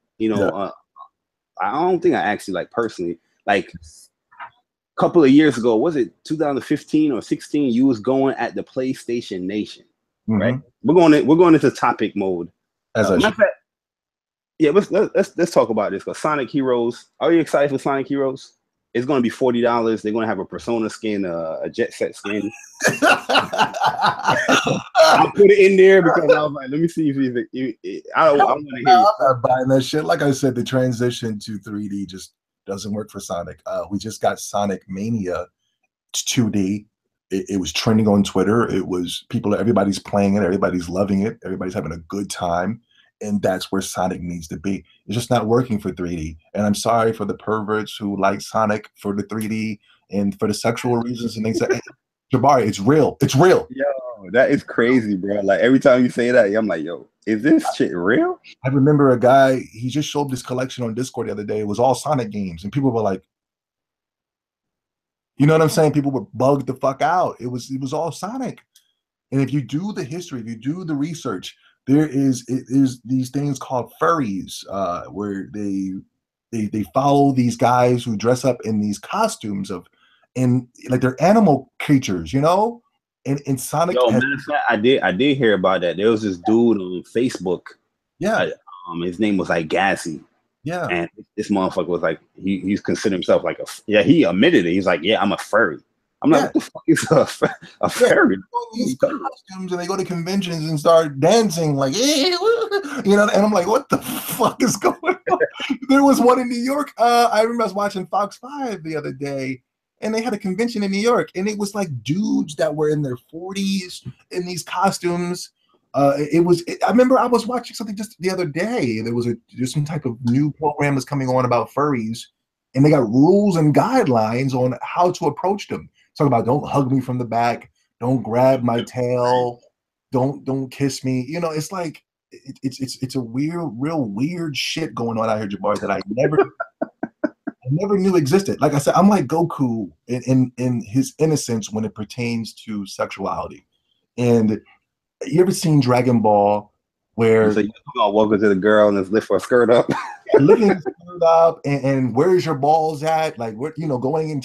I don't think I asked you like personally. Like a couple of years ago, was it 2015 or 16? You was going at the PlayStation Nation, right? We're going into topic mode. Yeah, let's talk about this because Sonic Heroes. Are you excited for Sonic Heroes? It's going to be $40. They're going to have a Persona skin, a Jet Set skin. I put it in there because I was like, let me see if I want to hear. I'm not buying that shit. Like I said, the transition to 3D just doesn't work for Sonic. We just got Sonic Mania 2D. It was trending on Twitter. Everybody's playing it. Everybody's loving it. Everybody's having a good time. And that's where Sonic needs to be. It's just not working for 3D. And I'm sorry for the perverts who like Sonic for the 3D and for the sexual reasons and things like that. JayBari, it's real. It's real. that is crazy, bro. Like every time you say that, I'm like, yo, is this shit real? I remember a guy, he just showed this collection on Discord the other day. It was all Sonic games, and people were like, you know what I'm saying? People were bugged the fuck out. It was all Sonic. And if you do the history, if you do the research, there is these things called furries, where they follow these guys who dress up in these costumes and like they're animal creatures, you know. And Sonic. Yo, matter of fact, I did hear about that. There was this dude on Facebook. Yeah. His name was like Gassy. Yeah. And this motherfucker was like, he's considered himself like he admitted it. He's like, yeah, I'm a furry. I'm like, what the fuck is a furry? These costumes, and they go to conventions and start dancing like, you know, and I'm like, what the fuck is going on? There was one in New York. I remember I was watching Fox 5 the other day, and they had a convention in New York, and it was like dudes that were in their 40s in these costumes. I remember I was watching something just the other day. There's some type of new program that's coming on about furries, and they got rules and guidelines on how to approach them. Talk about don't hug me from the back, don't grab my tail, don't kiss me. You know, it's like it's a real weird shit going on out here, JayBari, that I never knew existed. Like I said, I'm like Goku in his innocence when it pertains to sexuality. And you ever seen Dragon Ball where so you're gonna walk into the girl and just lift her skirt up? lifting the skirt up and where's your balls at? Like what, you know, going in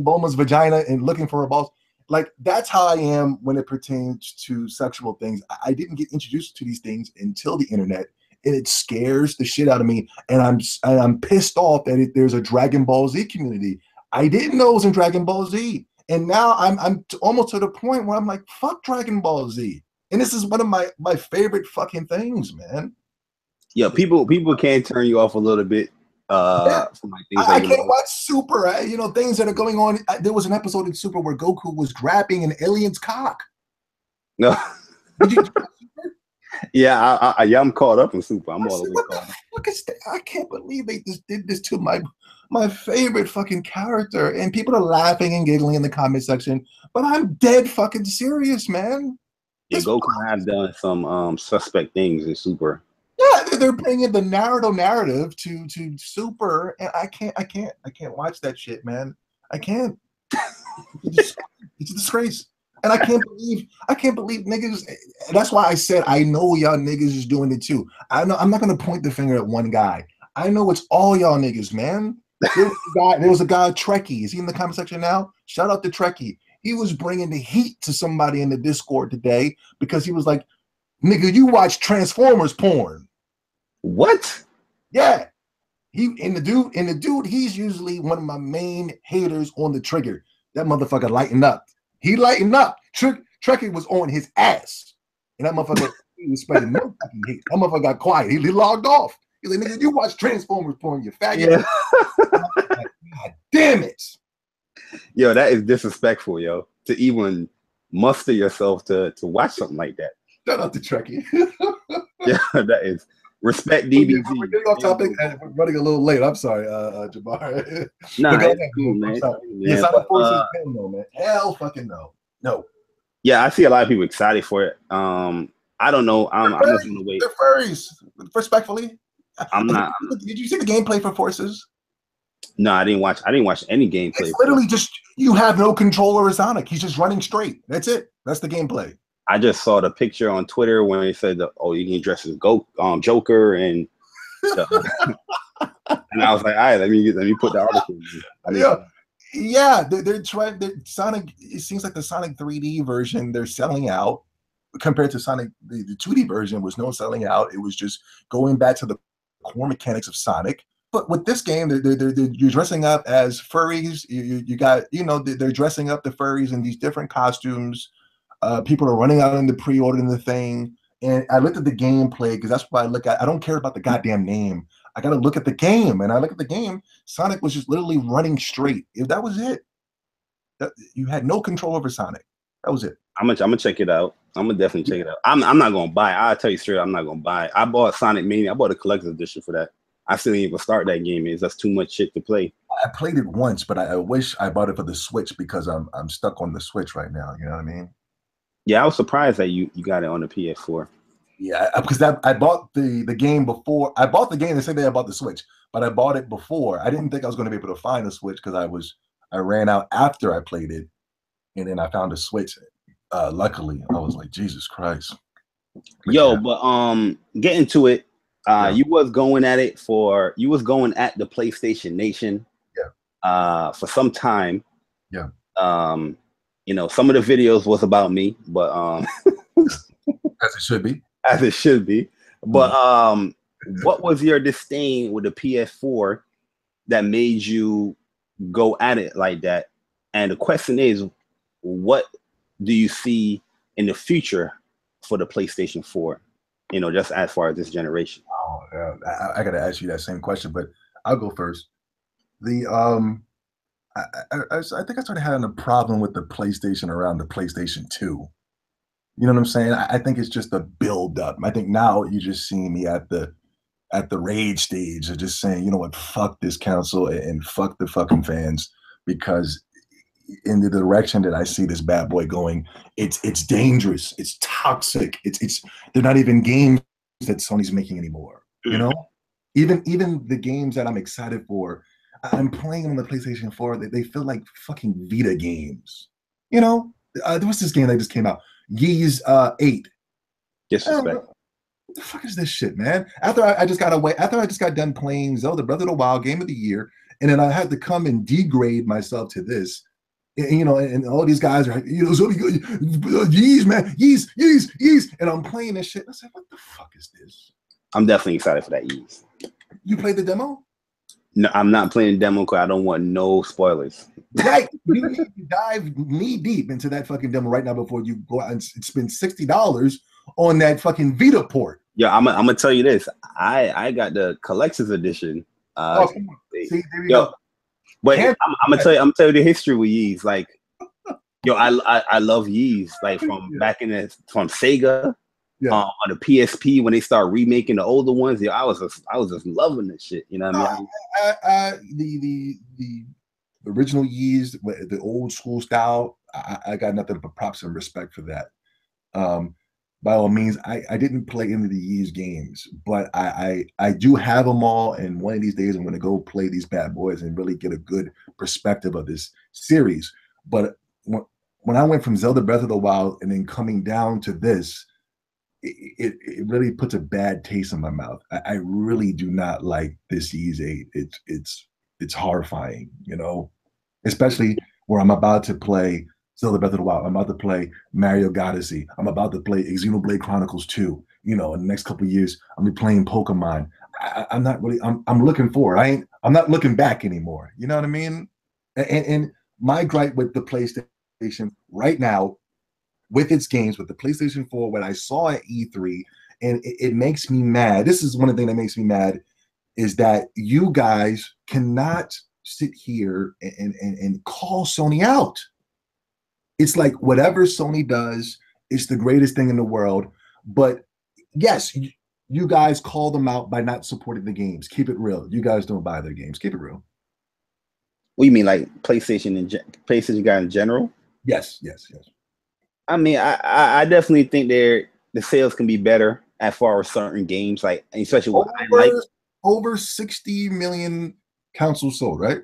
Bulma's vagina and looking for her balls. Like that's how I am when it pertains to sexual things. I didn't get introduced to these things until the internet, and it scares the shit out of me. And I'm pissed off that there's a Dragon Ball Z community. I didn't know it was in Dragon Ball Z, and now I'm almost to the point where I'm like, fuck Dragon Ball Z. And this is one of my favorite fucking things, man. Yeah, people can turn you off a little bit. From like things I can't watch Super. You know, things that are going on. There was an episode in Super where Goku was grabbing an alien's cock. No. Did you yeah, I'm caught up in Super. I'm all the way what caught the fuck is that? I can't believe they just did this to my favorite fucking character. And people are laughing and giggling in the comment section, but I'm dead fucking serious, man. Yeah, Goku has done some suspect things in Super. Yeah, they're bringing the narrative to Super, and I can't watch that shit, man. I can't. It's a disgrace, and I can't believe niggas. And that's why I said I know y'all niggas is doing it too. I know I'm not gonna point the finger at one guy. I know it's all y'all niggas, man. There was a guy, Trekkie. Is he in the comment section now? Shout out to Trekkie. He was bringing the heat to somebody in the Discord today because he was like, "Nigga, you watch Transformers porn." What? Yeah. The dude, he's usually one of my main haters on the trigger. That motherfucker lightened up. He lightened up. Trekkie was on his ass. And that motherfucker, he was spreading no fucking hate. That motherfucker got quiet. He logged off. He's like, nigga, you watch Transformers porn, you faggot. Yeah. God damn it. Yo, that is disrespectful, yo. To even muster yourself to watch something like that. Shout out to Trekkie. Yeah, that is. Respect DBZ. We're getting off topic and we're running a little late. I'm sorry, JayBari. Nah, it's cool, man. Yeah, Sonic Forces 10, no, man. Hell fucking no. No. Yeah, I see a lot of people excited for it. I don't know. I'm just gonna wait. They're furries. Respectfully. I'm not. Did you see the gameplay for Forces? No, I didn't watch any gameplay. It's literally just you have no control over Sonic. He's just running straight. That's it. That's the gameplay. I just saw the picture on Twitter when they said, "Oh, you can dress as Joker," and and I was like, "All right, let me put the article." Yeah. They're trying. Sonic. It seems like the Sonic 3D version they're selling out compared to Sonic. The 2D version was no selling out. It was just going back to the core mechanics of Sonic. But with this game, you're dressing up as furries. You got they're dressing up the furries in these different costumes. People are running out into pre-ordering the thing, and I looked at the gameplay because that's what I look at. I don't care about the goddamn name. I got to look at the game, and I look at the game. Sonic was just literally running straight. If that was it, you had no control over Sonic. That was it. I'm gonna check it out. I'm gonna definitely check it out. I'm not gonna buy it. I'll tell you straight, I'm not gonna buy it. I bought Sonic Mania. I bought a collector's edition for that. I still didn't even start that game. It's just too much shit to play. I played it once, but I wish I bought it for the Switch because I'm stuck on the Switch right now. You know what I mean? Yeah, I was surprised that you got it on the PS4. Yeah, because I bought the game before. I bought the game the same day I bought the Switch, but I bought it before. I didn't think I was going to be able to find a Switch because I ran out after I played it, and then I found a Switch. Luckily, I was like, Jesus Christ. But Yo, yeah. but getting to it, you was going at the PlayStation Nation, for some time. Yeah. You know, some of the videos was about me, but As it should be. as it should be. But what was your disdain with the PS4 that made you go at it like that? And the question is, what do you see in the future for the PlayStation 4? You know, just as far as this generation. Oh, yeah. I got to ask you that same question, but I'll go first. The I think I started having a problem with the PlayStation around the PlayStation 2. You know what I'm saying? I think it's just a build up. I think now you just see me at the rage stage of just saying, you know what, fuck this console and fuck the fucking fans, because in the direction that I see this bad boy going, it's dangerous, it's toxic, it's they're not even games that Sony's making anymore. You know, even the games that I'm excited for, I'm playing on the PlayStation 4. They feel like fucking Vita games. You know, there was this game that just came out, Yeez 8. Disrespect. What the fuck is this shit, man? After I just got done playing Zelda Breath of the Wild Game of the Year, and then I had to come and degrade myself to this. And, you know, and all these guys are, you know, Yeez, man, Yeez, and I'm playing this shit. I said, what the fuck is this? I'm definitely excited for that Yeez. You played the demo? No, I'm not playing demo because I don't want no spoilers. Right. You need to dive knee deep into that fucking demo right now before you go out and spend $60 on that fucking Vita port. Yeah, I'm gonna tell you this. I got the collector's edition. See, there you go. But I'm gonna tell you the history with Yeez. Like, yo, I love Yeez. Like from back from Sega. On the PSP when they start remaking the older ones. I was just loving this shit. You know what I mean? The original Yeez, the old school style, I got nothing but props and respect for that. By all means, I didn't play any of the Yeez games, but I do have them all, and one of these days I'm going to go play these bad boys and really get a good perspective of this series. But when I went from Zelda Breath of the Wild and then coming down to this, it really puts a bad taste in my mouth. I really do not like this Yeez 8. It's horrifying, you know, especially where I'm about to play Zelda Breath of the Wild. I'm about to play Mario Odyssey. I'm about to play Xenoblade Chronicles 2. You know, in the next couple of years, I'll be playing Pokemon. I'm not really. I'm looking forward. I'm not looking back anymore. You know what I mean? And my gripe with the PlayStation right now, with its games, with the PlayStation 4, what I saw at E3, and it makes me mad. This is one of the things that makes me mad, is that you guys cannot sit here and call Sony out. It's like whatever Sony does is the greatest thing in the world. But yes, you guys call them out by not supporting the games. Keep it real. You guys don't buy their games. Keep it real. What do you mean, like PlayStation guys in general? Yes. I mean, I definitely think the sales can be better as far as certain games, like especially what I like. Over 60 million consoles sold, right?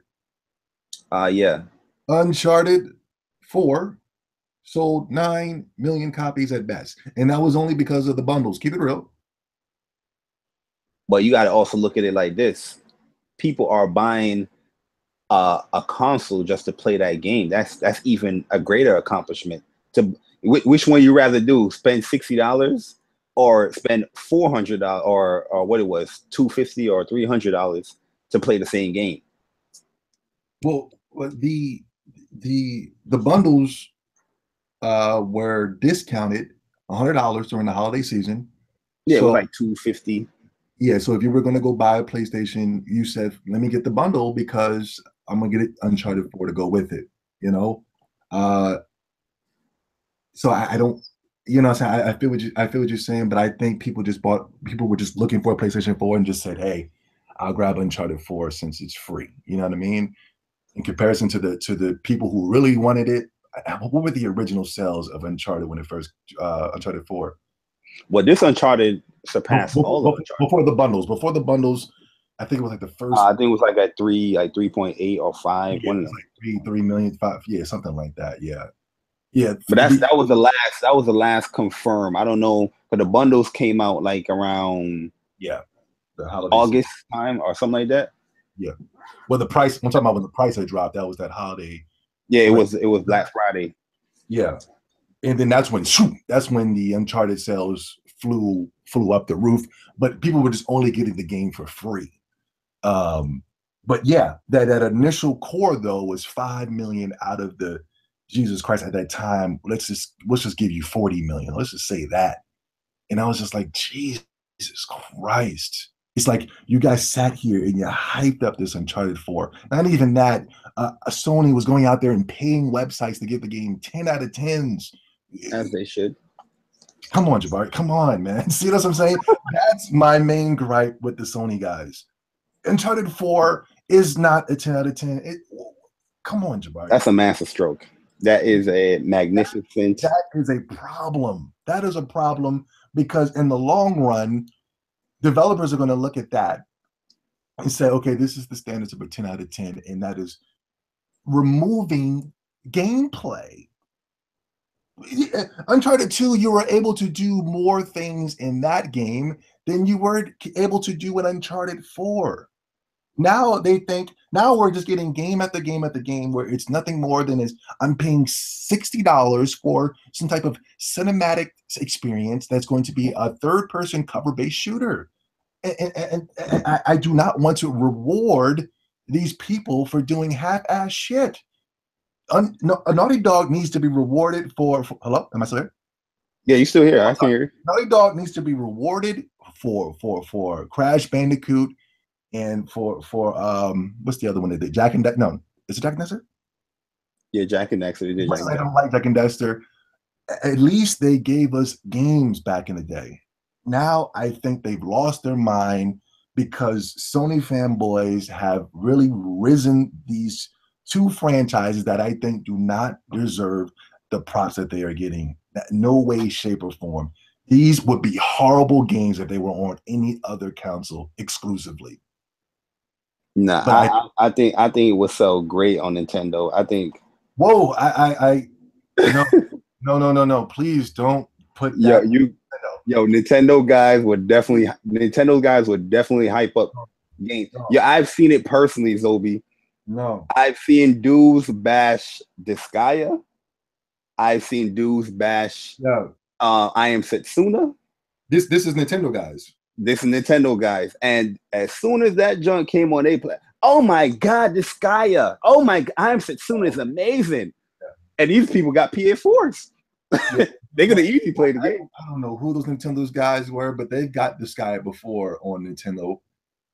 Yeah. Uncharted 4 sold 9 million copies at best, and that was only because of the bundles. Keep it real. But you got to also look at it like this: people are buying a console just to play that game. That's even a greater accomplishment. Which one you rather do? Spend $60 or spend $400 or what it was, $250 or $300 to play the same game? Well, the bundles were discounted $100 during the holiday season. Yeah, so, it was like $250. Yeah, so if you were going to go buy a PlayStation, you said, "Let me get the bundle because I'm gonna get it Uncharted 4 to go with it." You know. So I don't, you know what I'm saying? I feel what you're saying, but I think people were just looking for a PlayStation 4 and just said, "Hey, I'll grab Uncharted 4 since it's free." You know what I mean? In comparison to the people who really wanted it, what were the original sales of Uncharted when it first Uncharted 4? Well, this Uncharted surpassed all of Uncharted. Before the bundles. Before the bundles, I think it was like the first. I think it was like at 3.8 or 5. Yeah, it was like 3 million, 5, yeah, something like that. Yeah, yeah. But that was the last. That was the last confirmed. I don't know, but the bundles came out like around the holiday August time or something like that. Yeah. Well, the price. I'm talking about when the price had dropped. That was that holiday. Yeah, it was Black Friday. Yeah, and then that's when the Uncharted sales flew up the roof. But people were just only getting the game for free. But yeah, that initial core though was 5 million out of the Jesus Christ at that time. Let's just give you 40 million. Let's just say that. And I was just like, Jesus Christ. It's like you guys sat here and you hyped up this Uncharted 4. Not even that. Sony was going out there and paying websites to give the game 10 out of 10s. As they should. Come on, JayBari. Come on, man. See what I'm saying? That's my main gripe with the Sony guys. Uncharted 4 is not a 10 out of 10. Come on, JayBari. That's a massive stroke. That is a magnificent. That is a problem. That is a problem because in the long run, developers are going to look at that and say, okay, this is the standards of a 10 out of 10, and that is removing gameplay. Uncharted 2, you were able to do more things in that game than you were able to do in Uncharted 4. Now they think, now we're just getting game after game after game where it's nothing more than I'm paying $60 for some type of cinematic experience that's going to be a third-person cover-based shooter. And I do not want to reward these people for doing half-ass shit. A Naughty Dog needs to be rewarded for hello? Am I still here? Yeah, you still here. I can hear you. Naughty Dog needs to be rewarded for Crash Bandicoot and for what's the other one they did? Jak and Daxter? No, is it Jak and Daxter? Yeah, Jak and Daxter. They did. I don't like Jak and Daxter. At least they gave us games back in the day. Now I think they've lost their mind because Sony fanboys have really risen these two franchises that I think do not deserve the props that they are getting. No way, shape, or form. These would be horrible games if they were on any other console exclusively. Nah, I think it would sell great on Nintendo. I think. Whoa! No! Please don't put that. Nintendo guys would definitely hype up games. Yeah, I've seen it personally, Zobe. No, I've seen dudes bash Disgaea. I've seen dudes bash. I Am Setsuna. This is Nintendo guys. This is Nintendo guys, and as soon as that junk came on, they play. Oh my God, Disgaea! Oh my, I Am Setsuna is amazing, and these people got PS4s. They're gonna easily play the game. I don't know who those Nintendo's guys were, but they've got Disgaea before on Nintendo.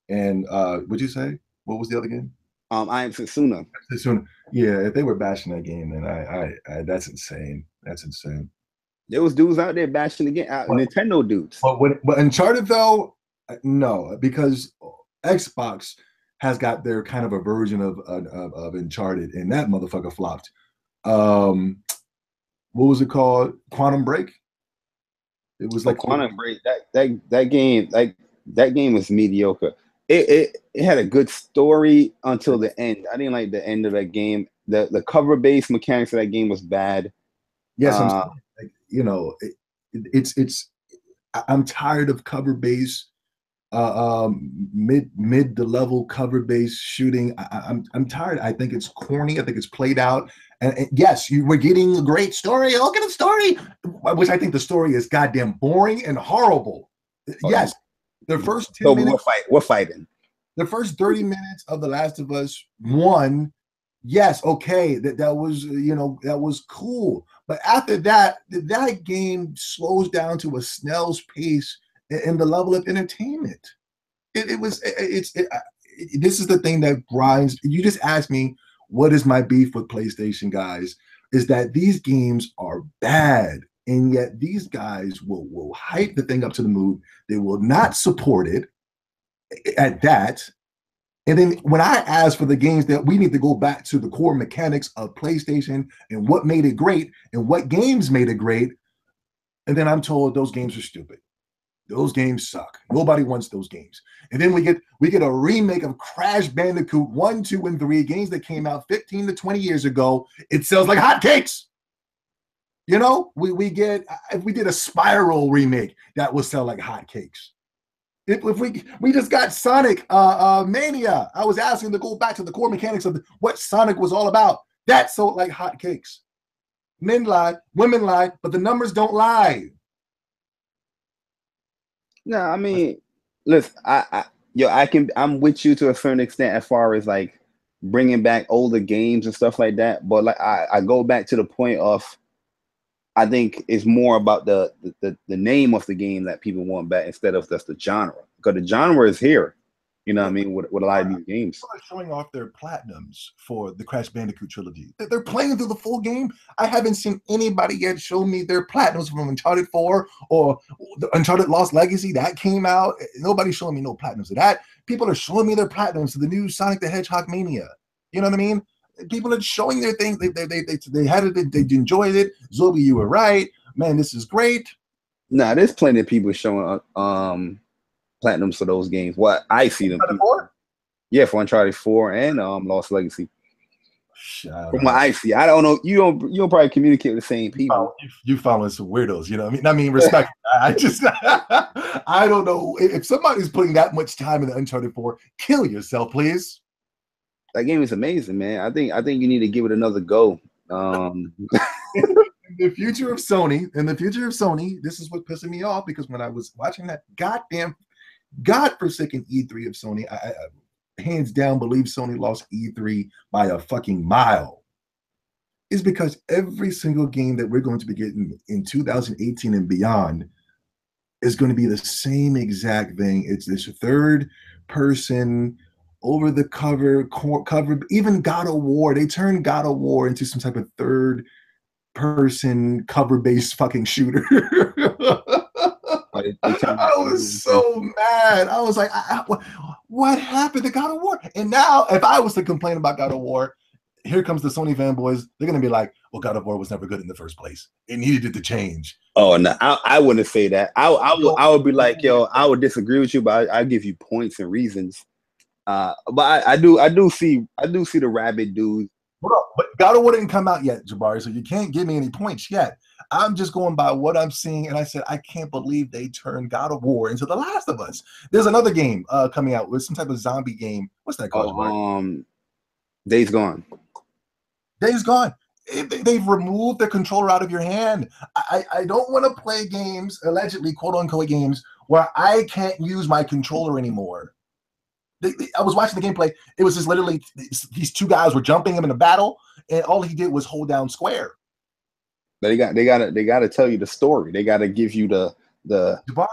And what'd you say? What was the other game? I Am Setsuna. Yeah, if they were bashing that game, then I that's insane. That's insane. There was dudes out there bashing the game. Nintendo dudes. But Uncharted though, no, because Xbox has got their kind of a version of Uncharted, and that motherfucker flopped. What was it called? Quantum Break. It was like Quantum Break. That game was mediocre. It had a good story until the end. I didn't like the end of that game. The cover based mechanics of that game was bad. Yes, I'm tired of cover based, mid to level cover based shooting. I'm tired. I think it's corny. I think it's played out. And yes, we're getting a great story. Look at the story, which I think the story is goddamn boring and horrible. Yes, the first 10 minutes. We're fighting. The first 30 minutes of The Last of Us 1, yes, okay, that was that was cool. But after that game slows down to a snail's pace in the level of entertainment. This is the thing that grinds. You just asked me, what is my beef with PlayStation guys? Is that these games are bad, and yet these guys will hype the thing up to the moon. They will not support it at that, And then when I ask for the games that we need to go back to the core mechanics of PlayStation and what made it great and what games made it great, and then I'm told those games are stupid. Those games suck. Nobody wants those games. And then we get a remake of Crash Bandicoot 1, 2, and 3, games that came out 15 to 20 years ago. It sells like hotcakes. You know, we get, if we did a Spiral remake, that would sell like hotcakes. If we just got Sonic Mania, I was asking to go back to the core mechanics of what Sonic was all about. That sold like hotcakes. Men lie, women lie, but the numbers don't lie. No, I mean, listen, I'm with you to a certain extent as far as like bringing back older games and stuff like that. But like I go back to the point of, I think it's more about the name of the game that people want back instead of just the genre, because the genre is here. You know what I mean? With a lot of these games. People are showing off their platinums for the Crash Bandicoot trilogy. They're playing through the full game. I haven't seen anybody yet show me their platinums from Uncharted 4 or the Uncharted Lost Legacy that came out. Nobody's showing me no platinums of that. People are showing me their platinums to the new Sonic the Hedgehog Mania. You know what I mean? People are showing their things. They had it. They enjoyed it. Zobe, you were right. Man, this is great. Nah, there's plenty of people showing platinums for those games. What I see them. Yeah, for Uncharted 4 and Lost Legacy. From what I see, I don't know. You don't probably communicate with the same people. You following some weirdos, you know what I mean? I mean, respect. I just I don't know if somebody's putting that much time in the Uncharted 4. Kill yourself, please. That game is amazing, man. I think you need to give it another go. In the future of Sony, this is what pissing me off, because when I was watching that goddamn godforsaken E3 of Sony, I hands down believe Sony lost E3 by a fucking mile, is because every single game that we're going to be getting in 2018 and beyond is going to be the same exact thing. It's this third person over the cover, even God of War. They turned God of War into some type of third person cover-based fucking shooter. I was so mad. I was like, what happened to God of War? And now, if I was to complain about God of War, here comes the Sony fanboys. They're going to be like, well, God of War was never good in the first place. It needed it to change. Oh, no, I wouldn't say that. I would be like, yo, I would disagree with you, but I give you points and reasons. But I do see the rabid dude. Hold on, but God of War didn't come out yet, JayBari, so you can't give me any points yet. I'm just going by what I'm seeing, and I said, I can't believe they turned God of War into The Last of Us. There's another game coming out with some type of zombie game. What's that called? Days Gone. Days Gone. They've removed the controller out of your hand. I don't want to play games, allegedly quote-unquote games, where I can't use my controller anymore. I was watching the gameplay. It was just literally these two guys were jumping him in a battle, and all he did was hold down square. They got to tell you the story. They got to give you the JayBari,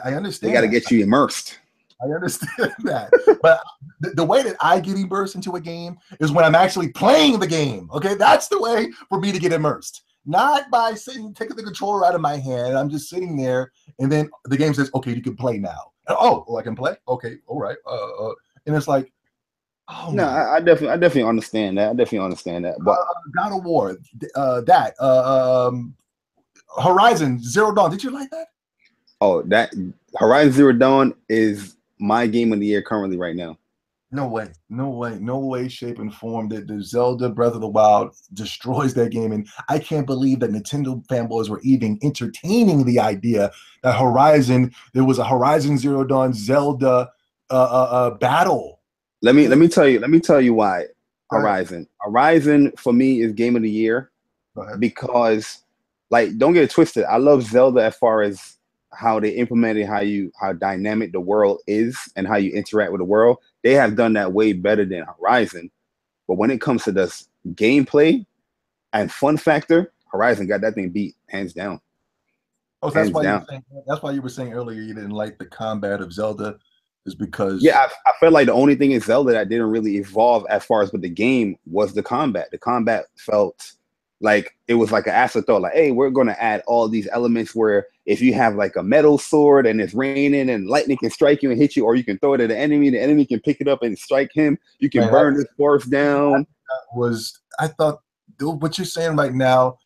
I understand. They got to get you immersed. I understand that, but the way that I get immersed into a game is when I'm actually playing the game. Okay, that's the way for me to get immersed. Not by taking the controller out of my hand. I'm just sitting there, and then the game says, "Okay, you can play now." Oh, I can play. Okay, all right. And it's like, oh no, I definitely understand that. But God of War, Horizon Zero Dawn. Did you like that? Oh, that Horizon Zero Dawn is my game of the year currently right now. No way, shape, and form that the Zelda Breath of the Wild destroys that game. And I can't believe that Nintendo fanboys were even entertaining the idea that there was a Horizon Zero Dawn Zelda battle. Let me tell you why. Horizon for me is game of the year because, like, don't get it twisted. I love Zelda as far as how they implemented how dynamic the world is and how you interact with the world. They have done that way better than Horizon. But when it comes to this gameplay and fun factor, Horizon got that thing beat hands down. Oh, so that's why you were saying earlier you didn't like the combat of Zelda, is because I felt like the only thing in Zelda that didn't really evolve as far as with the game was the combat. The combat felt like it was like an afterthought. Like, hey, we're going to add all these elements where if you have like a metal sword and it's raining and lightning can strike you and hit you, or you can throw it at the enemy can pick it up and strike him. You can burn his force down. I thought what you're saying right now,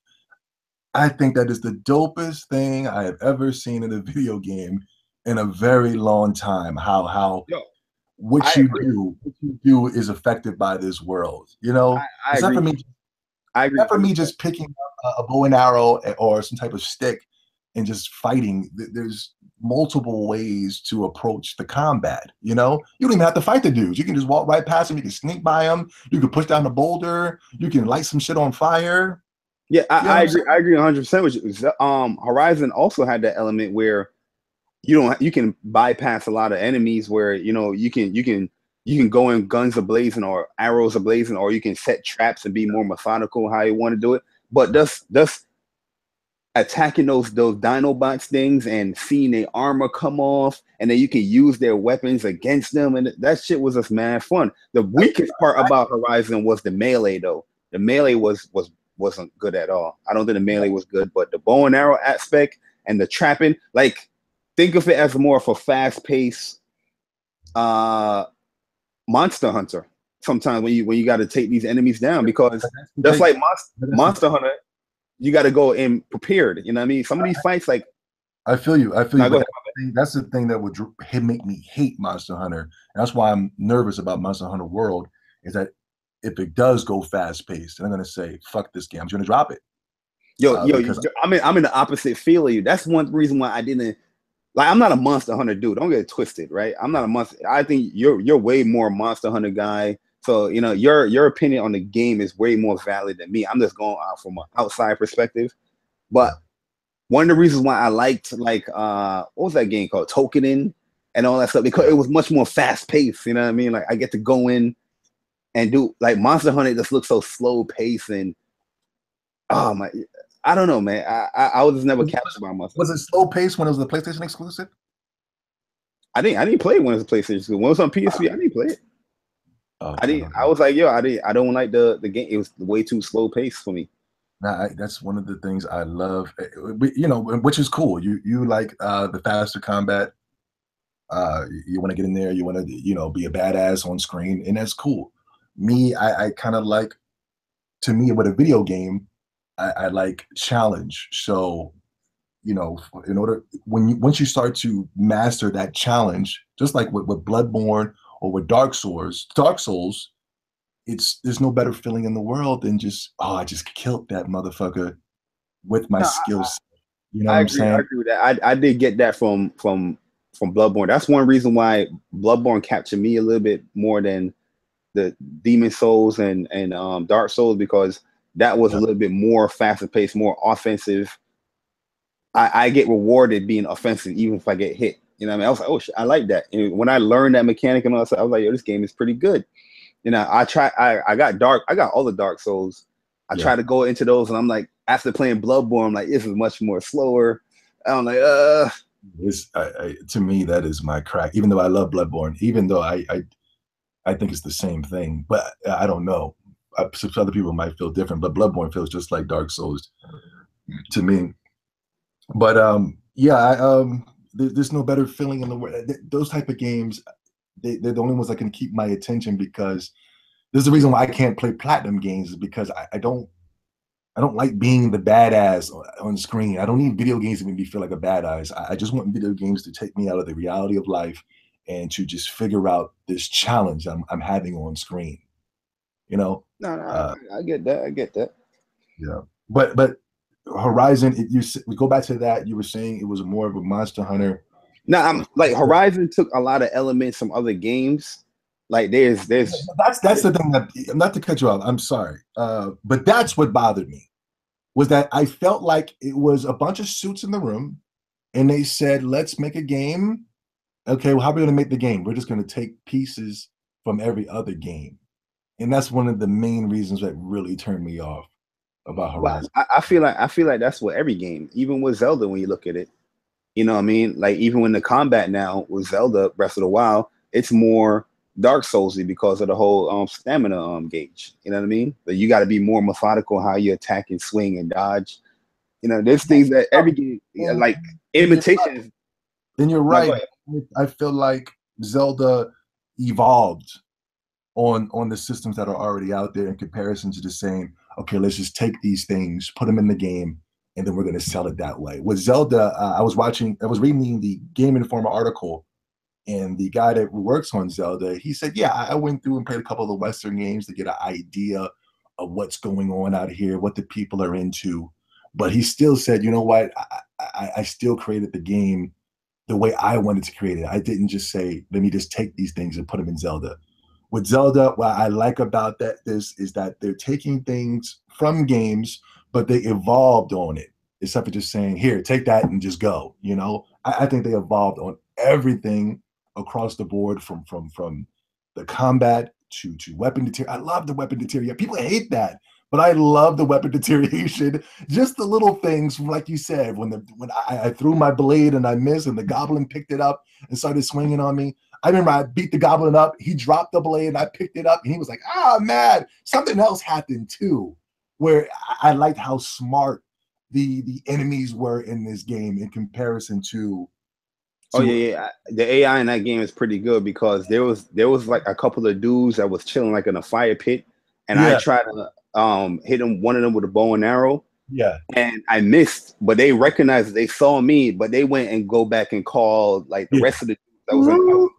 I think that is the dopest thing I have ever seen in a video game in a very long time. How what you do is affected by this world. You know, I agree. Except for me just picking up a bow and arrow or some type of stick and just fighting. There's multiple ways to approach the combat. You know, you don't even have to fight the dudes. You can just walk right past them. You can sneak by them. You can push down the boulder. You can light some shit on fire. Yeah, I agree. I agree 100% with you. Horizon also had that element where you can bypass a lot of enemies where you can go in guns a-blazing or arrows a-blazing, or you can set traps and be more methodical how you want to do it. But just attacking those Dinobots things and seeing their armor come off, and then you can use their weapons against them, and that shit was just mad fun. The weakest part about Horizon was the melee, though. The melee wasn't good at all. I don't think the melee was good, but the bow and arrow aspect and the trapping, like, think of it as more of a fast-paced Monster Hunter. Sometimes when you got to take these enemies down, because just like Monster Hunter, you got to go in prepared. You know what I mean? Some of these fights, like, I feel you. That's the thing that would make me hate Monster Hunter. And that's why I'm nervous about Monster Hunter World. Is that if it does go fast paced, I'm gonna say fuck this game. I'm just gonna drop it. I'm in the opposite field of you. That's one reason why I didn't. Like, I'm not a Monster Hunter dude. Don't get it twisted, right? I'm not a monster. I think you're way more Monster Hunter guy. So your opinion on the game is way more valid than me. I'm just going out from an outside perspective. But one of the reasons why I liked, like, what was that game called, Tokenin and all that stuff, because it was much more fast paced. You know what I mean? Like, I get to go in and do, like, Monster Hunter just looks so slow paced, and oh my. I don't know, man. I was just never captured by Monster. Was it slow paced when it was the PlayStation exclusive? I didn't play it when it was a PlayStation exclusive. When it was on PSP, I didn't play it. I was like, I don't like the game. It was way too slow paced for me. Nah, that's one of the things I love. Which is cool. You like the faster combat. You want to get in there. You want to be a badass on screen, and that's cool. Me, I kind of like. To me, with a video game, I like challenge. So, once you start to master that challenge, just like with Bloodborne or with Dark Souls, there's no better feeling in the world than I just killed that motherfucker with my skills. You know what I'm saying? I agree with that. I did get that from Bloodborne. That's one reason why Bloodborne captured me a little bit more than the Demon Souls and Dark Souls, because that was a little bit more faster paced, more offensive. I get rewarded being offensive even if I get hit. You know what I mean? I was like, oh shit, I like that. And when I learned that mechanic and all that stuff, I was like, yo, this game is pretty good. I got all the Dark Souls. I try to go into those, and I'm like, after playing Bloodborne, I'm like, this is much more slower. I'm like, to me, that is my crack. Even though I love Bloodborne, even though I think it's the same thing, but I don't know. Some other people might feel different, but Bloodborne feels just like Dark Souls to me. But there's no better feeling in the world. Those type of games, they're the only ones that can keep my attention, because there's the reason why I can't play platinum games, is because I don't like being the badass on screen. I don't need video games to make me feel like a badass. I just want video games to take me out of the reality of life and to just figure out this challenge I'm having on screen. No, I get that. Yeah, but Horizon, we go back to that. You were saying it was more of a Monster Hunter. No, I'm like, Horizon took a lot of elements from other games. Like there's that's the thing that, not to cut you off, I'm sorry, but that's what bothered me, was that I felt like it was a bunch of suits in the room, and they said, let's make a game. Okay, well, how are we going to make the game? We're just going to take pieces from every other game. And that's one of the main reasons that really turned me off about Horizon. Well, I feel like that's what every game, even with Zelda, when you look at it, you know what I mean? Like, even when the combat now with Zelda Breath of the Wild, it's more Dark Soulsy because of the whole stamina gauge. You know what I mean? But you got to be more methodical how you attack and swing and dodge. You know, there's things that every game, like imitation. And you're right. I feel like Zelda evolved on the systems that are already out there in comparison to just saying, okay, let's just take these things, put them in the game, and then we're going to sell it that way. With Zelda, I was reading the Game Informer article, and the guy that works on Zelda, he said, yeah, I went through and played a couple of the Western games to get an idea of what's going on out here, what the people are into. But he still said, you know what, I still created the game the way I wanted to create it. I didn't just say, let me just take these things and put them in Zelda. With Zelda, what I like about this is that they're taking things from games, but they evolved on it. Instead of just saying, here, take that and just go. You know, I think they evolved on everything across the board, from the combat to weapon deterioration. I love the weapon deterioration. People hate that, but I love the weapon deterioration. Just the little things, like you said, when I threw my blade and I missed, and the goblin picked it up and started swinging on me. I remember I beat the goblin up. He dropped the blade and I picked it up, and he was like, "Ah, man!" Something else happened too, where I liked how smart the enemies were in this game in comparison to. Oh yeah. The AI in that game is pretty good, because there was like a couple of dudes that was chilling like in a fire pit, and I tried to hit one of them with a bow and arrow. Yeah. And I missed, but they recognized it. They saw me, but they went and go back and called like the rest of the dudes that was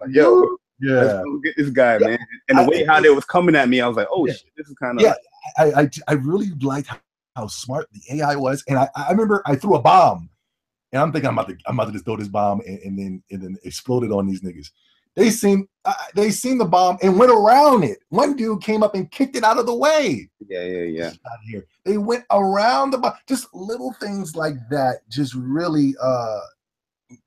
like, yo, let's go get this guy, man. And the way how they was coming at me, I was like, oh shit, this is kind of I really liked how smart the AI was. And I remember I threw a bomb, and I'm thinking I'm about to just throw this bomb and then exploded on these niggas. They seen the bomb and went around it. One dude came up and kicked it out of the way. Yeah. Out here, they went around the bomb. Just little things like that just really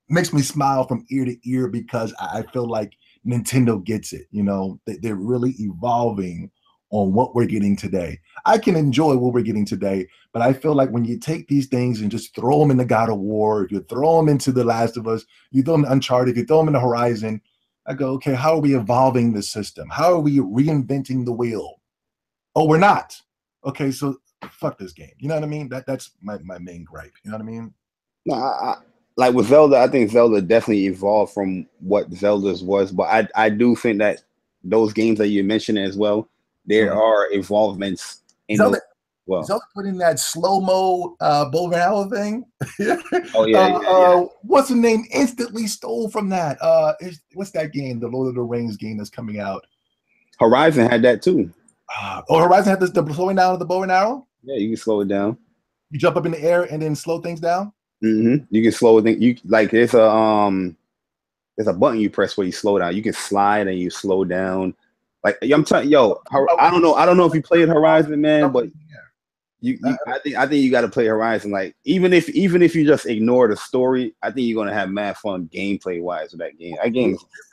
makes me smile from ear to ear, because I feel like Nintendo gets it. You know, they're really evolving on what we're getting today. I can enjoy what we're getting today, but I feel like when you take these things and just throw them in the God of War, if you throw them into The Last of Us, you throw them in Uncharted, you throw them in the Horizon, I go, okay, how are we evolving the system? How are we reinventing the wheel? Oh, we're not. Okay, so fuck this game. You know what I mean? That's my main gripe. You know what I mean? No, like with Zelda, I think Zelda definitely evolved from what Zelda's was, but I do think that those games that you mentioned as well, there are evolvements in Zelda. Well, Zelda put in that slow-mo bow and arrow thing. Oh yeah. What's the name? Instantly stole from that. What's that game? The Lord of the Rings game that's coming out. Horizon had that too. Horizon had the slowing down of the bow and arrow. Yeah, you can slow it down. You jump up in the air and then slow things down. You can slow it. You like there's a button you press where you slow down. You can slide and you slow down. Like I'm telling I don't know if you played Horizon, man, but I think you got to play Horizon. Like even if you just ignore the story, I think you're gonna have mad fun gameplay wise with that game.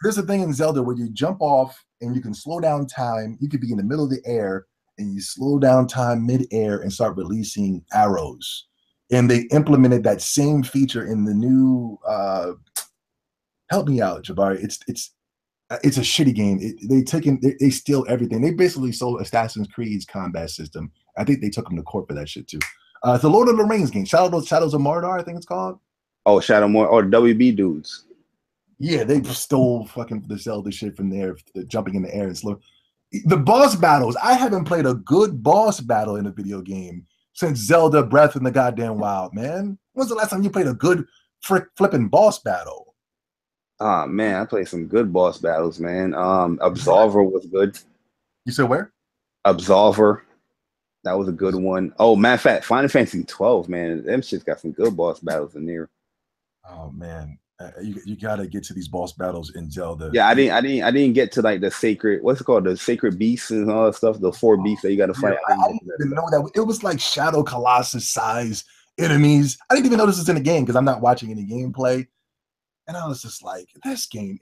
There's a thing in Zelda where you jump off and you can slow down time. You could be in the middle of the air and you slow down time mid-air and start releasing arrows. And they implemented that same feature in the new. Help me out, JayBari. It's a shitty game. They steal everything. They basically stole Assassin's Creed's combat system. I think they took them to court for that shit too. It's the Lord of the Rings game, Shadows of Mordor, I think it's called. Oh, Shadow Mordor, or WB dudes. Yeah, they stole fucking the Zelda shit from there, the jumping in the air and slow. The boss battles. I haven't played a good boss battle in a video game since Zelda Breath in the Goddamn Wild, man. When's the last time you played a good flipping boss battle? Oh man, I played some good boss battles, man. Absolver was good. You said where? Absolver. That was a good one. Oh, matter of fact, Final Fantasy 12, man. Them shit's got some good boss battles in there. Oh man. You gotta get to these boss battles in Zelda. Yeah, I didn't get to like the sacred, what's it called, the sacred beasts and all that stuff, the 4 beasts that you gotta fight. I didn't even know that. It was like Shadow Colossus size enemies. I didn't even know this was in the game because I'm not watching any gameplay. And I was just like, this game,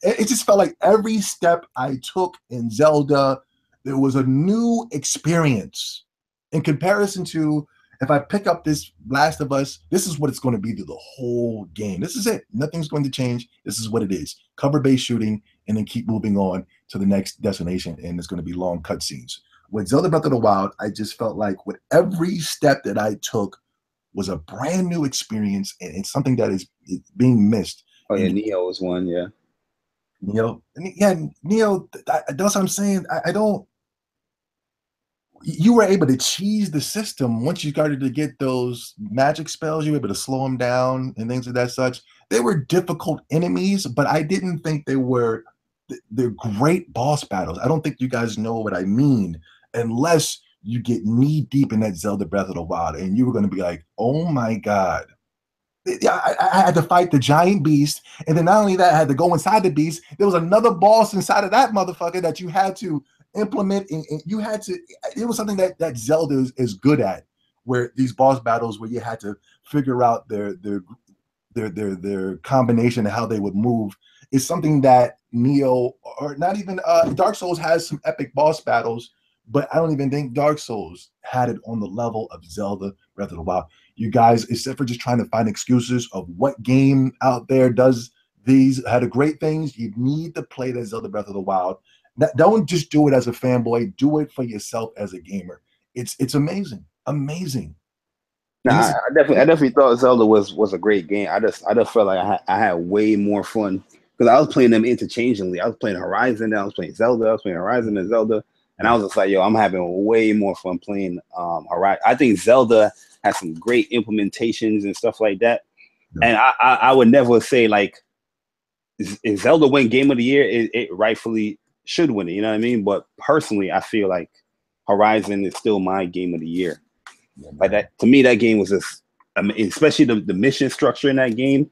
it just felt like every step I took in Zelda, there was a new experience in comparison to if I pick up this Last of Us, this is what it's going to be through the whole game. This is it. Nothing's going to change. This is what it is. Cover-based shooting, and then keep moving on to the next destination, and it's going to be long cutscenes. With Zelda Breath of the Wild, I just felt like with every step that I took was a brand new experience, and it's something that is being missed. Oh yeah, Neo was one. Yeah, Neo. Yeah, Neo. That's what I'm saying. I don't. You were able to cheese the system once you started to get those magic spells. You were able to slow them down and things of that such. They were difficult enemies, but I didn't think they were. They're great boss battles. I don't think you guys know what I mean unless you get knee deep in that Zelda Breath of the Wild, and you were going to be like, "Oh my god." I had to fight the giant beast, and then not only that, I had to go inside the beast. There was another boss inside of that motherfucker that you had to implement, and you had to. It was something that Zelda is good at, where these boss battles where you had to figure out their combination and how they would move is something that Neo or not even Dark Souls has some epic boss battles, but I don't even think Dark Souls had it on the level of Zelda Breath of the Wild. You guys, except for just trying to find excuses of what game out there does these had a great things, you need to play the Zelda Breath of the Wild. Don't just do it as a fanboy. Do it for yourself as a gamer. It's amazing, amazing. I definitely thought Zelda was a great game. I just felt like I had way more fun because I was playing them interchangeably. I was playing Horizon, then I was playing Zelda. I was playing Horizon and Zelda, and I was just like, yo, I'm having way more fun playing Horizon. I think Zelda has some great implementations and stuff like that. Yeah. And I would never say like if Zelda win Game of the Year, it rightfully should win it. You know what I mean? But personally, I feel like Horizon is still my Game of the Year. Yeah, like that to me, that game was just, I mean, especially the mission structure in that game.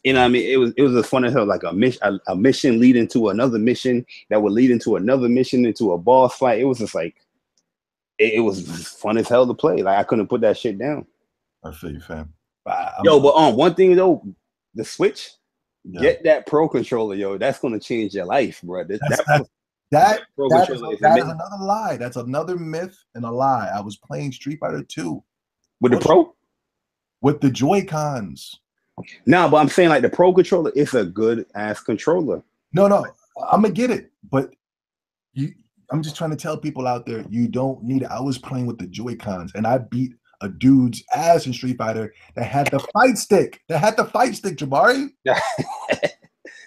You know what I mean? It was as fun as hell, like a mission leading to another mission that would lead into another mission into a boss fight. It was just like it was fun as hell to play. Like I couldn't put that shit down. I feel you, fam. But one thing though, the Switch, get that Pro controller, yo. That's gonna change your life, bro. That is another lie. That's another myth and a lie. I was playing Street Fighter 2 with the Pro, with the Joy-Cons. No, but I'm saying like the Pro controller is a good ass controller. No, I'm gonna get it, but I'm just trying to tell people out there, you don't need it. I was playing with the Joy-Cons, and I beat a dude's ass in Street Fighter that had the fight stick. JayBari.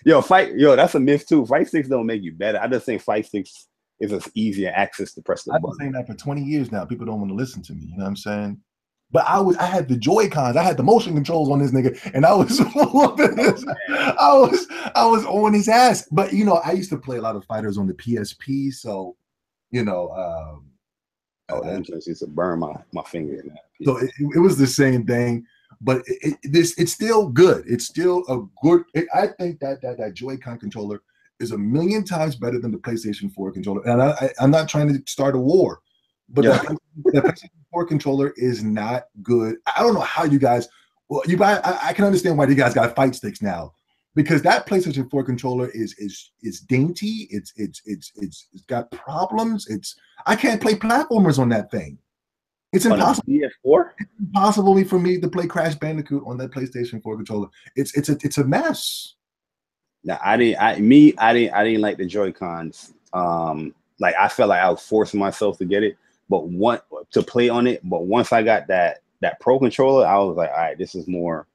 Yo, that's a myth too. Fight sticks don't make you better. I just think fight sticks is just easier access to press the button. I've been saying that for 20 years now. People don't want to listen to me. You know what I'm saying? But I had the Joy-Cons. I had the motion controls on this nigga, and I was whooping this. I was on his ass. But you know, I used to play a lot of fighters on the PSP, so you know. That just used to burn my finger. So it was the same thing, but it's still good. It's still a good. I think that Joy-Con controller is 1,000,000 times better than the PlayStation 4 controller. And I'm not trying to start a war, but the PlayStation 4 controller is not good. I don't know how you guys. Well, I can understand why you guys got fight sticks now, because that PlayStation 4 controller is dainty. It's got problems. I can't play platformers on that thing. It's impossible. PS4? It's impossible for me to play Crash Bandicoot on that PlayStation 4 controller. It's a mess. Now I didn't like the Joy-Cons. Like I felt like I was forcing myself to get it, to play on it. But once I got that Pro controller, I was like, all right, this is more.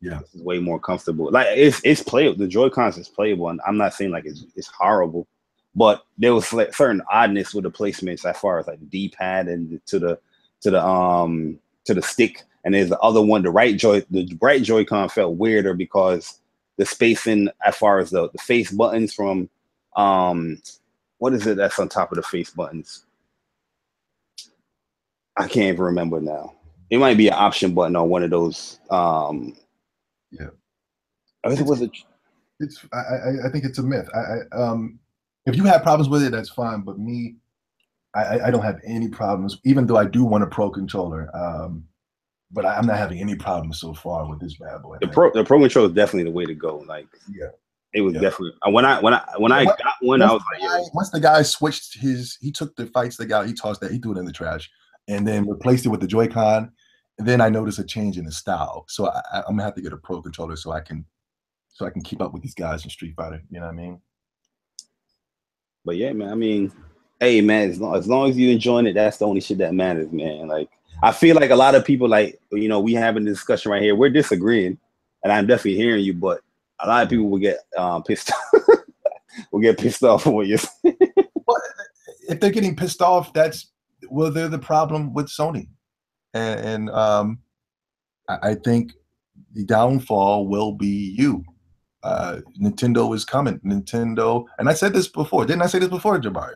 Yeah, this is way more comfortable. Like it's playable. The Joy-Cons is playable, and I'm not saying like it's horrible, but there was like certain oddness with the placements as far as like the D-pad and to the stick. And there's the other one, the right Joy-Con felt weirder because the spacing as far as the face buttons from what is it that's on top of the face buttons? I can't even remember now. It might be an option button on one of those. Yeah, I think I think it's a myth. If you have problems with it, that's fine. But me, I don't have any problems. Even though I do want a Pro controller, but I'm not having any problems so far with this bad boy. The Pro controller is definitely the way to go. Like, yeah, it was definitely when I got one, I was like, yo. Once the guy switched he took the fight stick out, he tossed that, he threw it in the trash, and then replaced it with the Joy-Con. And then I noticed a change in the style. So I'm gonna have to get a Pro controller so I can keep up with these guys in Street Fighter. You know what I mean? But yeah, man. I mean, hey, man. As long as you enjoying it, that's the only shit that matters, man. Like I feel like a lot of people, like, you know, we having a discussion right here. We're disagreeing, and I'm definitely hearing you, but a lot of people will get pissed off. will get pissed off at what you're saying. Well, if they're getting pissed off, they're the problem with Sony. And I think the downfall will be you. Nintendo is coming. Nintendo, and I said this before. Didn't I say this before, JayBari?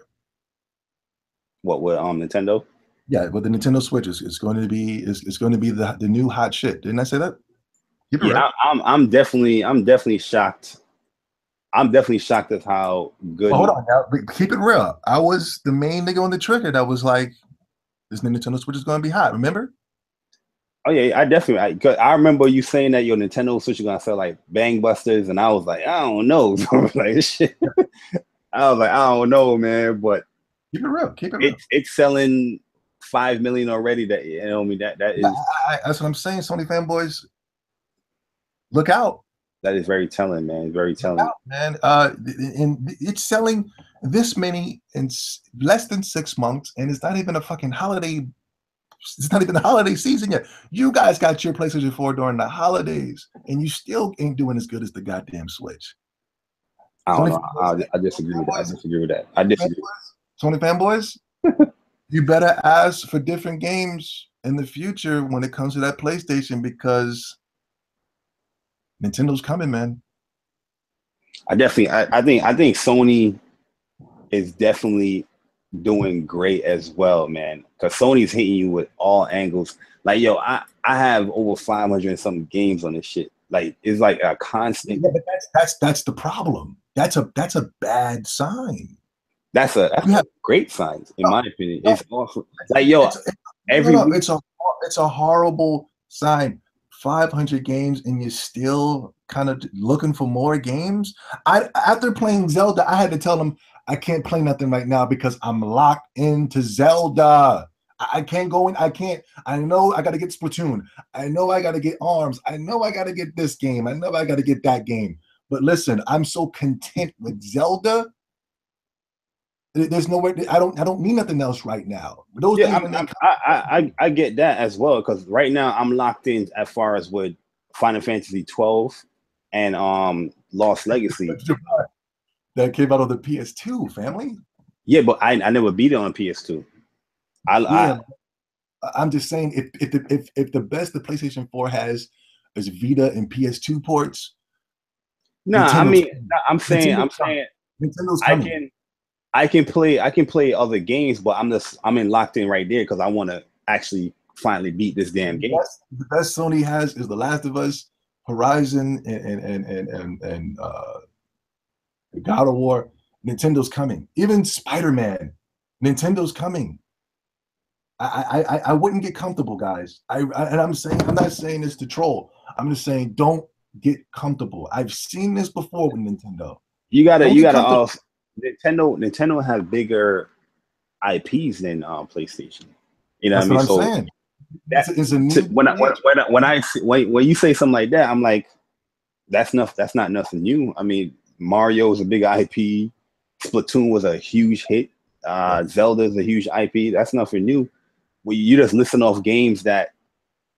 What with Nintendo? Yeah, but the Nintendo Switch is going to be the new hot shit. Didn't I say that? Yeah, I'm definitely shocked. I'm definitely shocked at how good. Well, hold on now, keep it real. I was the main nigga on the trigger that was like, this Nintendo Switch is going to be hot. Remember? Oh yeah, I remember you saying that your Nintendo Switch is gonna sell like bangbusters, and I was like, I don't know. Like shit. I was like, I don't know, man. But keep it real. Keep it real. It's selling 5 million already. That, you know, I mean, that is. That's what I'm saying. Sony fanboys, look out. That is very telling, man. It's very telling, man. And it's selling this many in less than 6 months, and it's not even a fucking holiday. It's not even the holiday season yet. You guys got your PlayStation 4 during the holidays, and you still ain't doing as good as the goddamn Switch. I don't know. I disagree with that. I disagree. Sony fanboys, you better ask for different games in the future when it comes to that PlayStation, because Nintendo's coming, man. I think Sony is definitely doing great as well, man, because Sony's hitting you with all angles. Like, yo, I have over 500 and some games on this shit. Like, it's like a constant. Yeah, but that's the problem. That's a bad sign. That's a great sign, in my opinion. It's awful. Like, yo, it's a horrible sign. 500 games and you're still kind of looking for more games. After playing Zelda, I had to tell them I can't play nothing right now because I'm locked into Zelda. I can't go in. I know I got to get Splatoon. I know I got to get ARMS. I know I got to get this game. I know I got to get that game. But listen, I'm so content with Zelda. There's nowhere. I don't need nothing else right now. Those I get that as well, because right now I'm locked in as far as with Final Fantasy 12 and Lost Legacy. That came out on the PS2, family. Yeah, but I never beat it on PS2. I'm just saying, if the best the PlayStation 4 has is Vita and PS2 ports. I'm saying Nintendo's coming. I can play other games, but I'm locked in right there because I want to actually finally beat this damn game. The best Sony has is The Last of Us, Horizon, and God of War. Nintendo's coming. Even Spider-Man. Nintendo's coming. I wouldn't get comfortable, guys. I'm not saying this to troll. I'm just saying don't get comfortable. I've seen this before with Nintendo. You gotta Nintendo has bigger IPs than PlayStation. You know what I'm saying? When you say something like that, I'm like, that's not nothing new. I mean, Mario is a big IP. Splatoon was a huge hit. Zelda is a huge IP. That's nothing new. Well, you just listen off games that,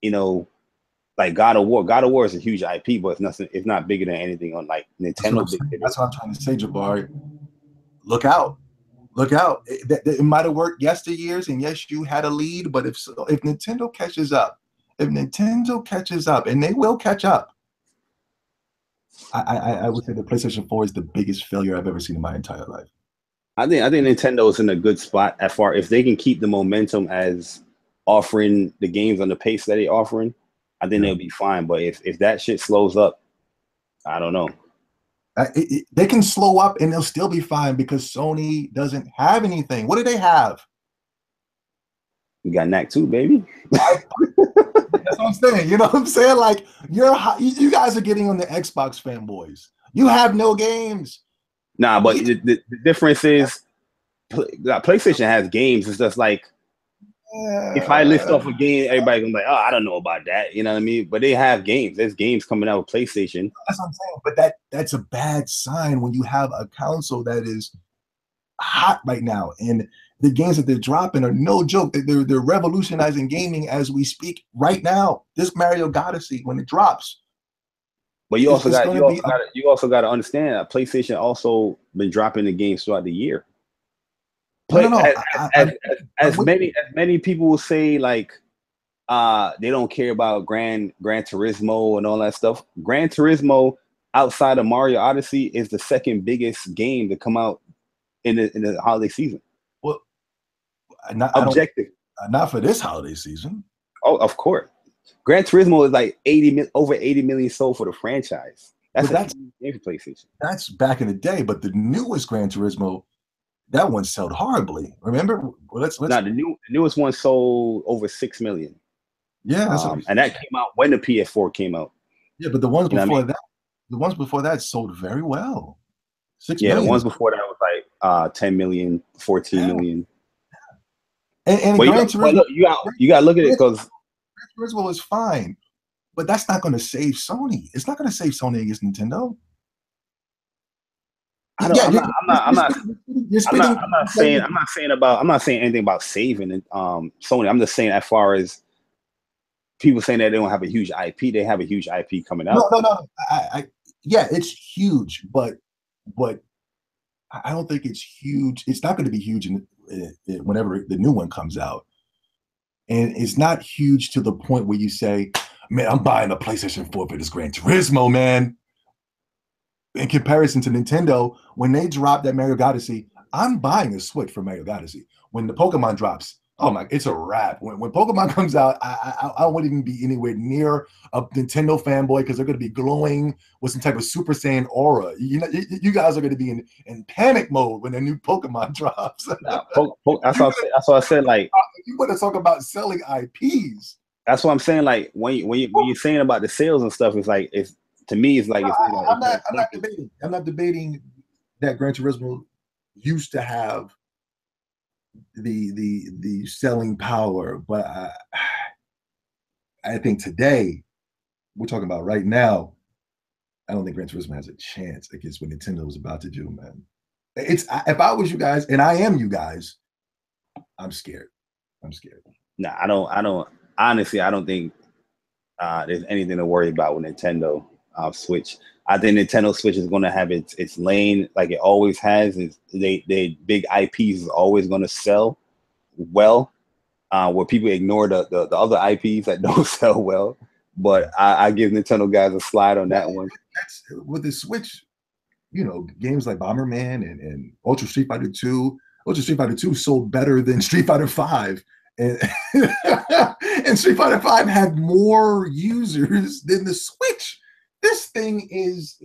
you know, like God of War. God of War is a huge IP, but it's not bigger than anything on like Nintendo. That's what I'm trying to say, JayBari. Look out. Look out. It might have worked yesteryears, and yes, you had a lead, but if Nintendo catches up, and they will catch up, I would say the PlayStation 4 is the biggest failure I've ever seen in my entire life. I think Nintendo is in a good spot as far if they can keep the momentum as offering the games on the pace that they're offering, I think they'll be fine. But if that shit slows up, I don't know. They can slow up and they'll still be fine because Sony doesn't have anything. What do they have? We got Knack 2, baby. That's what I'm saying. You know what I'm saying? Like you guys are getting on the Xbox fanboys. You have no games. Nah, but the difference is PlayStation has games. It's just like if I list off a game, everybody's gonna be like, oh, I don't know about that. You know what I mean? But they have games. There's games coming out with PlayStation. That's what I'm saying. But that's a bad sign when you have a console that is hot right now, and the games that they're dropping are no joke. They're revolutionizing gaming as we speak right now. This Mario Odyssey, when it drops, but you also got to understand that PlayStation also been dropping the games throughout the year. As many people will say, like they don't care about Gran Turismo and all that stuff. Gran Turismo, outside of Mario Odyssey, is the second biggest game to come out in the holiday season. Well, not for this holiday season. Oh, of course. Gran Turismo is like over 80 million sold for the franchise. That's game for PlayStation. That's back in the day, but the newest Gran Turismo, that one sold horribly. Remember? Well, let's the newest one sold over 6 million. Yeah, and that came out when the PS4 came out. Yeah, but the ones before that sold very well. 6 million. The ones before that was like 10 million, 14 million. And Gran Turismo, you got to look at it because Gran Turismo is fine, but that's not going to save Sony. It's not going to save Sony against Nintendo. I'm not saying anything about saving Sony. I'm just saying, as far as people saying that they don't have a huge IP, they have a huge IP coming out. No. Yeah, it's huge, but I don't think it's huge. It's not going to be huge whenever the new one comes out, and it's not huge to the point where you say, "Man, I'm buying a PlayStation 4 for this Gran Turismo, man." In comparison to Nintendo, when they drop that Mario Odyssey, I'm buying a Switch for Mario Odyssey. When the Pokemon drops, oh my, it's a wrap. When Pokemon comes out, I wouldn't even be anywhere near a Nintendo fanboy because they're going to be glowing with some type of Super Saiyan aura. You know, you guys are going to be in panic mode when the new Pokemon drops. That's what I said. Like, you want to talk about selling IPs. That's what I'm saying. Like when you're saying about the sales and stuff, it's like to me, it's like I'm not debating. I'm not debating that Gran Turismo used to have the selling power, but I think today, we're talking about right now, I don't think Gran Turismo has a chance against what Nintendo was about to do, man. If I was you guys, and I am you guys, I'm scared. Nah, I don't. Honestly, I don't think there's anything to worry about with Nintendo Switch. I think Nintendo Switch is going to have its lane like it always has. They big IPs is always going to sell well, where people ignore the other IPs that don't sell well. But I give Nintendo guys a slide on that one. That's with the Switch, you know, games like Bomberman and Ultra Street Fighter 2. Ultra Street Fighter 2 sold better than Street Fighter 5. And, and Street Fighter 5 had more users than the Switch. This thing is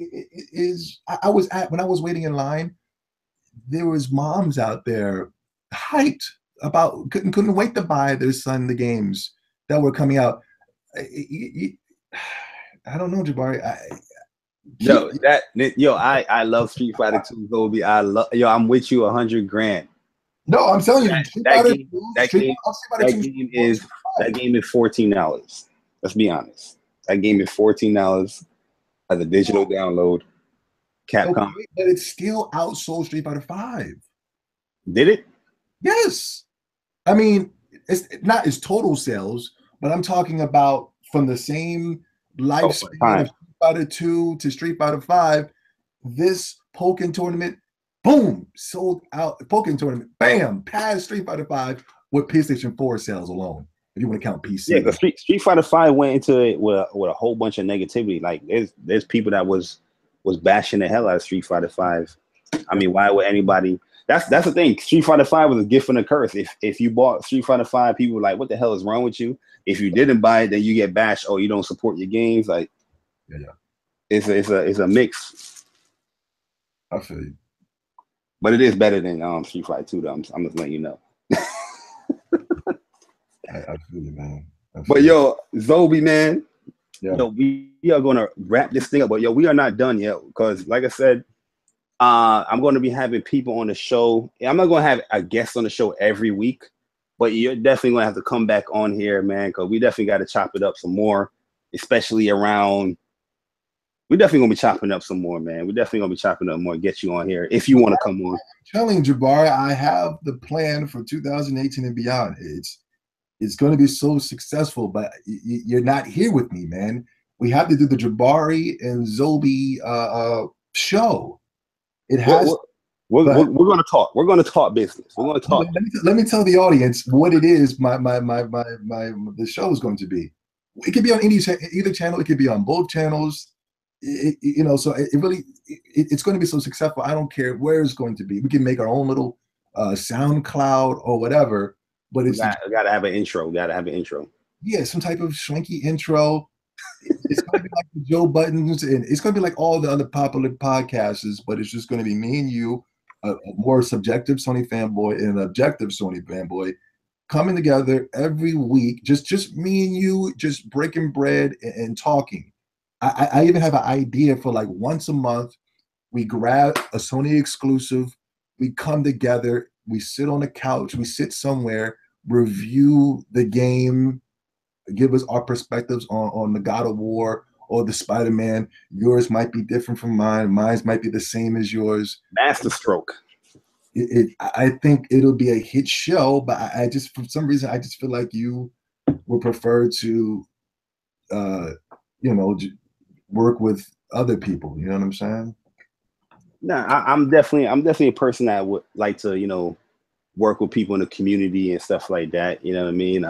when I was waiting in line, there was moms out there hyped about couldn't wait to buy their son the games that were coming out. I don't know, JayBari. I love Street Fighter 2, Zobe. I'm with you 100 grand. No, I'm telling you, that game is $14. Let's be honest. That game is $14 as a digital download. Capcom. Okay, but it still outsold Street Fighter 5. Did it? Yes. I mean, it's not its total sales, but I'm talking about from the same lifespan of Street Fighter 2 to Street Fighter 5, this Pokken tournament, boom, sold out. Pokken tournament, bam, passed Street Fighter 5 with PlayStation 4 sales alone. If you want to count PC. Yeah, because Street Fighter 5 went into it with a whole bunch of negativity. Like there's people that was bashing the hell out of Street Fighter 5. I mean, why would anybody? That's the thing. Street Fighter 5 was a gift and a curse. If you bought Street Fighter 5, people were like, "What the hell is wrong with you?" If you didn't buy it, then you get bashed. Oh, you don't support your games. Like, yeah. It's a mix. I feel you. But it is better than Street Fighter 2, though. I'm just letting you know. I feel you, man. But yo, Zobe, man, yeah. Yo, we are gonna wrap this thing up. But yo, we are not done yet because, like I said, I'm going to be having people on the show. I'm not going to have a guest on the show every week, but you're definitely going to have to come back on here, man, because we definitely got to chop it up some more, especially around We definitely gonna be chopping up some more, man. We definitely gonna be chopping up more. Get you on here if you want to come on. I'm telling JayBari, I have the plan for 2018 and beyond. It's going to be so successful, but you're not here with me, man. We have to do the JayBari and Zobe show. It has. We're going to talk. We're going to talk business. We're going to talk. Let me tell the audience what it is. The show is going to be. It could be on either channel. It could be on both channels. You know, so it's going to be so successful. I don't care where it's going to be. We can make our own little SoundCloud or whatever. But we gotta have an intro. We gotta have an intro. Yeah, some type of swanky intro. It's gonna be like the Joe Buttons, and it's gonna be like all the other popular podcasts, but it's just gonna be me and you, a more subjective Sony fanboy and an objective Sony fanboy, coming together every week. Just me and you, just breaking bread and talking. I even have an idea for like once a month, we grab a Sony exclusive, we come together. We sit on the couch, we sit somewhere, review the game, give us our perspectives on the God of War or the Spider-Man. Yours might be different from mine. Mine might be the same as yours. Masterstroke. I think it'll be a hit show, but I just, for some reason, I just feel like you would prefer to, you know, work with other people. You know what I'm saying? Nah, I'm definitely a person that would like to, you know, work with people in the community and stuff like that. You know what I mean?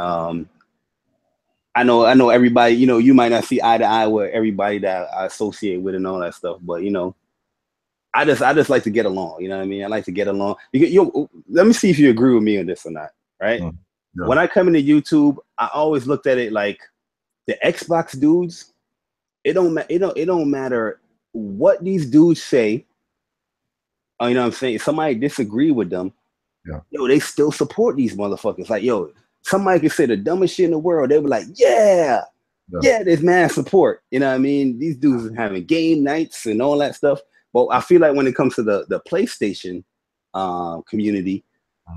I know everybody, you know, you might not see eye to eye with everybody that I associate with and all that stuff, but you know, I just like to get along. You know what I mean? I like to get along. Because, let me see if you agree with me on this or not, right? Yeah. When I come into YouTube, I always looked at it like the Xbox dudes. It don't matter what these dudes say. You know what I'm saying? Somebody disagree with them. Yeah. Yo, they still support these motherfuckers. Like, yo, somebody could say the dumbest shit in the world. They were like, yeah, there's mad support. You know what I mean? These dudes are having game nights and all that stuff. But I feel like when it comes to the PlayStation community,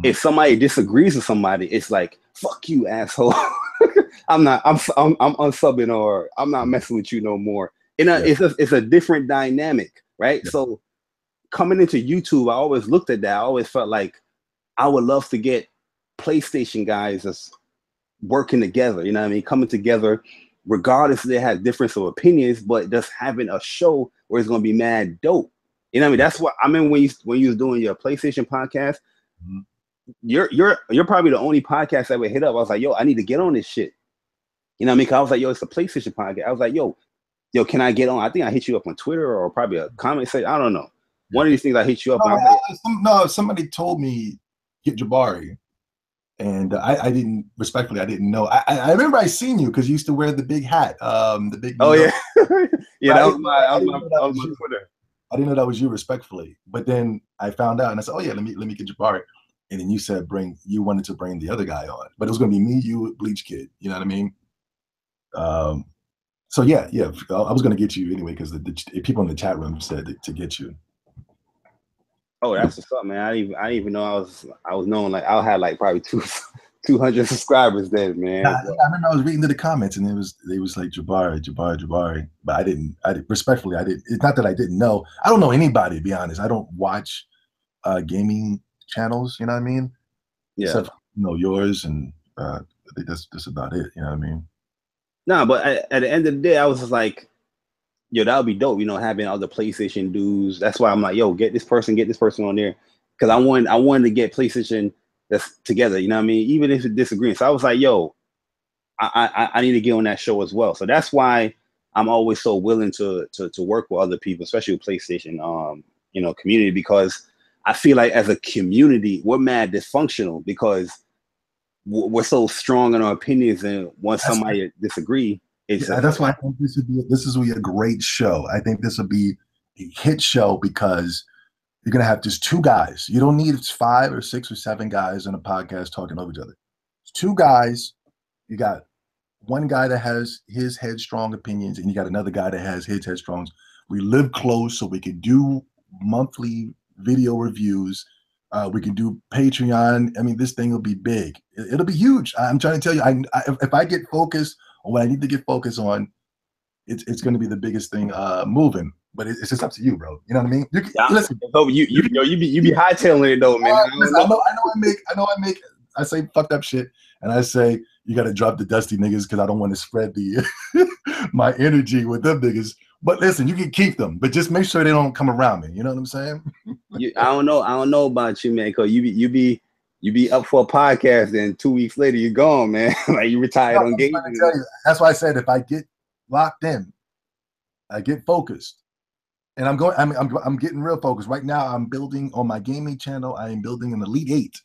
if somebody disagrees with somebody, it's like, fuck you, asshole. I'm unsubbing, or I'm not messing with you no more. You know, it's a different dynamic, right? Yeah. So coming into YouTube, I always looked at that. I always felt like I would love to get PlayStation guys that's working together, you know what I mean? Coming together, regardless if they have difference of opinions, but just having a show where it's going to be mad dope. You know what I mean? That's what I mean when you was doing your PlayStation podcast. You're probably the only podcast that would hit up. I was like, yo, I need to get on this shit. You know what I mean? Cause I was like, yo, it's a PlayStation podcast. I was like, yo, can I get on? I think I hit you up on Twitter or probably a comment say, I don't know. One of these things I hit you up. Somebody told me get JayBari, and I didn't know. I remember I seen you because you used to wear the big hat, the big. Oh yeah, yeah. That was my Twitter. I didn't know that was you, respectfully. But then I found out, and I said, oh yeah, let me get JayBari. And then you said you wanted to bring the other guy on, but it was going to be me, you, Bleach Kid. You know what I mean? So yeah, I was going to get you anyway because the people in the chat room said to get you. Oh, that's what's up, man. I didn't even know I was known. Like I had like probably 200 subscribers then, man. I remember I was reading the comments and they was like JayBari, but I didn't respectfully, I didn't. It's not that I didn't know. I don't know anybody, to be honest. I don't watch gaming channels. You know what I mean? Yeah. Except, you know, yours, and I think that's about it. You know what I mean? Nah, but at the end of the day, I was just like, yo, that would be dope, you know, having other PlayStation dudes. That's why I'm like, yo, get this person on there. Because I wanted to get PlayStation that's together, you know what I mean? Even if it disagrees. So I was like, yo, I need to get on that show as well. So that's why I'm always so willing to work with other people, especially with PlayStation you know, community, because I feel like as a community, we're mad dysfunctional because we're so strong in our opinions, and once somebody disagree, that's why I think this will be a great show. I think this will be a hit show because you're gonna have just two guys. You don't need 5 or 6 or 7 guys in a podcast talking over each other. It's 2 guys. You got one guy that has his headstrong opinions, and you got another guy that has his headstrongs. We live close, so we can do monthly video reviews. We can do Patreon. I mean, this thing will be big. It'll be huge. I'm trying to tell you, if I get focused on what I need to get focused on, it's going to be the biggest thing moving. But it's just up to you, bro. You know what I mean? You can, Yeah, listen, you be hightailing it though, man. Listen, I say fucked up shit, and I say you got to drop the dusty niggas because I don't want to spread the my energy with them niggas. But listen, you can keep them, but just make sure they don't come around me. You know what I'm saying? I don't know about you, man. Cause you be up for a podcast, and 2 weeks later you're gone, man. Like you retired on game. That's why I said if I get locked in, I get focused. And I'm getting real focused right now. I'm building on my gaming channel. I am building an Elite 8.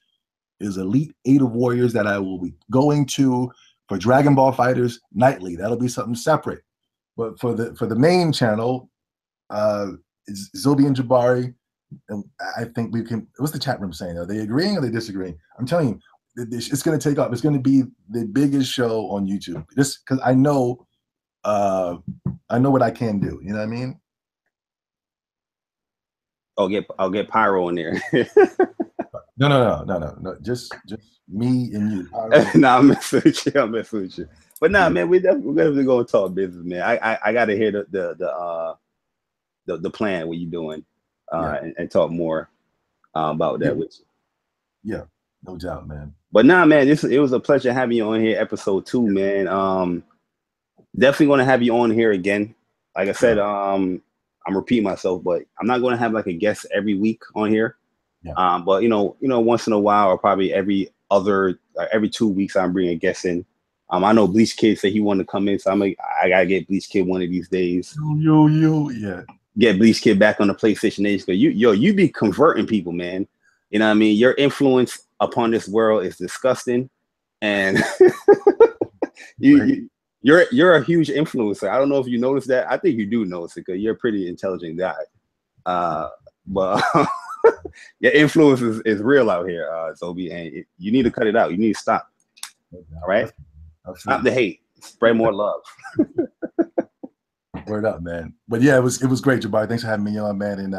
Is Elite 8 of warriors that I will be going to for Dragon Ball Fighters nightly. That'll be something separate. But for the main channel, is Zobe and JayBari. And I think we can. What's the chat room saying? Are they agreeing or are they disagreeing? I'm telling you, it's going to take off. It's going to be the biggest show on YouTube. Just because I know what I can do. You know what I mean? I'll get Pyro in there. No. Just me and you. Nah, I'm messing with you. But nah, man, we're definitely gonna talk business, man. I gotta hear the plan, what you doing, and talk more about that with you. Yeah, no doubt, man. But nah, man, it was a pleasure having you on here, episode 2, man. Definitely gonna have you on here again. Like I said, I'm repeating myself, but I'm not going to have like a guest every week on here. Yeah. But you know, once in a while, or probably every 2 weeks, I'm bringing a guest in. I know Bleach Kid said he wanted to come in, so I gotta get Bleach Kid one of these days. Yeah. Get Bleach Kid back on the PlayStation Age, because you be converting people, man. You know what I mean? Your influence upon this world is disgusting, and You're a huge influencer. I don't know if you noticed that. I think you do notice it because you're a pretty intelligent guy. But your influence is real out here, Zobe, and you need to cut it out. You need to stop. All right? Absolutely. Stop the hate. Spread more love. Word up, man. But yeah, it was great, JayBari. Thanks for having me on, man. And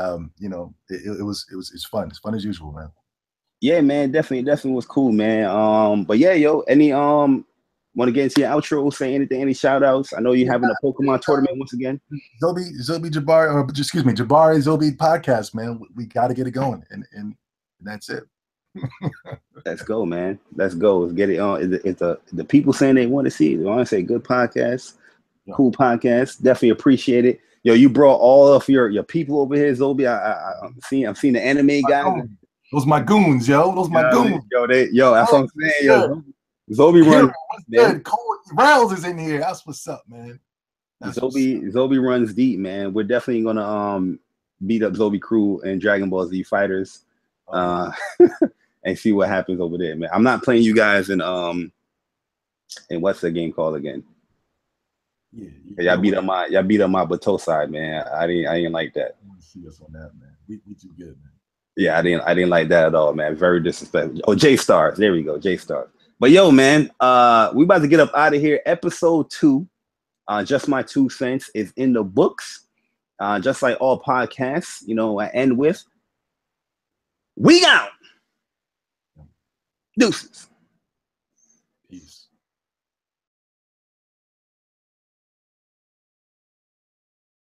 it's fun. It's fun as usual, man. Yeah, man. Definitely was cool, man. But yeah, yo, any want to get into your outro, say anything, any shout outs? I know you're having a Pokemon tournament once again. Zobe JayBari, or excuse me, JayBari Zobe podcast, man. We got to get it going, and that's it. Let's go, man. Let's go. Let's get it on. It's the people saying they want to see it. I want to say good podcast, cool podcast. Definitely appreciate it. Yo, you brought all of your people over here, Zobe. I'm seeing the anime guys. Those my goons, yo. Those my goons. Yo, that's what I'm saying, yo. Zobe runs. Good. Cole Rounds is in here. That's what's up, man. Zobe runs deep, man. We're definitely gonna beat up Zobe crew and Dragon Ball Z fighters, and see what happens over there, man. I'm not playing you guys in what's the game called again? Yeah, y'all beat up my Bateau side, man. I didn't like that. See us on that, man. We do good, man. Yeah, I didn't like that at all, man. Very disrespectful. Oh, J-Stars. There we go, J-Stars. But yo, man, we about to get up out of here. Episode 2, Just My 2 Cents, is in the books. Just like all podcasts, I end with, we out. Deuces. Peace.